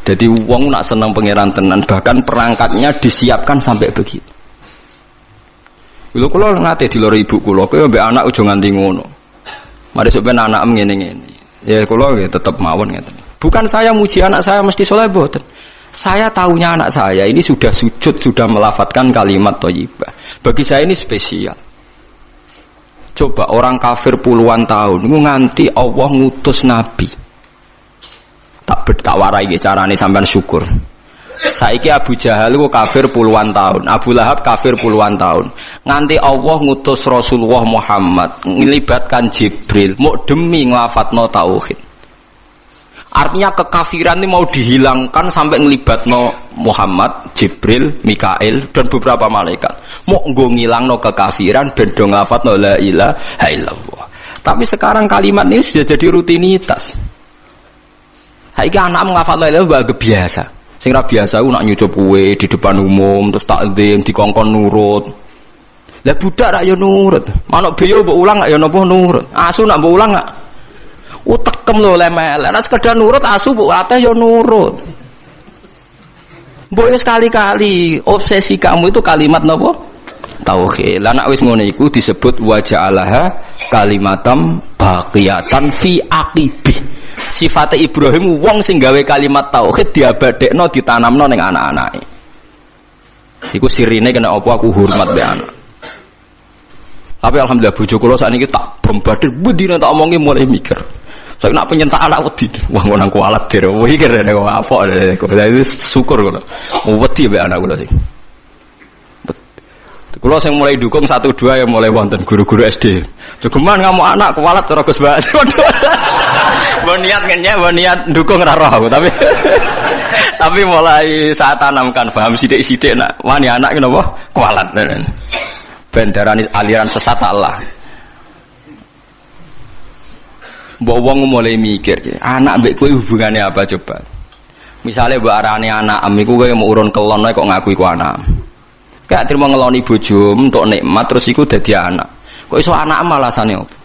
Jadi wong nak seneng pangeran tenan, bahkan perangkatnya disiapkan sampai begitu. Lho kula nate diloro ibu kula, kowe mbek anak aja nganti ngono. Mari sampeyan anak ngene-ngene. Ya kula nggih tetep mawon ngeten. Bukan saya muji anak saya mesti saleh mboten. Saya tahunya anak saya ini sudah sujud, sudah melafatkan kalimat thayyibah. Bagi saya ini spesial. Coba orang kafir puluhan tahun nganti Allah ngutus nabi. Tak warai nggih carane sampean syukur. Saiki Abu Jahal ku kafir puluhan tahun, Abu Lahab kafir puluhan tahun. Nganti Allah ngutus Rasulullah Muhammad ngelibatkan Jibril mau demi nglafatno tauhid. Artinya kekafiran ini mau dihilangkan sampai ngelibatno Muhammad, Jibril, Mikail dan beberapa malaikat. Mau nggo ngilangno kekafiran ben do nglafatno la ilaha illallah. Tapi sekarang kalimat ini sudah jadi rutinitas. Saiki anak nglafatno la ilaha illallah biasa. Sing ra biasa ku nak nyucup kuwe di depan umum terus takzim dikongkon nurut. Lah budak rak yo nurut. Manuk beyo mbok ulang gak yo napa nurut. Asu nak mbok ulang gak utekem lho lemel. Nek sekedar nurut asu mbok ateh yo nurut. Mbok sekali-kali obsesi kamu itu kalimat napa? Tauhid. Lah nek wis ngono iku disebut wa ja'alaha kalimatam baqiyatan fi aqibih. Sifate Ibrahim wong sing gawe kalimat tauhid diabadekno ditanamno ning anak-anake. Iku sirine kena apa aku hormat be anak. Tapi alhamdulillah bojo kula sakniki tak bombardir bendina tak omongi mulai mikir. Saya nak penyentak anak wedi. Wah ngono aku alat dire. Wah iki rene kok apa. Dadi syukur kula. Wedi be anak kula sing. Kula sing mulai dukung 1 2 ya mulai wonten guru-guru SD. Jogeman ngamuk anak kualat cara Gus Bas. Mbok niat ngenyek, mbok niat dukung ra roh tapi tapi mulai saat tanamkan paham sithik-sithik nak wani anak ki napa kualat. Ben darani aliran sesat Allah. Mbok wong mulai mikir, anak mbek kowe hubungane apa coba? Misale mbok arane anak am iku kowe mau urun kelon kok ngaku iku anak. Gak terima ngeloni bojo untuk nikmat terus iku dadi anak. Kok iso anak malasane opo?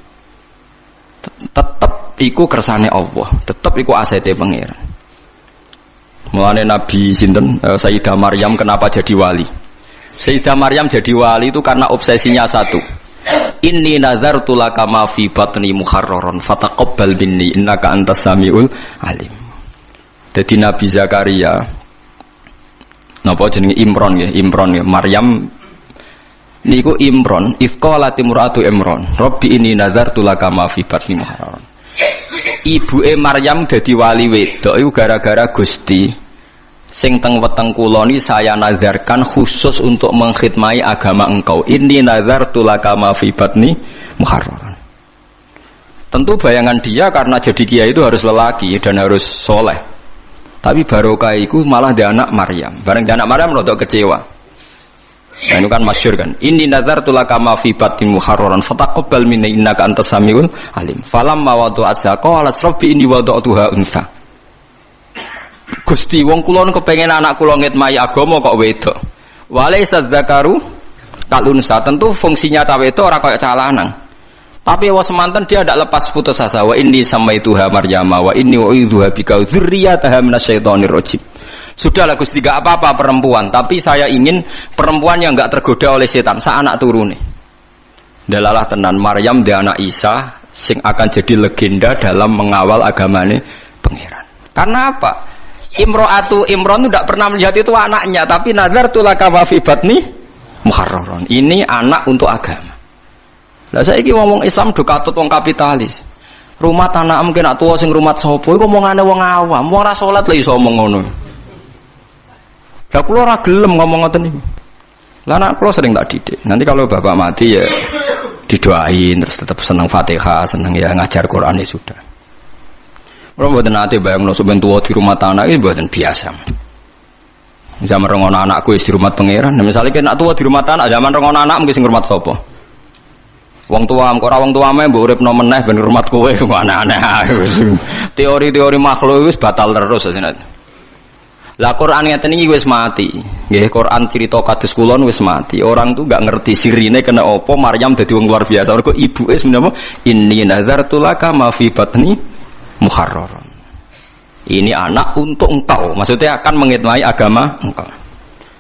Tetep iku kersane Allah, tetep iku asete pangeran. Mulane Nabi sinten Sayyidah Maryam kenapa jadi wali? Sayyidah Maryam jadi wali itu karena obsesinya satu. Inni nazartu laka ma fi batni muharraran fataqabbal minni innaka antas samiul alim. Jadi Nabi Zakaria napa jenenge Imron ya Maryam niku Imron ifqalat imraatu Imron rabbi inni nazartu laka ma fi batni muharraran. Ibuke Maryam dadi wali wedok iku gara-gara Gusti sing teng weteng kula ni saya nazarkan khusus untuk mengkhidmati agama engkau. Inni nazartu laka ma fi batni muharraran. Tentu bayangan dia karena jadi kiai itu harus lelaki dan harus soleh. Tapi barokah itu malah dia anak Maryam. Bareng dia anak Maryam rodok kecewa. Nah, itu kan masyhur kan. Inni nazartu laka ma fi batni muharraran fataqabbal minni innaka antas samiul alim. Falamma wada'atha qalat rabbi inni wada'tuha untha. Gusti wong kula kepengin anak kula ngitmai agama kok wedok. Walaisa dzakaru kalunsa. Tentu fungsinya cah wedok ora kaya cah lanang. Tapi wa semanten dia tidak lepas putus asa. Wa inni samaituha Maryama wa inni u'idzuha bika dzurriyyataha minasyaitonir rajim. Sudahlah Gusti gak apa-apa perempuan, tapi saya ingin perempuan yang enggak tergoda oleh setan, sa anak turune. Dalalah tenan Maryam dia anak Isa sing akan jadi legenda dalam mengawal agamane pangeran. Karena apa? Imro'atu Imron tidak pernah melihat itu anaknya, tapi nazartu laka ma fi batni muharraran. Ini anak untuk agama. Lah saiki ngomong Islam do katut wong kapitalis. Rumah tanah mungkin nak tuwa sing rumah sapa iku omongane wong awam, wong ora salat lho iso omong ngono. Lah kula ora gelem ngomong ngoten niku. Lah anak kula sering tak didik. Nanti kalau bapak mati ya didoain terus tetap seneng Fatihah, seneng ya ngajar Quran ya sudah. Kula mboten nate bayangno sampeyan tuwa di rumah tanah iki mboten biasa. Zaman rengono anakku wis di rumah pangeran. Nah, misalnya kena tuwa di rumah tanah, zaman rengono anak mungkin sing ngurmat sapa? Wong tua, kok ora wong tuame mbok uripno meneh ben ngurmat kowe aneh-aneh. Teori-teori makhluk wis batal terus jenenge. Lah Quran ngeten iki wis mati. Nggih, Quran cerita kados kulon wis mati. Orang tuh enggak ngerti sirine kena apa Maryam dadi wong luar biasa. Mergo ibuke sebenarnya inni nazartu laka ma fi batni muharraran. Ini anak untuk engkau. Maksudnya akan mengitmai agama engkau.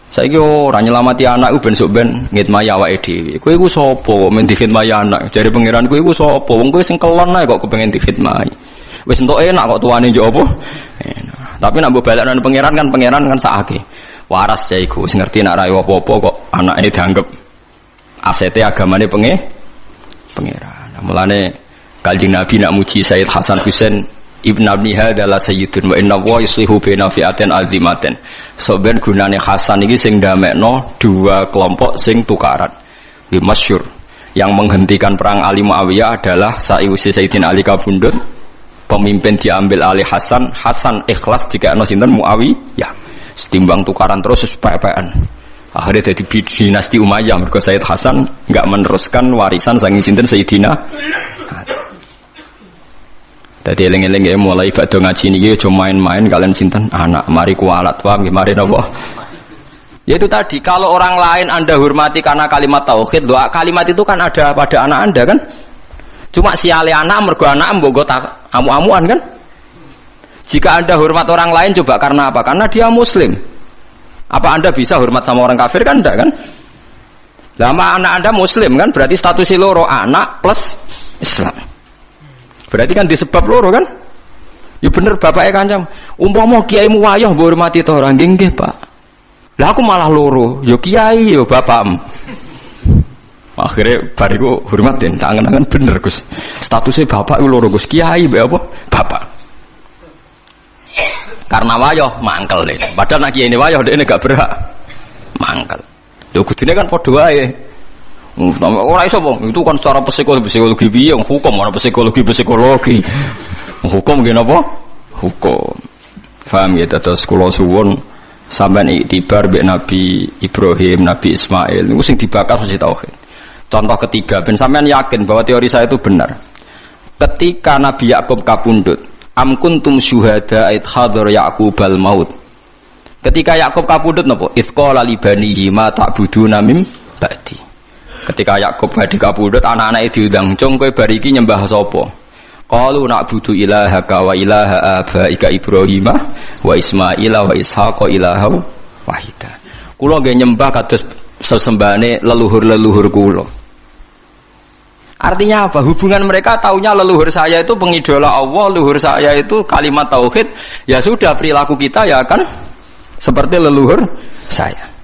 Saiki ora nyelamati anak ku ben sok ben ngitmai awake dhewe. Kowe iku sapa men dikhidmati anak? Jare pangeran kowe iku sapa? Wong kowe sing kelon ae kok kepengin dikhidmati. Wis entuk enak kok tuane yo apa? Enak. Tapi nek mbok balekno pangeran kan sakake. Waras ya iku sing ngerti nek ra apa-apa kok anake dianggap asete agamane pangeran. Nah, mulane Kanjeng Nabi nak muji Sayyid Hasan Husain Ibn Abniha adalah sayyidun wa inna wa yuslihu baina fi'atin azimatin. So ben gunane Hasan iki sing ndamekno dua kelompok sing tukaran. Iki masyhur. Yang menghentikan perang Ali Muawiyah adalah sa'iwisi Sayyidina Ali kabundut. Pemimpin diambil alih Hasan. Hasan ikhlas dikekno sinten Muawiyah. Setimbang tukaran terus pepean. Akhirnya jadi dinasti Umayyah. Mergo Sayyid Hasan enggak meneruskan warisan saking sinten Sayyidina. Dadi eling-eling ya mulai badhe ngaji niki aja main-main kalian sinten anak mari kualat paham nggih mari napa. Ya itu tadi kalau orang lain Anda hormati karena kalimat tauhid, doa kalimat itu kan ada pada anak Anda kan? Cuma siale anak mergo anak mbok amu-amuan kan? Jika Anda hormat orang lain coba karena apa? Karena dia muslim. Apa Anda bisa hormat sama orang kafir kan enggak kan? Lama anak Anda muslim kan berarti statusnya loro anak plus Islam. Berarti kan disebab loro kan? Ya bener bapaknya kancam. Umpama kiaimu wayah mbok hormati to ora nggih Pak. Lah aku malah loro, ya kiai ya bapakmu. Akhirnya bariku hormatin, tak angen-angen bener Gus. Statusnya bapak itu loro Gus, kiai mbek apa? Bapak. Karena wayah mangkel deh. Padahal nak kiai ini wayah dia gak berhak mangkel. Ya kudune kan padha wae. Ora iso wong, itu kan secara psikologi piye hukum ana psikologi. Hukum nggih napa? Hukum. Paham ya terus kula suwun sampean iktibar mbek Nabi Ibrahim, Nabi Ismail niku sing dibakar mesti tauhid. Contoh ketiga ben sampean yakin bahwa teori saya itu benar. Ketika Nabi Yakub kapundhut, am kuntum syuhada id hadar Yaqubal maut. Ketika Yakub kapundhut napa? Itsqala li banihi ma ta'buduna mim ba'di. Ketika Yakub badhe kapundhut anak-anake diundang, "Cung kowe bar iki nyembah sapa?" Qalu na'budu ilahaka wa ilaha abaika Ibrahim wa Ismail wa Ishaq ilaha wahida. Kula nggih nyembah kados sesembahane leluhur-leluhur kula. Artinya apa? Hubungan mereka taunya leluhur saya itu pengidola Allah, leluhur saya itu kalimat tauhid. Ya sudah perilaku kita ya kan seperti leluhur saya.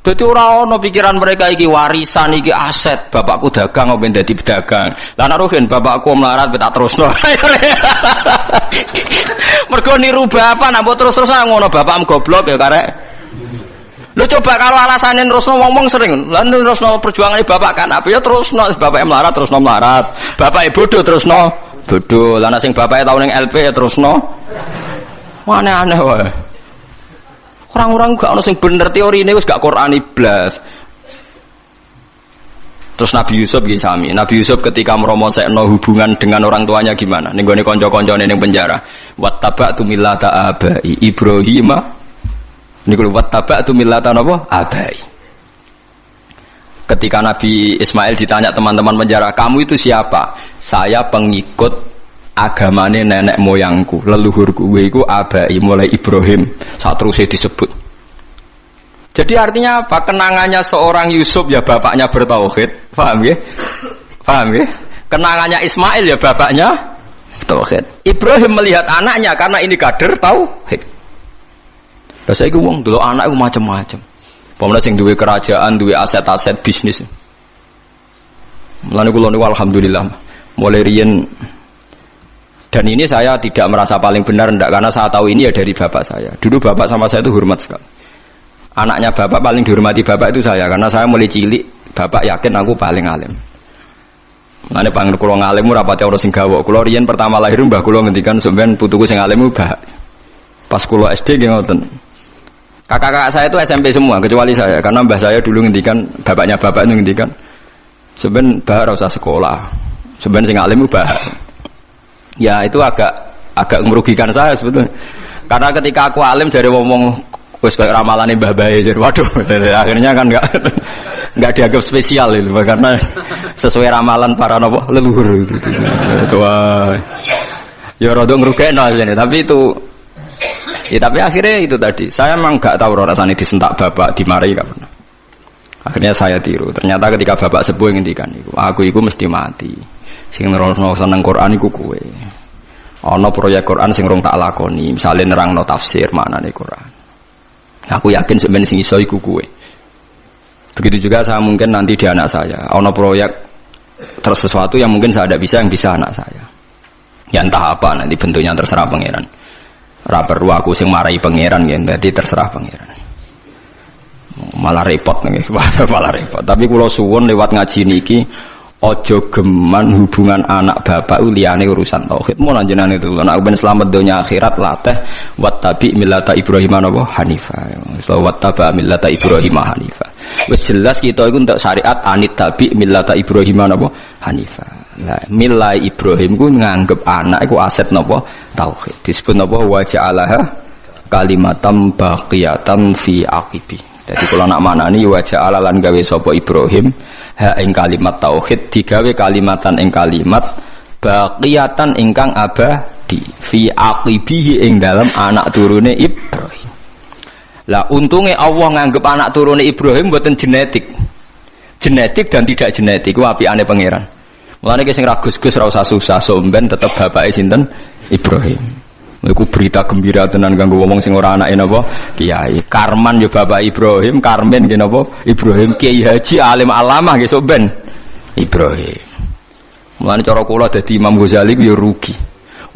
Dadi ora ana pikiran mereka iki warisan iki aset, bapakku dagang apa dadi pedagang. Lah nek rugen bapakku melarat tak terusno. Mergo niru bapak nak mbok terus-terusan ngono bapakmu goblok ya karek. Lho coba kalau alasane terusno wong-wong sering, lan terusno perjuangane bapak kan apa ya terusno bapake melarat terusno melarat. Bapake bodoh terusno bodoh. Lah nek sing bapake tau ning LP ya terusno. Aneh-aneh wae. Orang-orang gak ono sing bener teori ini wis gak Qur'ani blas. Terus Nabi Yusuf nggih sami. Nabi Yusuf ketika meromosekno hubungan dengan orang tuanya gimana? Ning gone kanca-kancane ning penjara. Wattaba'tu millata abai Ibrahim. Niku wattaba'tu millata napa? Abai. Ketika Nabi Ismail ditanya teman-teman penjara, "Kamu itu siapa?" "Saya pengikut agamane nenek moyangku, leluhurku iku abai mulai Ibrahim." Saat terusnya disebut. Jadi artinya apa? Kenangannya seorang Yusuf ya bapaknya bertauhid, paham ya? Paham ya? Kenangannya Ismail ya bapaknya tauhid. Ibrahim melihat anaknya karena ini kader tauhid. Lah saiki wong delok anak iku macam-macam. Pemene sing duwe kerajaan, duwe aset-aset bisnis. Mulane kula niku alhamdulillah mulai riyen. Dan ini saya tidak merasa paling benar enggak, karena saya tahu ini ya dari bapak saya. Dulu bapak sama saya itu hormat sekali. Anaknya bapak paling dihormati bapak itu saya, karena saya mulai cilik bapak yakin aku paling alim. Mane pangen kula ngalim ora pati ana sing gawok. Kula riyen pertama lahir mbah kula ngendikan sampean putuku sing alim mbah. Pas kula SD nggih ngoten. Kakak-kakak saya itu SMP semua kecuali saya, karena mbah saya dulu ngendikan, bapaknya bapak itu ngendikan sampean mbah ora usah sekolah. Sampean sing alim mbah. Ya itu agak merugikan saya sebetulnya. Karena ketika aku alim jadi ngomong wis bae ramalane Mbah Bae jadi waduh akhirnya kan enggak dianggap spesial itu karena sesuai ramalan para nopo leluhur gitu. Wah. Ya rada ngrugekno asline tapi itu ya tapi akhirnya itu tadi. Saya memang enggak tahu rasane disentak bapak dimarahi enggak pernah. Akhirnya saya tiru. Ternyata ketika bapak sepuh ngendikan iku, aku iku mesti mati. Sing nerangno seneng Quran iku kowe. Ana proyek Quran sing rong tak lakoni, misale nerangno tafsir maknane Quran. Aku yakin sampeyan sing iso iku kowe. Begitu juga saya mungkin nanti di anak saya, ono proyek terus sesuatu yang mungkin saya tidak bisa, yang bisa anak saya. Ya entah apa nanti bentuknya terserah pangeran. Ora perlu aku sing marahi pangeran ya, berarti terserah pangeran. Malah repot nih, malah repot. Tapi kula suwun lewat ngaji niki ojo geman hubungan anak bapak liyane urusan tauhid. Mun jenengan itu anak ben selamat dunia akhirat latih wattabi millata Ibrahim hanifa. So wattaba millata Ibrahim hanifa. Wis jelas kita iku untuk syariat anit tabi millata Ibrahim hanifa. Lah milai Ibrahim ku nganggep anak iku aset napa tauhid. Disebut napa wa ja'alaha kalimatam baqiyatan fi aqibi. Jadi kalau nak manani wa ja'ala lan gawe sapa Ibrahim ha ing kalimat tauhid digawe kalimatan ing kalimat baqiyatan ingkang abadi fi aqibihi ing dalam anak turune Ibrahim. Lah untungnya Allah nganggep anak turune Ibrahim mboten genetik. Genetik dan tidak genetik ku apikane pangeran. Mulane ki sing ra gus-gus ra usah susah somben tetep bapake sinten Ibrahim. Iku berita gembira tenan kanggo wong sing ora anake napa kiai. Karman yo bapak Ibrahim, Karmen nggih napa Ibrahim Kiai Haji alim alamah nggih somben Ibrahim. Mulane cara kula dadi Imam Ghazali yo rugi.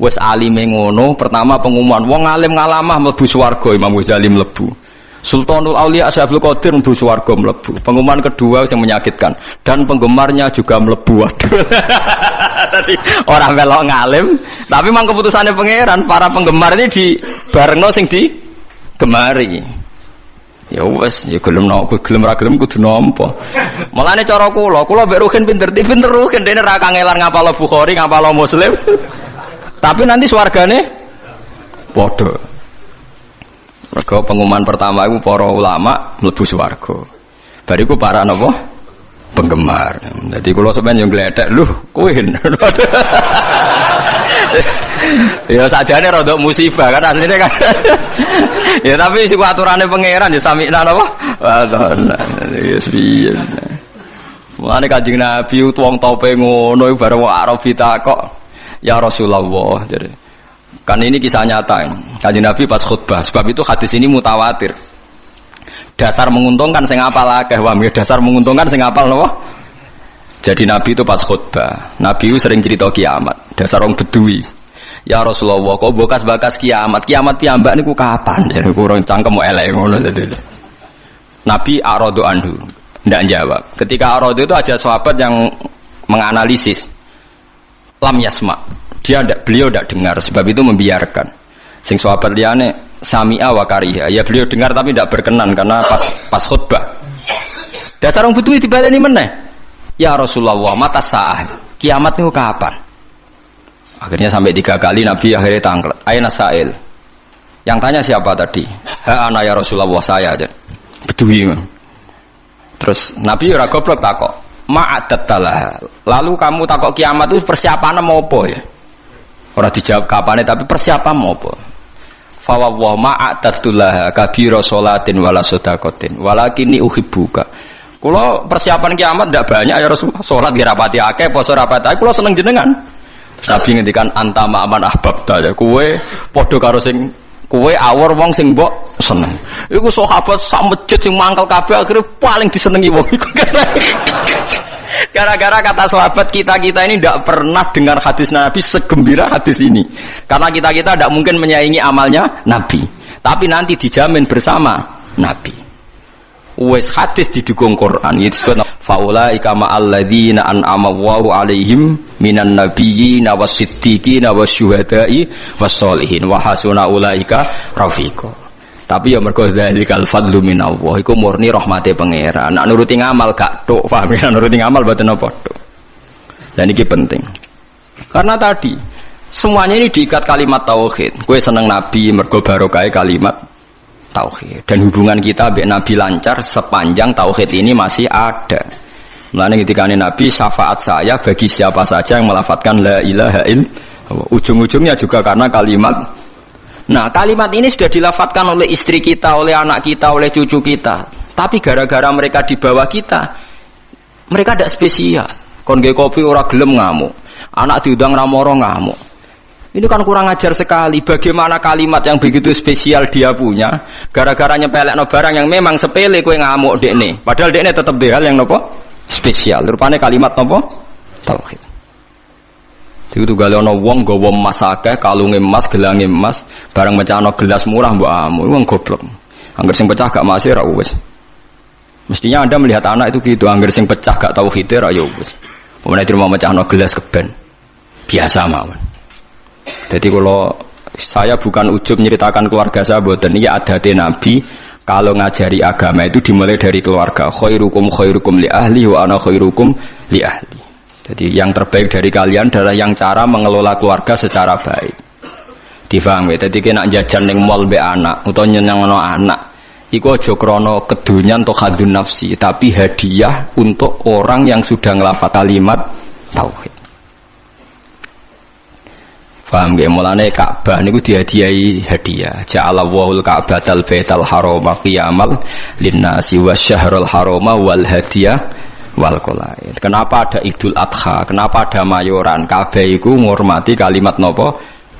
Wis alime ngono, pertama pengumuman wong alim ngalamah mlebu swarga, Imam Ghazali mlebu. Sultanul Aulia Ashabul Qadir mlebu swarga mlebu. Pengumuman kedua yang menyakitkan dan penggemarnya juga mlebu. Tadi orang melok ngalim, tapi memang keputusannya pangeran, para penggemar ini di barengno sing di gemari. Ya wes, ya gelem ra gelem kudu nampa. Mulane cara kula mbek Ruhin pinter Ruhin dene ra kangelan ngapalo Bukhari, ngapalo Muslim. Tapi nanti swargane padha. Mergo pengumuman pertama itu para ulama mlebu swarga. Bariku para napa? Penggemar. Dadi kula sampeyan yo gledek, lho, kowe. Ya sajane rada musibah kan asline kan. Ya tapi iku aturane pangeran ya samikna napa? Ya piye. Mulane Kanjeng Nabi wong tope ngono bareng wong Arab ditakok, "Ya Rasulullah," jadi kan ini kisah nyata. Kanjeng Nabi pas khutbah, sebab itu hadis ini mutawatir. Dasar menguntungkan sing apal akeh wae, dasar menguntungkan sing apal napa? Jadi Nabi itu pas khutbah, Nabi itu sering cerita kiamat. Dasar orang Bedui. Ya Rasulullah, kok bekas-bekas kiamat? Kiamat piyambak niku kapan? Jadi kurang cangkem elek ngono tadi. Nabi a'radu anhu, ndak jawab. Ketika a'radu itu ada sahabat yang menganalisis. Lam yasma. Beliau tidak dengar, sebab itu membiarkan. Sing sahabat liyane sami'a wa kariha. Ya beliau dengar tapi tidak berkenan karena pas khutbah. Dasar orang Bedui dibaleni meneh. Ya Rasulullah, mata sa'ah. Kiamat itu kapan? Akhirnya sampai 3 kali Nabi akhirnya tangklet. Aina sa'il. Yang tanya siapa tadi? Ha ana ya Rasulullah, saya aja. Bedui. Terus Nabi ora goblok takok. Ma'adattalah. Lalu kamu takok kiamat itu persiapannya mau apa ya? Orang dijawab kapan tapi persiapan mau apa? Fa wa ma'adattalah kabira sholatin wala sedaqatin walakini uhibbuka. Kula persiapan kiamat ndak banyak ya Rasulullah. Salat nggih rapati akeh, poso rapati akeh, kula seneng jenengan. Nabi ngendikan anta ma'aman ahbabta ya. Kowe padha karo sing kowe awor wong sing mbok seneng. Iku sahabat sak masjid sing mangkel kabeh akhire paling disenengi wong iku. Gara-gara kata sahabat kita ini tidak pernah dengar hadis Nabi segembira hadis ini. Karena kita tidak mungkin menyaingi amalnya Nabi. Tapi nanti dijamin bersama Nabi. Wes hadis didukung Quran. Itu disebut faulaika ma'al ladzina an'ama Allahu 'alaihim minan nabiyyin was-siddiqin wasyuhada'i was-sholihin wa hasuna ulaika rafiqa. Tapi ya mergo dzalikal fadlu minallah iku murni rahmate pangeran. Nek nuruti ngamal gak tok, paham ya? Nuruti ngamal mboten apa tok. Dan ini penting. Karena tadi semuanya ini diikat kalimat tauhid. Kowe seneng Nabi mergo barokah kalimat tauhid. Dan hubungan kita mbek Nabi lancar sepanjang tauhid ini masih ada. Mulane ketika Nabi syafaat saya bagi siapa saja yang melafadzkan la ilaha illallah. Ujung-ujungnya juga karena kalimat. Nah, kalimat ini sudah dilafadzkan oleh istri kita, oleh anak kita, oleh cucu kita. Tapi gara-gara mereka di bawah kita, mereka tidak spesial. Kon nggih kopi ora gelem ngamuk. Anak diundang ra moro ngamuk. Ini kan kurang ajar sekali. Bagaimana kalimat yang begitu spesial dia punya, gara-gara nyepelekno barang yang memang sepele kowe ngamuk dekne. Padahal dekne tetep de hal yang nopo spesial. Rupane kalimat nopo tauhid. Itu gale ana wong nggawa emas akeh, kalunge emas, gelange emas, barang mecahno gelas murah mbok amu. Wong goblok. Angger sing pecah gak masih ra wis. Mestinya Anda melihat anak itu gitu, angger sing pecah gak tauhid ra ya wis. Pemene di rumah mecahno gelas keben. Biasa mawon. Jadi kalau saya bukan ujub menceritakan keluarga saya, boten ini adatnya Nabi kalau ngajari agama itu dimulai dari keluarga. Khairukum khairukum li ahli wa ana khairukum li ahli. Jadi yang terbaik dari kalian adalah yang cara mengelola keluarga secara baik. Difahami? Jadi kena jajan ning mall be anak utawa nyenengno anak. Iku aja krana kedunyan atau hadun nafsi, tapi hadiah untuk orang yang sudah ngelafal kalimat tauhid. Paham nggih? Mulane Ka'bah niku dihadiahi hadiah. Ja'alallahul Ka'batal Baital Harama qiyamal linnasi wasyahrul harama wal hadiyah wal qalaid. Kenapa ada Idul Adha? Kenapa ada mayoran? Ka'bah iku ngurmati kalimat napa?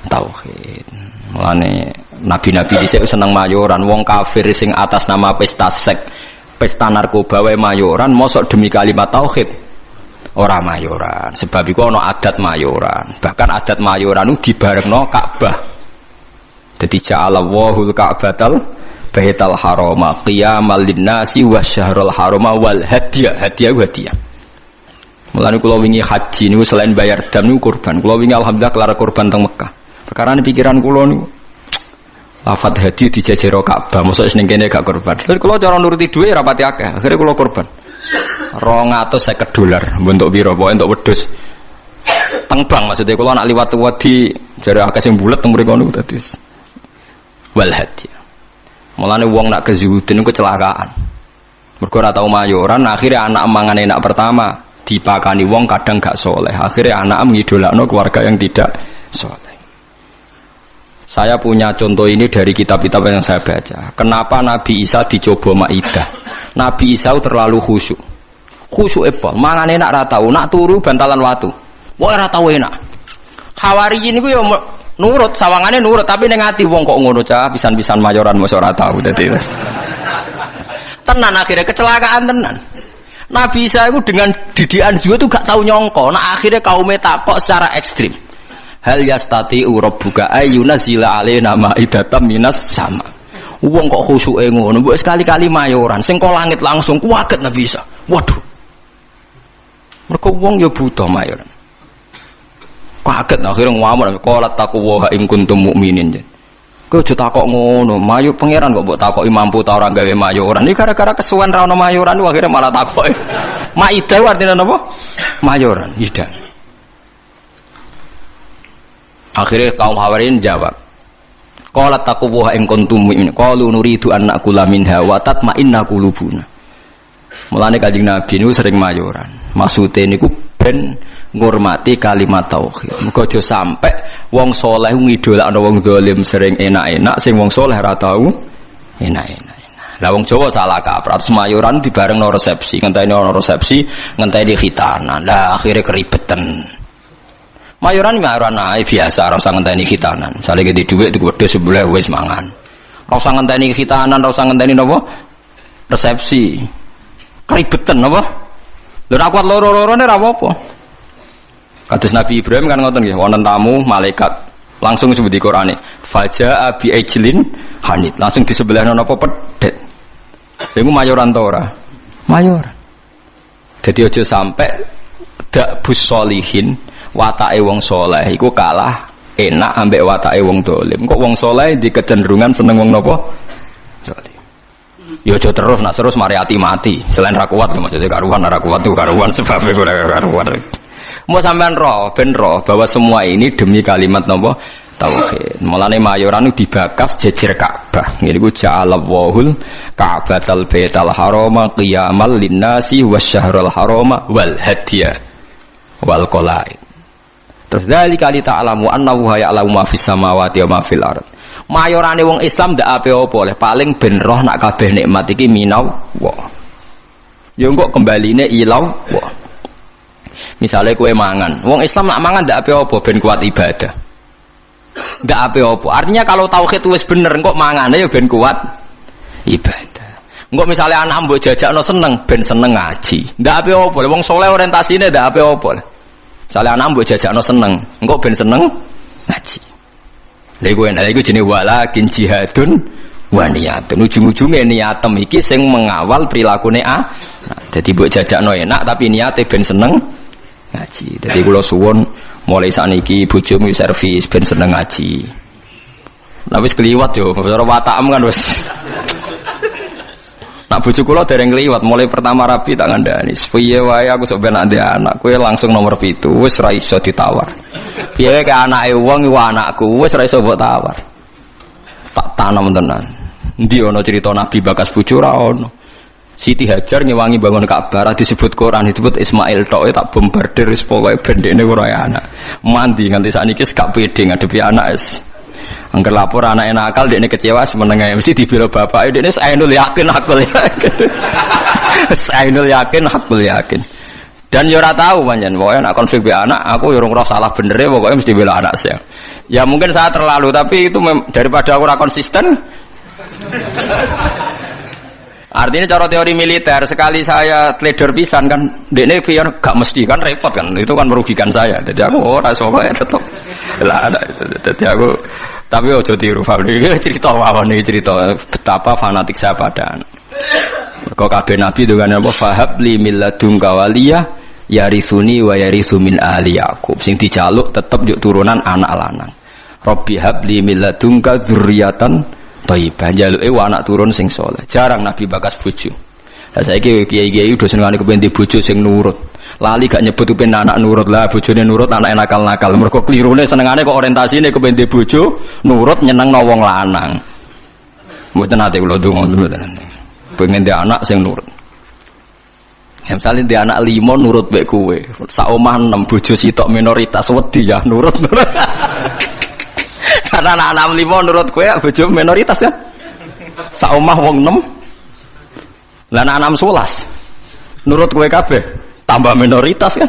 Tauhid. Mulane nabi-nabi dhisik seneng mayoran. Wong kafir sing atas nama pesta seks, pesta narkoba wae mayoran, mosok demi kalimat tauhid. Ora mayoran, sebab iku ana adat mayoran. Bahkan adat mayoran itu dibarengno Ka'bah. Dadi ja'alallahul Ka'batal Baital Harama qiyamal linnasi wasyahrul harama wal hadiyah. Hadiah. Mulane kula wingi haji niku selain bayar dam niku kurban. Kula wingi alhamdulillah kelar kurban teng Mekah. Perkara pikiran kula niku lafat hadiah dijajero Ka'bah, mosok ning kene gak kurban. Terus kula cara nuruti dhuwit ra pati akeh. Akhire kula kurban. $250 bentuk piro pokoke untuk wedhus tengbang maksudnya kalau nak liwat di jare akeh sing bulet teng mriko niku dadi wal hadiah. Mulane wong nak kezuhudin niku kecelakaan. Mergo ora tau mayoran, akhirnya anak mangan enak pertama dipakani wong kadang gak soleh. Akhirnya anak mengidolakno keluarga yang tidak soleh. Saya punya contoh ini dari kitab-kitab yang saya baca. Kenapa Nabi Isa dicoba Maidah? Nabi Isa terlalu khusyuk. Khusyuk epon, mangan enak ra tau, nak turu bantalan watu. Wah ra tau enak. Hawariyin niku ya nurut, sawangane nurut, tapi ning ati wong kok ngono cah, pisan-pisan mayoran mosok ora tau dadi. Tenan akhirnya kecelakaan tenan. Nabi Isa itu dengan didikan juga tuh gak tahu nyongko. Nah akhirnya kaumnya takok secara ekstrim. Hal yastati'u rabbuka ayyunazila alaina ma'idatan minas sama. Wong kok khusyuke ngono, mbok sekali-kali mayoran sing kok langit langsung kuwaget Nabi Isa. Waduh. Mergo wong ya buta mayoran. Kaget akhirnya ngamuk qalat taqwa in kuntum mukminin. Kowe aja takok ngono, mayu pangeran kok mbok takoki mampu ta ora gawe mayoran. Iki gara-gara kesuwen ra ono mayoran akhirnya malah takoki. Maidah artinya napa? Mayoran, idang. Akhirnya kaum Hawariyin jawab, qalat taqwa in kuntum mu'minin qalu nuridu an na'kula minha wa tatma'inna qulubuna. Mulane Kanjeng Nabi niku sering mayoran. Maksude niku ben ngurmati kalimat tauhid. Muga aja sampe wong saleh ngidolakno wong zalim sering enak-enak, sing wong saleh ora tau enak-enak. Lah wong Jawa salah kaprah mayoran dibarengno resepsi, ngenteni ono resepsi, ngenteni khitanan. Lah akhire keribetan. Mayoran ae biasa, ora usah ngenteni khitanan. Misale gede dhuwit tuku wedhus sebelah wis mangan. Ora usah ngenteni khitanan, ora usah ngenteni napa? Resepsi. Keribetan napa? Lha ora kuat loro-lorone ora apa-apa. Kados Nabi Ibrahim kan ngoten nggih, wonten tamu malaikat langsung disebut di Qur'ane, faja'a bi ajlin hanid. Langsung di sebelahna napa pedhet. Iku mayoran ta ora? Mayoran. Dadi aja sampe dak bus solihin watake wong saleh iku kalah enak ambek watake wong dolim. Kok wong saleh di kecenderungan seneng wong napa? Dolim. Ya aja terus nak terus mari ati mati. Selain ra kuat maksudnya karuan ra kuat tuh karuan sebab ora karuan. Mau sampean roh ben roh bahwa semua ini demi kalimat napa? Tauhid. Mulane mayoran dibakas jejer Ka'bah. Niku ja'alallahul Ka'batal Baital Harama qiyamal linnasi wasyahrul harama wal hadiyah wal qalaid. Terus dalika li ta'lamu annahu ya'lamu ma fis samawati wa ma fil ard. Mayorane wong Islam ndak ape-apa oleh paling ben roh nak kabeh nikmat iki minau wa. Ya kok kembaline ilau wa. Misale kowe mangan, wong Islam nak mangan ndak ape-apa ben kuat ibadah. Ndak apa-apa. Artinya kalau tauhid wis bener kok mangane ya ben kuat ibadah. Engko misale anak mbok jajakno seneng ben seneng ngaji. Ndak apa-apa. Wong saleh orientasine ndak apa-apa. Misale anak mbok jajakno seneng, engko ben seneng ngaji. Lha iku jenenge walakin jihadun wa niyatun. Ujung-ujunge niatem iki sing mengawal prilakune dadi mbok jajakno enak tapi niate ben seneng ngaji. Dadi kula suwun mulai sakniki bojomu servis ben seneng ngaji. Lah wis kliwat yo, cara watakam kan wis. Nak bojo kula dereng kliwat, mulai pertama rabi tak ngandani. Piye wae aku sok ben ndek anak, kowe langsung nomor 7, wis ra iso ditawar. Piye wae ke anake wong iku anakku, wis ra iso mbok tawar. Tak tanam tenan. Endi ana cerita Nabi bakas bojo ra ono. Siti Hajar ngewangi bangun Ka'bah disebut Quran disebut Ismail tok tak bombardir wis pokoke bendene ora anak. Mandi nganti sakniki gak pede ngadepi anak wis. Angger lapor anake nakal dekne kecewa semenenge mesti dibela bapake dekne ainul yakin hakul yakin. Ainul yakin hakul yakin. Dan yo ora tahu pancen pokoke nek konflik be anak aku yo ora salah benere pokoke mesti bela anak saya. Ya mungkin saya terlalu tapi itu daripada aku ora konsisten. Artinya cara teori militer sekali saya trader pisan kan dekne biar gak mesti kan repot kan itu kan merugikan saya. Jadi aku ora sokoe tetep lah ada itu. Jadi aku tapi ojo tiru Fabri cerita mawon iki cerita betapa fanatik saya pada anak. Kok kabeh nabi dengan apa fahab li milladunka waliyah yarithuni wa yarithu min ahli Yaqub sing dijaluk tetep yuk turunan anak lanang. Rabbi habli milladunka dzurriatan thayyibah jaluke anak turun sing saleh. Jarang nabi bakas bojo. Lah saiki kiai-kiai udah senengane kepen di bojo sing nurut. Lali gak nyebut kepen anak nurut lah bojone nurut anak nakal-nakal. Mergo klirune senengane kok orientasine kepen di bojo nurut nyenengno wong lanang. Mboten ate kula ndonga mboten. Pengen dia anak sing nurut. Ya misalnya dia anak 5 nurut mbek kowe. Sak omah 6 bojo sitok minoritas wedi ya nurut. Karena anak 5 nurut kowe bojo minoritas ya. Sak omah wong 6. Lah anak 11 nurut kowe kabeh tambah minoritas kan.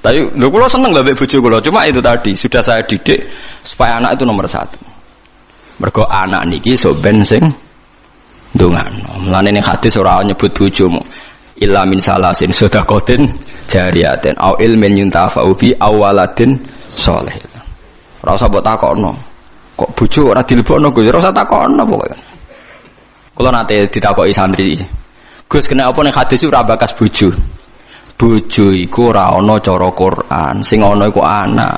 Tapi lho kula seneng lho mbek bojo kula. Cuma itu tadi sudah saya didik supaya anak itu nomor 1. Mergo anak niki sok ben sing ndongano. Mulane ning hadis ora nyebut bojomu illa min salasin sedaqatin jariyatin au ilmin yuntafa'u bi awaladin sholih. Ora usah mbok takokno. Kok bojo ora dilebokno Gus? Ora usah takokno pokoke. Kula nate ditakoki santri. Gus kena apa ning hadis ora bakas bojo? Bojo iku ora ana cara Quran, sing ana iku anak.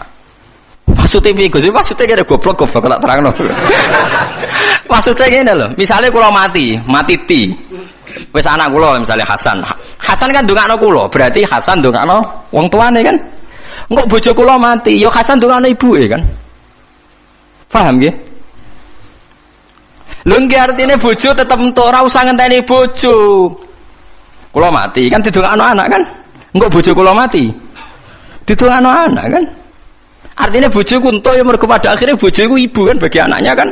Maksudnya piye Gus? Maksudnya kira goblok tak terangno. Maksudnya ngene lho, misale kula mati ti. Wis anak kula misale Hasan. Hasan kan ndongakno kula, berarti Hasan ndongakno wong tuane kan. Engko bojo kula mati, ya Hasan ndongakno ibuke kan. Paham nggih? Lho nggih artine bojo tetep entuk ora usah ngenteni bojo. Kula mati kan didongakno anak kan. Engko bojo kula mati. Didongakno anak kan. Artinya bojoku entuk ya mergo pada akhirnya bojoku ibu kan bagi anaknya kan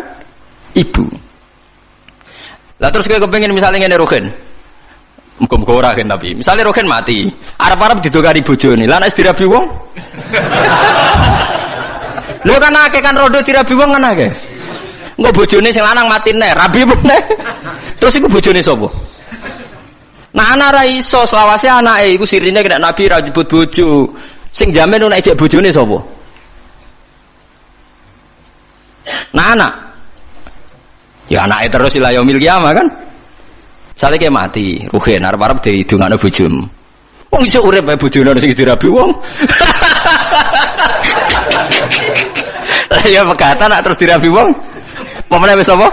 ibu. Lah terus kowe kepengin misalnya ngene Rohin. Muga-muga ora kan tapi. Misale Rohin mati, arep-arep didongani bojone. Lah nek dirabi wong. Lho kan akeh kan rodo dirabi wong kan akeh. Engko bojone sing lanang mati neh, rabi meneh. Terus iku bojone sapa? Nah anak ra iso selawase anake iku sirine kena Nabi ra nyebut bojo. Sing jamin nek ejek bojone sapa? Nah anak ya anaknya terus ila yaumil qiyamah kan sale ke mati ruhen arep-arep didongakno bojomu wong iso urip bae bojone sing dirabi wong lah ya pegatan nak terus dirabi wong pemene wis apa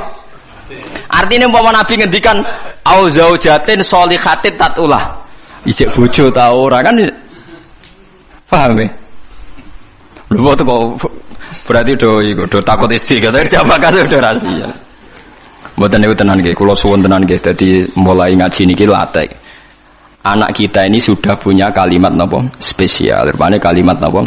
artine umpama Nabi ngendikan au zaujatin sholihatin tatulah ijek bojo ta ora kan paham ya lho kok berarti do takut istri kata jamaah kasih udah rahasia. Mboten niku tenan nggih, kula suwun tenan nggih dadi mulai ngaji niki latek. Anak kita ini sudah punya kalimat napa spesial, rupane kalimat napa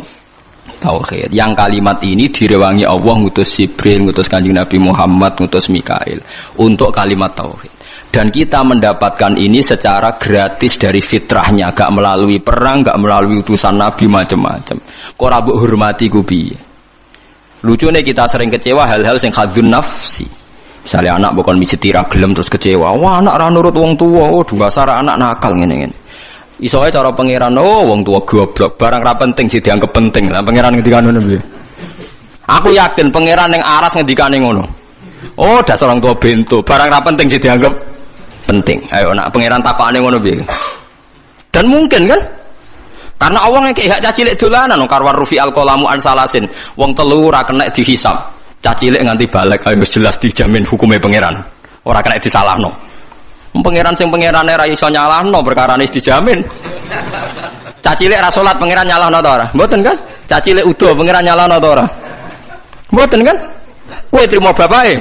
tauhid. Yang kalimat ini direwangi Allah ngutus Jibril, ngutus Kanjeng Nabi Muhammad, ngutus Mikail untuk kalimat tauhid. Dan kita mendapatkan ini secara gratis dari fitrahnya, gak melalui perang, gak melalui utusan Nabi macam-macam. Kok ora mbok hormati ku piye? Lucunya kita sering kecewa hal-hal sing hadzun nafsi. Misalnya anak bukan mijeti ra gelem terus kecewa. Wah, anak ra nurut wong tuwa. Oh, dungasara anak nakal ngene-ngene. Iso ae cara pangeran, oh wong tuwa goblok, barang ra penting sih dianggap penting. Lah pangeran ngendikane ngono piye? Aku yakin pangeran ning aras ngendikane ngono. Oh, dasar orang tua bento, barang ra penting sih dianggap penting. Ayo nak pangeran takokane ngono piye? Dan mungkin kan? Karena Allah ngekek hak cacilik dolanan karwar rufi al-qalamu an salasin. Wong telu ora kena dihisab. Cacilik nganti balik ayo jelas dijamin hukumnya pangeran. Ora kena disalahno. Pangeran sing pangerane ra iso nyalahno perkarane dijamin. Cacilik ra salat pangeran nyalahno ta ora? Mboten kan? Cacilik udo pangeran nyalahno ta ora? Mboten kan? Kowe trimo bapake.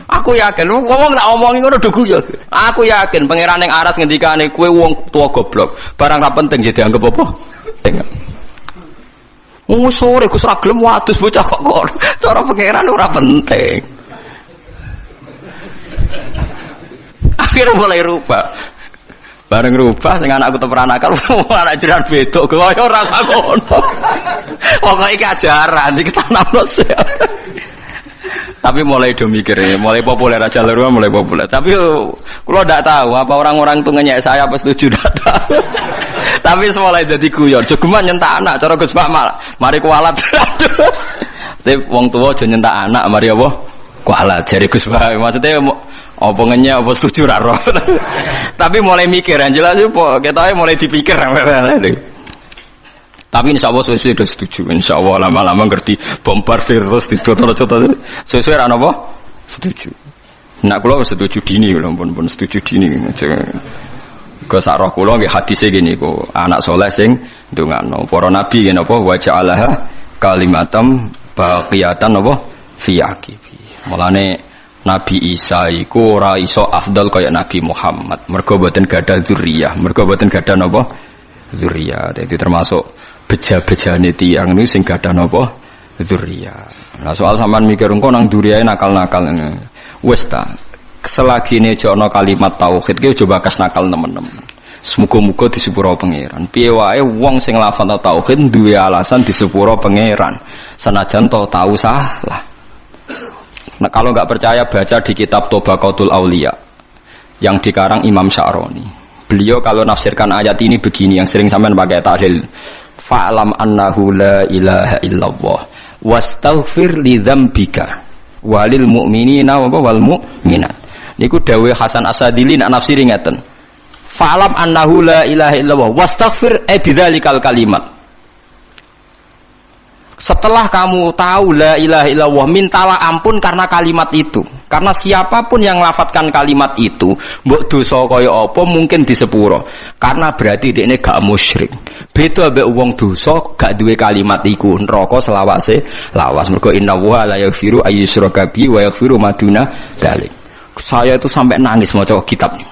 Aku yakin wong tak omongi ngono do guyu. Aku yakin pangeran ning aras ngendikane kowe wong tua goblok. Barang ra penting jadi dianggap apa? Penting. Wong sore Gus ra gelem wadus bocah kok kok. Cara pangeran ora penting. Akhirnya mulai rubah. Bareng rubah sing anakku teperan akal anak jiran bedok kaya ora ngono. Pokoke iki ajaran iki tanamno. Tapi mulai do mikir, mulai populer aja lho, mulai populer. Tapi kula ndak tahu apa orang-orang itu ngenyek saya apa setuju ndak tahu. Tapi mulai dadi guyon, jogeman nyentak anak cara Gus Pak mari kualat. Tapi wong tuwa aja nyentak anak, mari apa? Kualat jare Gus Pak. Maksudnya apa ngenyek apa setuju ra roh. Tapi mulai mikir, yang jelas apa ketoke mulai dipikir. Tapi insya Allah sesuai sudah setuju. Insya Allah lama-lama ngerti bombardir terus ditutur-tutur sesuai apa? Setuju. Nak kula setuju dini, pun setuju dini. Ke sarah kula nggih hadise gini kok anak soleh sing ndongakno para nabi ngene apa wa ja'alaha kalimatam baqiyatan apa fi aqibi. Mulane Nabi Isa iku ora iso afdal kaya Nabi Muhammad. Mergo boten gadah dzurriyyah, mergo boten gadah napa? Dzurriyyah. Dadi termasuk beja-bejane tiyang niku sing gadah napa? Dzurriyyah. Nah, soal sampean mikir engko nang duriyae nakal-nakal ngene. Wis ta. Selagine aja ana kalimat tauhid ki aja bakas nakal temen-temen. Semoga-moga disepuro pangeran. Piye wae wong sing lafal tauhid duwe alasan disepuro pangeran. Senajan to tahu salah. Nah, kalau nggak percaya baca di kitab Tobaqatul Auliya yang dikarang Imam Sya'roni. Beliau kalau nafsirkan ayat ini begini yang sering sampean pakai tahlil. Fa'lam annahu la ilaha illallah wastaghfir li dzambika walil mu'minina wal mu'minat. Niku dawuh Hasan As-Sadili nak nafsiri ngeten. Fa'lam annahu la ilaha illallah wastaghfir bidzalikal kalimat. Setelah kamu tahu la ilaha illallah, mintalah ampun karena kalimat itu. Karena siapapun yang lafadzkan kalimat itu, mbok dosa kaya apa mungkin disepuro. Karena berarti dekne gak musyrik. Beda mbek wong dosa gak duwe kalimat iku, neraka selawase lawas. Mergo innallaha la yaghfiru ayyushraka bihi wa yaghfiru ma duna dzalik. Saya itu sampai nangis maca kitabnya.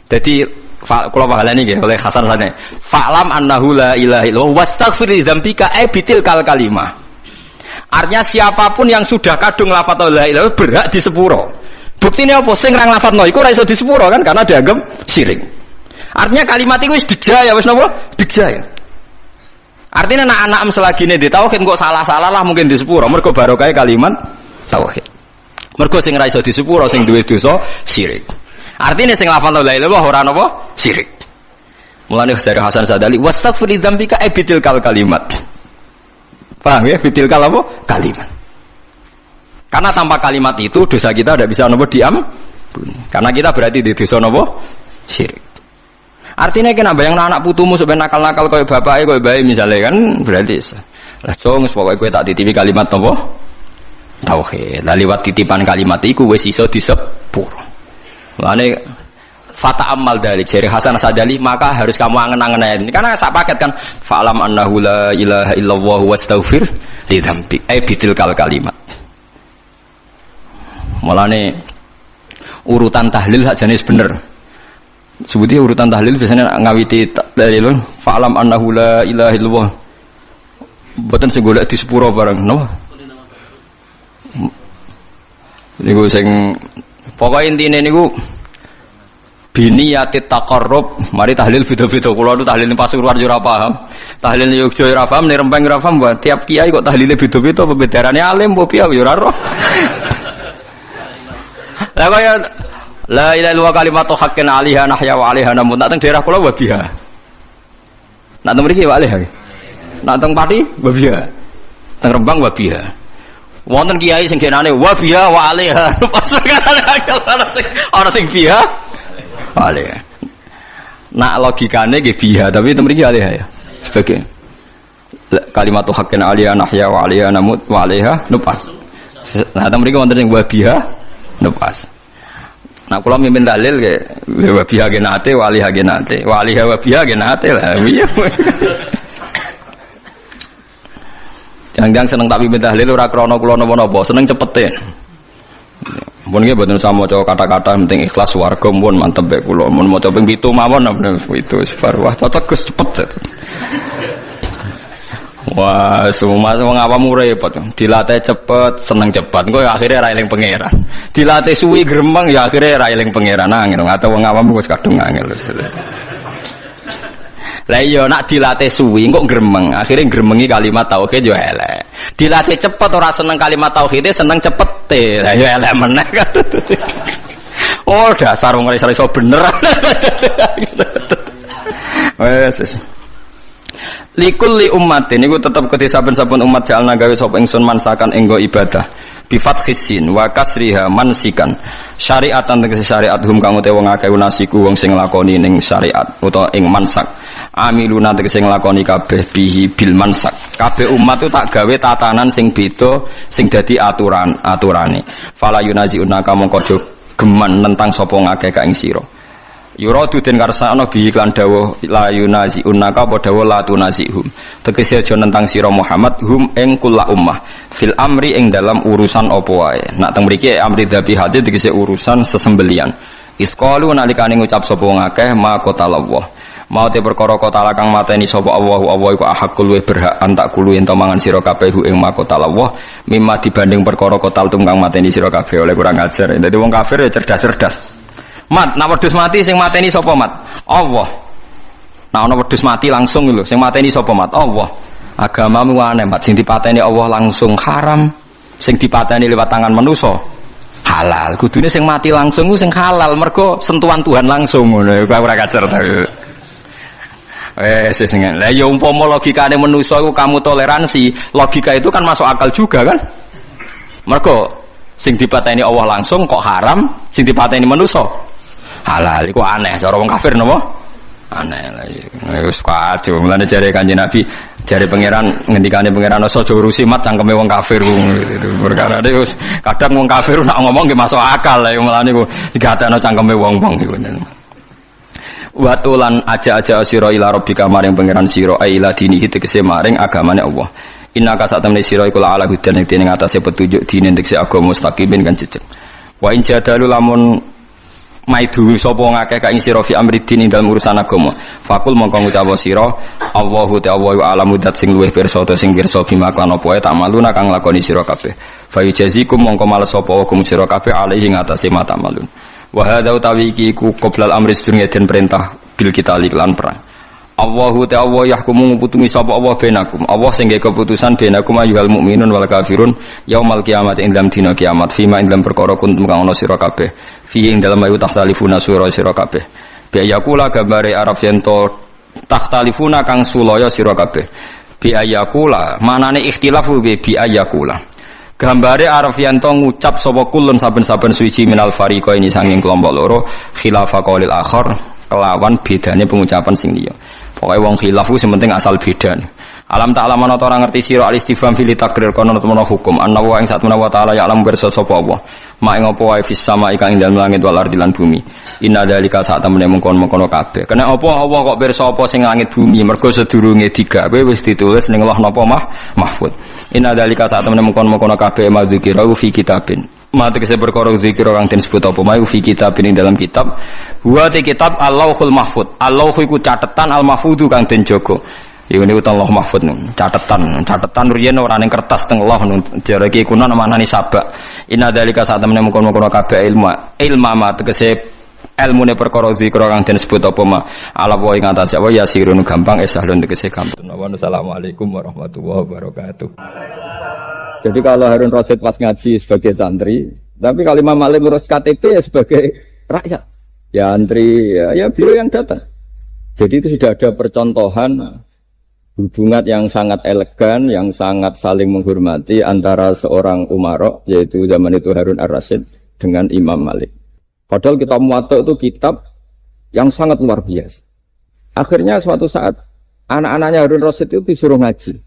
Jadi kalau pahalanya nggih oleh Hasan Sane. Fa'lam annahu la ilaha illallah wastaghfir li dzambika bitil kal kalimah. Artinya siapapun yang sudah kadung lafaz la ilaha illallah berhak disepuro. Buktine apa sing ra nglafadzno iku ora iso disepuro kan karena dianggap syirik. Artinya kalimat iku wis dijaya wis napa? Dijaya. Artinya anak-anak selagine di tauhid kok salah-salah lah mungkin disepuro mergo barokah kalimat tauhid. Mergo sing ra iso disepuro sing duwe dosa syirik. Artinya sing lafal la ilaha illallah ora napa syirik. Mulane dari Hasan Sadali wastaghfir li dzambika bitil kal kalimat. Paham ya bitil kal apa? Kalimat. Karena tanpa kalimat itu dosa kita tidak bisa napa diampuni. Karena kita berarti di dosa napa syirik. Artinya kena bayang anak putumu sampai nakal-nakal kaya bapake kaya bae misalnya kan berarti lah jong pokoke kowe tak titipi kalimat napa tauhid. Lah liwat titipan kalimat iku wis iso disepuro. Lane fata amal dari jari Hasan Sadali maka harus kamu angen-angen ayat ini karena sak paket kan fa'lam annahu la ilaha illallah wastaghfir li dzambik bitil kal kalimat. Mulane urutan tahlil hak jenis bener. Sebutnya urutan tahlil biasanya ngawiti dalil fa'lam annahu la ilaha illallah. Mboten sing golek di sepuro bareng no. Niku sing pokoknya intinya niku biniyati taqarrub. Mari tahlil beda-beda. Kula nu tahlil Pasuruan yo ora paham. Tahlil Yogya ora paham, ning Rempeng ora paham. Tiap kiai kok tahlile beda-beda, pembedarane alim mbok piye yo ora roh. Lah kaya la ilaha illallah kalimatu haqqin 'alaiha nahya wa 'alaiha namut. Nak teng daerah kula wabiha. Nak teng mriki wa 'alaiha. Nak teng Pati wabiha. Teng Rembang wabiha. Wonten kiai sing genane wabiha wa 'alaiha. Pas ana sing biha. Wa 'alaiha. Nak logikane nggih biha, tapi teng mriki 'alaiha ya. Sebagai kalimatu haqqin 'alaiha nahya wa 'alaiha namut wa 'alaiha nupas. Nah teng mriki wonten sing wabiha nupas. Nah kula mimpin dalil ke wabiha genate waliha genate waliha wabiha genate lah iya. Jangan seneng tak mimpin dalil ora krana kula napa-napa, seneng cepete. Mun nggih mboten usah maca kata-kata penting ikhlas warga mun mantep bae kula. Mun maca ping 7 mawon itu bar wah cocok Gus cepet. Wah, semua wong awam repot. Dilatih cepet, seneng cepet. Engko akhire ra eling pangeran. Dilatih suwi gremeng ya akhire ra eling pangeran. Angel atau wong awam wis kadung angel. Lah iya nak dilatih suwi kok gremeng, akhire gremengi kalimat tauhid yo elek. Dilatih cepet ora seneng kalimat tauhid, seneng cepete. Lah yo elek meneh kan. Oh, dasar wong iso bener. Wes. Likulli ummatin niku tetep kedhe saben-saben umat jalna gawe sapa ingsun mansakan enggo ibadah bi fathis sin wa kasriha mansikan syariatan tegese syariat hum kang utawa wong akeh nasiku wong sing nglakoni ning syariat utawa ing mansak amiluna tegese nglakoni kabeh bihi bil mansak kabeh umat itu tak gawe tatanan sing beda sing dadi aturane fala yunaziuna mongko do geman nentang sapa ngakeh ka ing sira yuradu den karsana bi iklan dawuh la yunazi unaka apa dawuh la tunazihum tegese aja nentang sira Muhammad hum ing kula ummah fil amri ing dalam urusan apa wae nak teng mriki amri dzabihati tegese urusan sesembelian isqalu nalikane ngucap sapa wong akeh ma qatallah mau te perkara qatala kang mateni sapa Allah iku ahakul we berhak antak kulu ento mangan sira kabeh ing ma qatallah mimma dibanding perkara qatal tum kang mateni sira kabeh oleh kurang ajar dadi wong kafir ya cerdas-cerdas. Mat, nak wedhus mati sing mateni sapa mat? Allah. Nah ana wedhus mati langsung lho, sing mateni sapa mat? Allah. Agamamu aneh mat, sing dipateni Allah langsung haram, sing dipateni lewat tangan manusa halal. Kudune sing mati langsung ku sing halal, mergo sentuhan Tuhan langsung ngono. Ora kacer ta. Wes sing lah ya umpama logikane manusa iku kamu toleransi, logika itu kan masuk akal juga kan? Mergo sing dipateni Allah langsung kok haram, sing dipateni manusa halal. Iku aneh cara wong kafir napa? Aneh lah. Wis kacau. Mulane jare Kanjeng Nabi, jare pangeran ngendikane pangeran aja urusi mat cangkeme wong kafir perkara wis kadang wong kafir nak ngomong nggih masuk akal lah mulane iku digatekno cangkeme wong-wong iku. Watulan aja-aja sira ila rabbika maring pangeran sira ila dinihi tegese maring agamane Allah. Innaka satamne sira iku ala hudan ing dene atase petunjuk dine tegese agama mustaqimin kan jejeg. Wa in jadalu lamun maidu sapa ngakeh ka ing sira fi amri din dalam urusan agama fakul mongko ngucap sira Allahu ta'ala wa alamu dat sing luwih pirsa ta sing pirsa bima kan apa tak maluna kang lakoni sira kabeh fa yujazikum mongko males sapa hukum sira kabeh alaihi ngatasi mata malun wa hadza utawi iki ku qoblal amri sedurunge den perintah bil kita lan perang Allahu ta'ala yahkumu nguputumi sapa Allah benakum Allah sing gawe keputusan benakum ayyuhal mukminun wal kafirun yaumal kiamat ing dalam dina kiamat fima ing dalam perkara kuntum kang ana sira kabeh fi ing dalam ayu tahtalifuna sira kabeh biayakula gambare arab yento tahtalifuna kang sulaya sira kabeh biayakula manane ikhtilafu biayakula gambare arab yento ngucap sapa kulun saben-saben suci minal fariqa ini sanging kelompok loro khilafa qaulil akhar kelawan bedane pengucapan sing liya. Pokoke wong khilaf ku sing penting asal beda. Alam ta'ala ana ora ngerti sira al-istifham fil takrir kono temen hukum anna wa ing satuna wa ta'ala ya alam pirsa sapa Allah. Mak ing apa wae fis sama ing dalem langit wal ardi lan bumi. Inna dzalika sak temene mengkon-mengkon kabeh. Kena apa Allah kok pirsa apa sing langit bumi mergo sedurunge digawe wis ditulis ning Allah napa mahfud. Inna dzalika sak temene mengkon-mengkon kabeh madzikira fi kitabin. Mate kese perkara zikir kang den sebut apa mayu fi kitab ing dalam kitab wa te kitab Allahul Mahfud. Allah iku catetan al mahfudu kang den jaga. Iku niku Allah Mahfud catetan riyen ora ning kertas teng Allah jare iki kuno maknane sabak. Inna dzalika sak temene mengkon-mengkon kabeh ilma ma tegese ilmune perkara zikra kang den sebut apa ma ala wa ing atase wa yasirun gampang esahlun tegese gampang. Assalamualaikum warahmatullahi wabarakatuh. Jadi kalau Harun Rasid pas ngaji sebagai santri, tapi kalau Imam Malik ngurus KTP ya sebagai rakyat. Ya antri ya beliau yang datang. Jadi itu sudah ada percontohan hubungan yang sangat elegan, yang sangat saling menghormati antara seorang umara, yaitu zaman itu Harun Ar-Rasyid dengan Imam Malik. Padahal kitab Muwatta itu kitab yang sangat luar biasa. Akhirnya suatu saat anak-anaknya Harun Rasyid itu disuruh ngaji.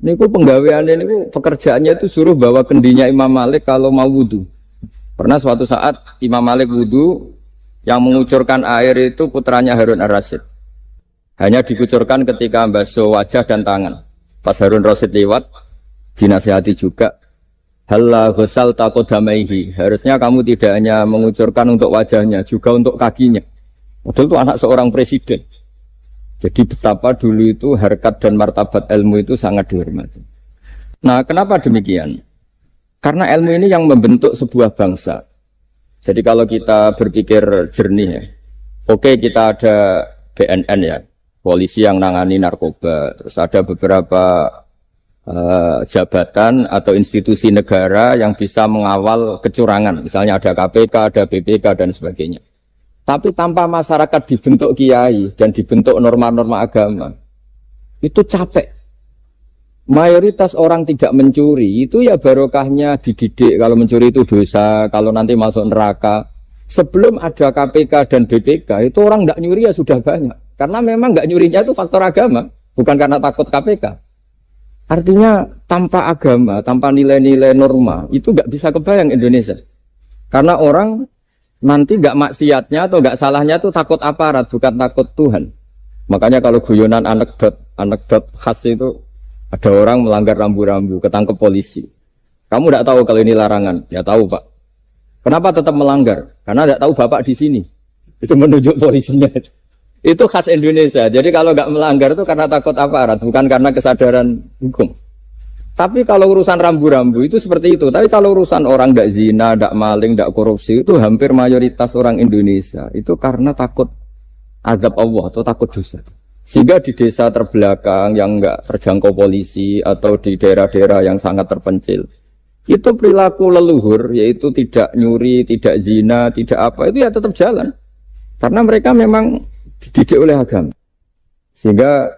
Ini penggaweannya ini pekerjaannya itu suruh bawa kendinya Imam Malik kalau mau wudu. Pernah suatu saat Imam Malik wudu, yang mengucurkan air itu putranya Harun Ar-Rasyid. Hanya dikucurkan ketika basuh wajah dan tangan. Pas Harun Rasyid lewat, dinasihati juga. Halla ghusal taqodamaihi. Harusnya kamu tidak hanya mengucurkan untuk wajahnya, juga untuk kakinya. Padahal itu anak seorang presiden. Jadi betapa dulu itu harkat dan martabat ilmu itu sangat dihormati. Nah, kenapa demikian? Karena ilmu ini yang membentuk sebuah bangsa. Jadi kalau kita berpikir jernih ya, oke kita ada BNN ya, polisi yang nangani narkoba, terus ada beberapa jabatan atau institusi negara yang bisa mengawal kecurangan, misalnya ada KPK, ada BPK dan sebagainya. Tapi tanpa masyarakat dibentuk kiai dan dibentuk norma-norma agama, itu capek. Mayoritas orang tidak mencuri, itu ya barokahnya dididik kalau mencuri itu dosa, kalau nanti masuk neraka. Sebelum ada KPK dan BPK, itu orang tidak nyuri ya sudah banyak. Karena memang nggak nyurinya itu faktor agama, bukan karena takut KPK. Artinya tanpa agama, tanpa nilai-nilai norma, itu nggak bisa kebayang Indonesia. Karena orang nanti nggak maksiatnya atau nggak salahnya itu takut aparat, bukan takut Tuhan. Makanya kalau guyonan anekdot khas itu, ada orang melanggar rambu-rambu, ketangkep polisi. Kamu nggak tahu kalau ini larangan? Ya tahu Pak. Kenapa tetap melanggar? Karena nggak tahu Bapak di sini. Itu menunjuk polisinya. Itu khas Indonesia. Jadi kalau nggak melanggar itu karena takut aparat, bukan karena kesadaran hukum. Tapi kalau urusan rambu-rambu itu seperti itu. Tapi kalau urusan orang nggak zina, nggak maling, nggak korupsi, itu hampir mayoritas orang Indonesia itu karena takut azab Allah atau takut dosa. Sehingga di desa terbelakang yang nggak terjangkau polisi atau di daerah-daerah yang sangat terpencil, itu perilaku leluhur, yaitu tidak nyuri, tidak zina, tidak apa, itu ya tetap jalan. Karena mereka memang dididik oleh agama. Sehingga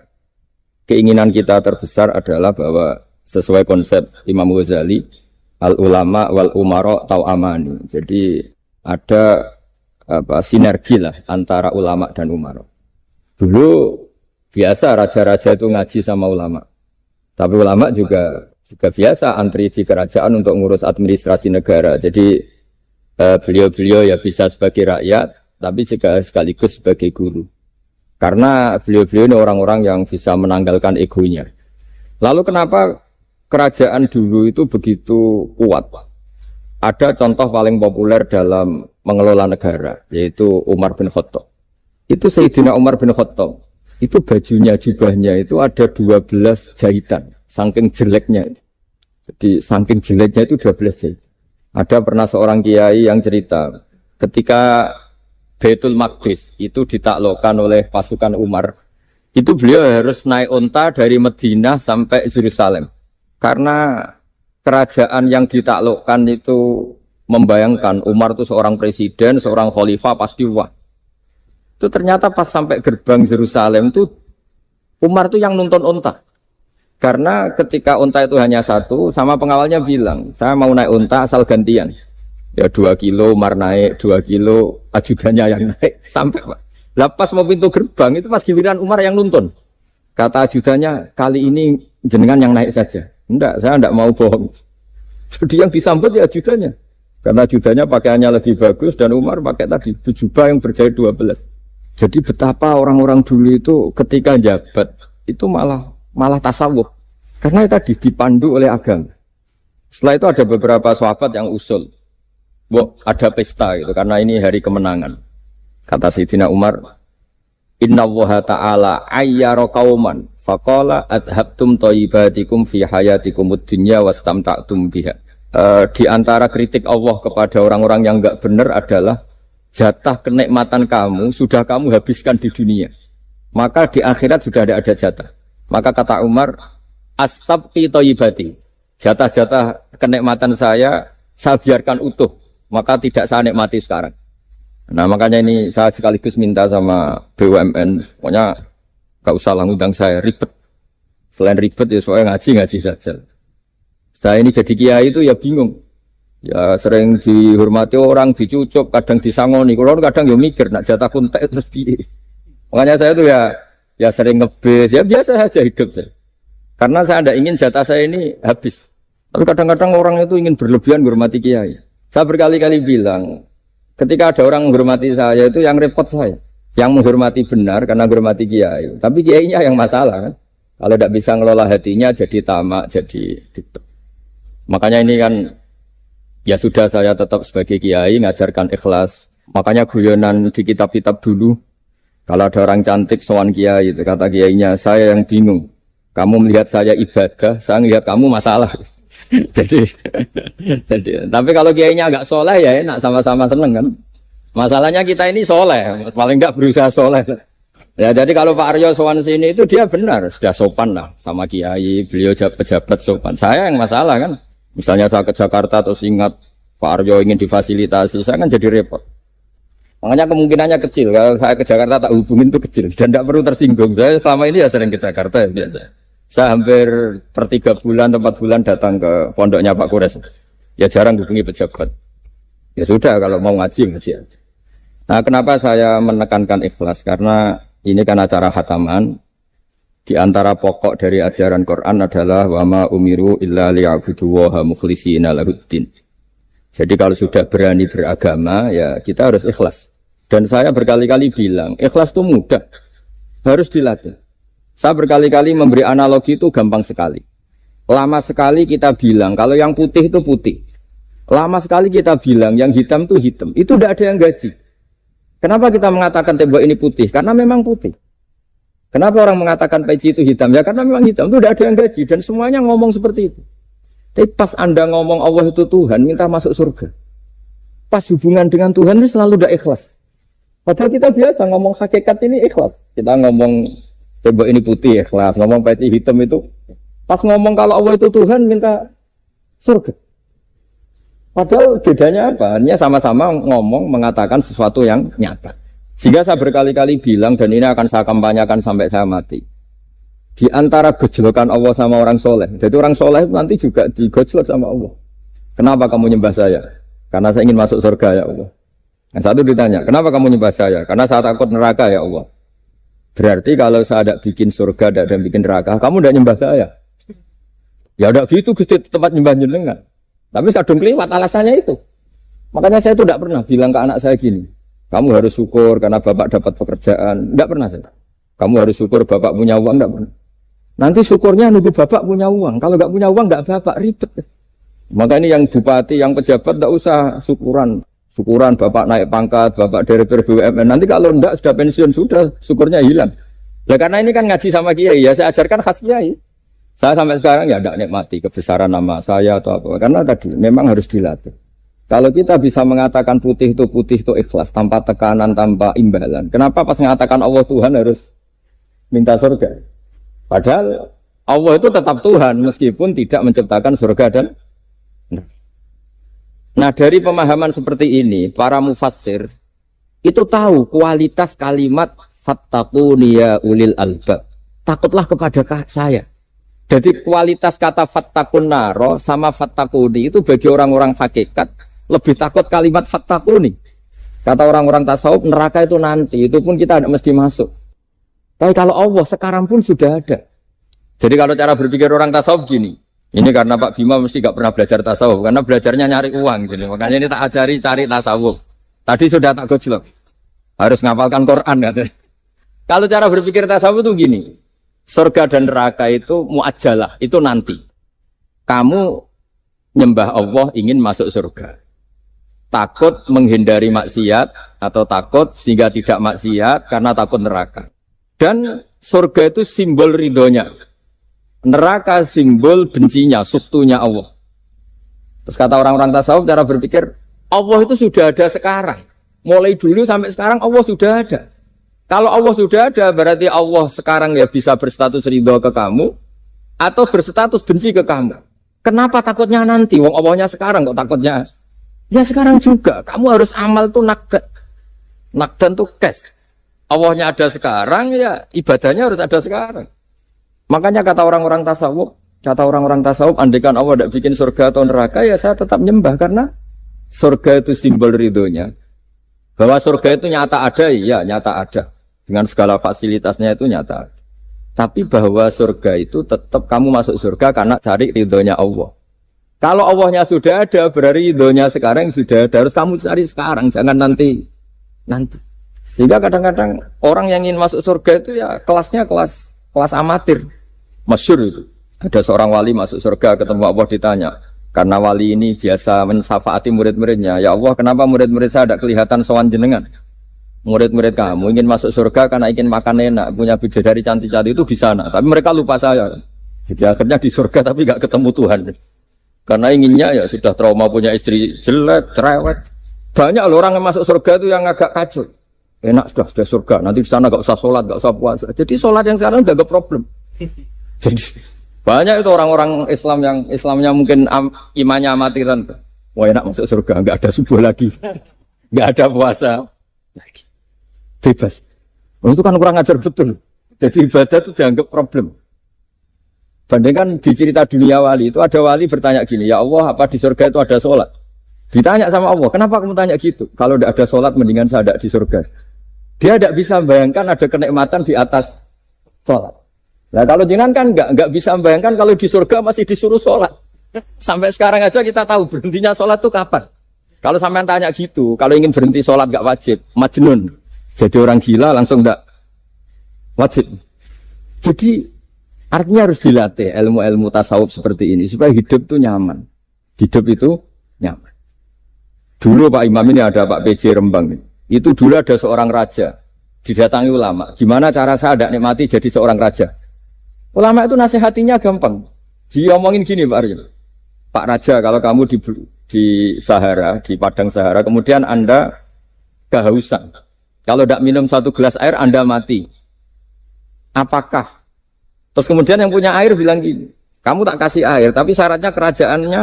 keinginan kita terbesar adalah bahwa sesuai konsep Imam Ghazali, al-ulama wal umara tau'amani. Jadi ada sinergi lah antara ulama dan umara. Dulu biasa raja-raja itu ngaji sama ulama. Tapi ulama juga biasa antri di kerajaan untuk ngurus administrasi negara. Jadi beliau-beliau ya bisa sebagai rakyat, tapi juga sekaligus sebagai guru. Karena beliau-beliau ini orang-orang yang bisa menanggalkan egonya. Lalu kenapa kerajaan dulu itu begitu kuat? Ada contoh paling populer dalam mengelola negara, yaitu Umar bin Khattab. Itu Sayyidina Umar bin Khattab. Itu bajunya, jubahnya itu ada 12 jahitan. Saking jeleknya. Jadi saking jeleknya itu 12 jahitan. Ada pernah seorang kiai yang cerita, ketika Baitul Maqdis itu ditaklukkan oleh pasukan Umar, itu beliau harus naik unta dari Madinah sampai Yerusalem. Karena kerajaan yang ditaklukkan itu membayangkan Umar itu seorang presiden, seorang khalifah, pasti wah. Itu ternyata pas sampai gerbang Yerusalem itu Umar itu yang nuntun unta. Karena ketika unta itu hanya satu, sama pengawalnya bilang, saya mau naik unta asal gantian. Ya 2 kilo Umar naik, 2 kilo ajudannya yang naik, sampai Pak. Lepas mau pintu gerbang, itu pas giliran Umar yang nuntun. Kata ajudannya, kali ini jenengan yang naik saja. Enggak, saya enggak mau bohong. Jadi yang disambut ya ajudannya. Karena ajudannya pakaiannya lebih bagus, dan Umar pakai tadi, jubah yang berjahit 12. Jadi betapa orang-orang dulu itu ketika jabat, itu malah tasawuf. Karena tadi dipandu oleh agama. Setelah itu ada beberapa sahabat yang usul. Ada pesta gitu, karena ini hari kemenangan. Kata Sayyidina Umar, Inna Allaha ta'ala ayyara qauman faqala adhabtum thayyibatikum fi hayatikumud dunya wastamta'tum biha. Di antara kritik Allah kepada orang-orang yang enggak benar adalah jatah kenikmatan kamu sudah kamu habiskan di dunia. Maka di akhirat sudah ada jatah. Maka kata Umar, astabqi thayyibati. Jatah-jatah kenikmatan saya biarkan utuh. Maka tidak saya nikmati sekarang. Nah makanya ini saya sekaligus minta sama BUMN, pokoknya gak usah lah ngundang saya, ribet. Selain ribet ya soalnya ngaji saja. Saya ini jadi kiai itu ya bingung. Ya sering dihormati orang, dicucuk, kadang disangoni. Kalau kadang ya mikir, nak jatah kuntek terus piye. Makanya saya tuh ya sering ngebes, ya biasa saja hidup saya. Karena saya tidak ingin jatah saya ini habis. Tapi kadang-kadang orang itu ingin berlebihan menghormati kiai. Saya berkali-kali bilang, ketika ada orang menghormati saya itu yang repot saya. Yang menghormati benar karena menghormati kiai. Tapi kiainya yang masalah kan. Kalau tidak bisa ngelola hatinya jadi tamak, jadi gitu. Makanya ini kan ya sudah saya tetap sebagai kiai ngajarkan ikhlas. Makanya guyonan di kitab-kitab dulu. Kalau ada orang cantik sowan kiai itu kata kiainya, saya yang bingung. Kamu melihat saya ibadah, saya melihat kamu masalah. jadi tapi kalau kiainya agak soleh ya enak sama-sama seneng kan. Masalahnya kita ini soleh, paling enggak berusaha soleh. Ya jadi kalau Pak Aryo sowan sini itu dia benar, sudah sopan lah sama kiai, beliau pejabat sopan. Saya yang masalah kan. Misalnya saya ke Jakarta terus ingat Pak Aryo ingin difasilitasi, saya kan jadi repot. Makanya kemungkinannya kecil, kalau saya ke Jakarta tak hubungin itu kecil dan tidak perlu tersinggung. Saya selama ini ya sering ke Jakarta ya biasa. Saya hampir per 3 bulan, 4 bulan datang ke pondoknya Pak Kures. Ya jarang hubungi pejabat. Ya sudah kalau mau ngaji aja. Nah kenapa saya menekankan ikhlas? Karena ini kan acara khataman. Di antara pokok dari ajaran Quran adalah wa ma umiru illa liya'budu waha mukhlishina lahuddin. Jadi kalau sudah berani beragama ya kita harus ikhlas. Dan saya berkali-kali bilang ikhlas itu mudah. Harus dilatih. Saya berkali-kali memberi analogi itu gampang sekali. Lama sekali kita bilang kalau yang putih itu putih. Lama sekali kita bilang yang hitam itu hitam. Itu tidak ada yang gaji. Kenapa kita mengatakan tembok ini putih? Karena memang putih. Kenapa orang mengatakan peci itu hitam? Ya karena memang hitam. Itu tidak ada yang gaji. Dan semuanya ngomong seperti itu. Tapi pas Anda ngomong Allah itu Tuhan, minta masuk surga. Pas hubungan dengan Tuhan ini selalu tidak ikhlas. Padahal kita biasa ngomong hakikat ini ikhlas. Kita ngomong tembok ini putih ikhlas, ngomong peci hitam itu. Pas ngomong kalau Allah itu Tuhan, minta surga. Padahal bedanya apa? Hanya sama-sama ngomong, mengatakan sesuatu yang nyata. Sehingga saya berkali-kali bilang, dan ini akan saya kampanyakan sampai saya mati. Di antara gejolokan Allah sama orang soleh. Jadi orang soleh itu nanti juga digojlok sama Allah. Kenapa kamu nyembah saya? Karena saya ingin masuk surga ya Allah. Yang satu ditanya, kenapa kamu nyembah saya? Karena saya takut neraka ya Allah. Berarti kalau saya tidak bikin surga, tidak bikin neraka, kamu tidak nyembah saya. Ya udah gitu, tempat nyembah jenengan. Tapi kadung keliwat alasannya itu. Makanya saya itu tidak pernah bilang ke anak saya gini, kamu harus syukur karena bapak dapat pekerjaan. Tidak pernah saya. Kamu harus syukur bapak punya uang, tidak pernah. Nanti syukurnya nunggu bapak punya uang. Kalau nggak punya uang, nggak bapak, ribet. Maka ini yang bupati, yang pejabat tidak usah syukuran. Syukuran bapak naik pangkat, bapak direktur BUMN. Nanti kalau enggak sudah pensiun, sudah syukurnya hilang. Nah, karena ini kan ngaji sama kiai, ya saya ajarkan khas kiai. Saya sampai sekarang ya tidak nikmati kebesaran nama saya atau apa. Karena tadi memang harus dilatih. Kalau kita bisa mengatakan putih itu ikhlas, tanpa tekanan, tanpa imbalan. Kenapa pas mengatakan Allah Tuhan harus minta surga? Padahal Allah itu tetap Tuhan meskipun tidak menciptakan surga dan nah dari pemahaman seperti ini, para mufassir itu tahu kualitas kalimat fattaquni ya ulil albab. Takutlah kepada saya. Jadi kualitas kata fattaqun naro sama fattaquni itu bagi orang-orang hakikat lebih takut kalimat fattaquni. Kata orang-orang tasawuf neraka itu nanti, itu pun kita tidak mesti masuk. Tapi kalau Allah sekarang pun sudah ada. Jadi kalau cara berpikir orang tasawuf gini. Ini karena Pak Bima mesti gak pernah belajar tasawuf, karena belajarnya nyari uang gitu. Makanya ini tak ajari cari tasawuf. Tadi sudah tak gojlok. Harus ngapalkan Quran katanya. Kalau cara berpikir tasawuf itu gini. Surga dan neraka itu muajalah, itu nanti. Kamu nyembah Allah ingin masuk surga. Takut menghindari maksiat atau takut sehingga tidak maksiat karena takut neraka. Dan surga itu simbol ridhonya. Neraka simbol bencinya, suktunya Allah. Terus kata orang-orang tasawuf cara berpikir, Allah itu sudah ada sekarang. Mulai dulu sampai sekarang Allah sudah ada. Kalau Allah sudah ada, berarti Allah sekarang ya bisa berstatus ridho ke kamu atau berstatus benci ke kamu. Kenapa takutnya nanti? Wong Allahnya sekarang kok takutnya? Ya sekarang juga. Kamu harus amal tuh nakdan. Nakdan tuh cash. Allahnya ada sekarang, ya ibadahnya harus ada sekarang. Makanya kata orang-orang tasawuf, andaikan Allah tidak bikin surga atau neraka, ya saya tetap nyembah karena surga itu simbol ridhonya. Bahwa surga itu nyata ada, ya nyata ada. Dengan segala fasilitasnya itu nyata. Tapi bahwa surga itu tetap kamu masuk surga karena cari ridhonya Allah. Kalau Allahnya sudah ada, berarti ridhonya sekarang sudah ada. Harus kamu cari sekarang, jangan nanti. Sehingga kadang-kadang orang yang ingin masuk surga itu ya kelasnya kelas amatir. Masyhur itu. Ada seorang wali masuk surga ketemu Allah ditanya. Karena wali ini biasa mensafaati murid-muridnya. Ya Allah, kenapa murid-murid saya tidak kelihatan sowan jenengan? Murid-murid kamu ingin masuk surga karena ingin makan enak, punya bidadari cantik-cantik itu di sana. Tapi mereka lupa saya. Jadi akhirnya di surga tapi nggak ketemu Tuhan. Karena inginnya ya sudah trauma punya istri jelek, cerewet. Banyak loh orang yang masuk surga itu yang agak kacau. Enak sudah surga, nanti di sana nggak usah sholat, nggak usah puasa. Jadi sholat yang sekarang udah gak problem. Jadi banyak itu orang-orang Islam yang Islamnya mungkin imannya amatiran. Wah enak masuk surga, nggak ada subuh lagi, nggak ada puasa lagi, bebas. Itu kan kurang ajar betul. Jadi ibadah itu dianggap problem. Bandingkan di cerita dunia wali itu ada wali bertanya gini, ya Allah apa di surga itu ada sholat? Ditanya sama Allah, kenapa kamu tanya gitu? Kalau tidak ada sholat mendingan saya ada di surga. Dia tidak bisa membayangkan ada kenikmatan di atas sholat. Nah kalau jenengan kan nggak bisa membayangkan kalau di surga masih disuruh sholat. Sampai sekarang aja kita tahu berhentinya sholat itu kapan. Kalau sampean tanya gitu, kalau ingin berhenti sholat nggak wajib, majnun. Jadi orang gila langsung nggak wajib. Jadi artinya harus dilatih ilmu-ilmu tasawuf seperti ini supaya hidup itu nyaman. Hidup itu nyaman. Dulu Pak Imam ini ada Pak PJ Rembang. Itu dulu ada seorang raja. Didatangi ulama. Gimana cara saya tidak nikmati jadi seorang raja? Ulama itu nasihatinya gampang. Dia omongin gini Pak Arjun. Pak Raja kalau kamu di Sahara, di padang Sahara, kemudian Anda kehausan. Kalau tidak minum 1 gelas air Anda mati. Apakah? Terus kemudian yang punya air bilang gini. Kamu tak kasih air, tapi syaratnya kerajaannya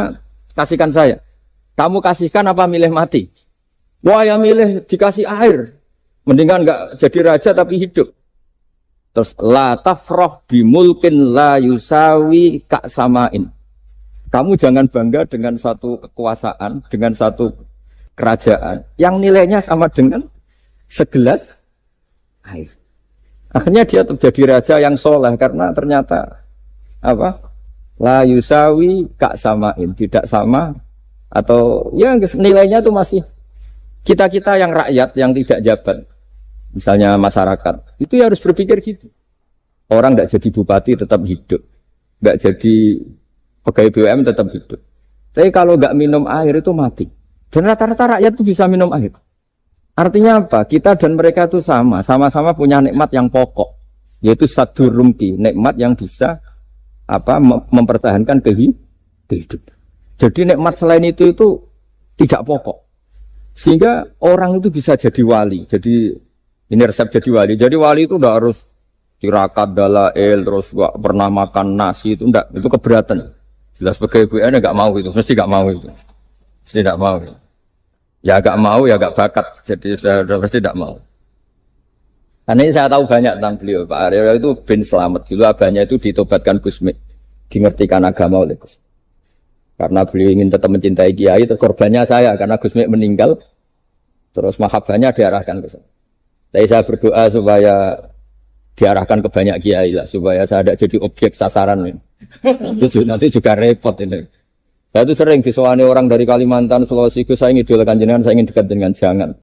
kasihkan saya. Kamu kasihkan apa milih mati? Wah ya milih dikasih air. Mendingan enggak jadi raja tapi hidup. Terus la tafrah bimulkin la yusawi ka'samain. Kamu jangan bangga dengan satu kekuasaan, dengan satu kerajaan yang nilainya sama dengan segelas air. Akhirnya dia jadi raja yang soleh karena ternyata apa? La yusawi ka'samain, tidak sama. Atau ya nilainya itu masih kita-kita yang rakyat yang tidak jabat, misalnya masyarakat, itu ya harus berpikir gitu. Orang tidak jadi bupati tetap hidup, nggak jadi pegawai BUMN tetap hidup. Tapi kalau nggak minum air itu mati. Dan rata-rata rakyat itu bisa minum air. Artinya apa? Kita dan mereka itu sama-sama punya nikmat yang pokok, yaitu sadur rumpi, nikmat yang bisa mempertahankan kehidupan. Jadi nikmat selain itu tidak pokok. Sehingga orang itu bisa jadi wali. Jadi ini resep jadi wali. Jadi wali itu tidak harus tirakat, dalail, terus gak pernah makan nasi itu enggak. Itu keberatan. Jelas sebagai BUMN enggak mau itu. Mesti enggak mau itu. Mesti enggak mau. Ya enggak mau, ya enggak bakat. Jadi sudah pasti enggak mau. Karena ini saya tahu banyak tentang beliau. Pak Aryo itu bin selamat. Dulu abahnya itu ditobatkan Gusmi. Dingertikan agama oleh Gusmi. Karena beliau ingin tetap mencintai kiai, korbannya saya karena Gus Mek meninggal, terus mahabbahnya diarahkan ke saya. Tapi saya berdoa supaya diarahkan ke banyak kiai lah, supaya saya tidak jadi objek sasaran. Nanti juga repot ini. Saya itu sering disewani orang dari Kalimantan, Sulawesi, saya ingin idolakan jenengan, saya ingin dekat dengan jangan.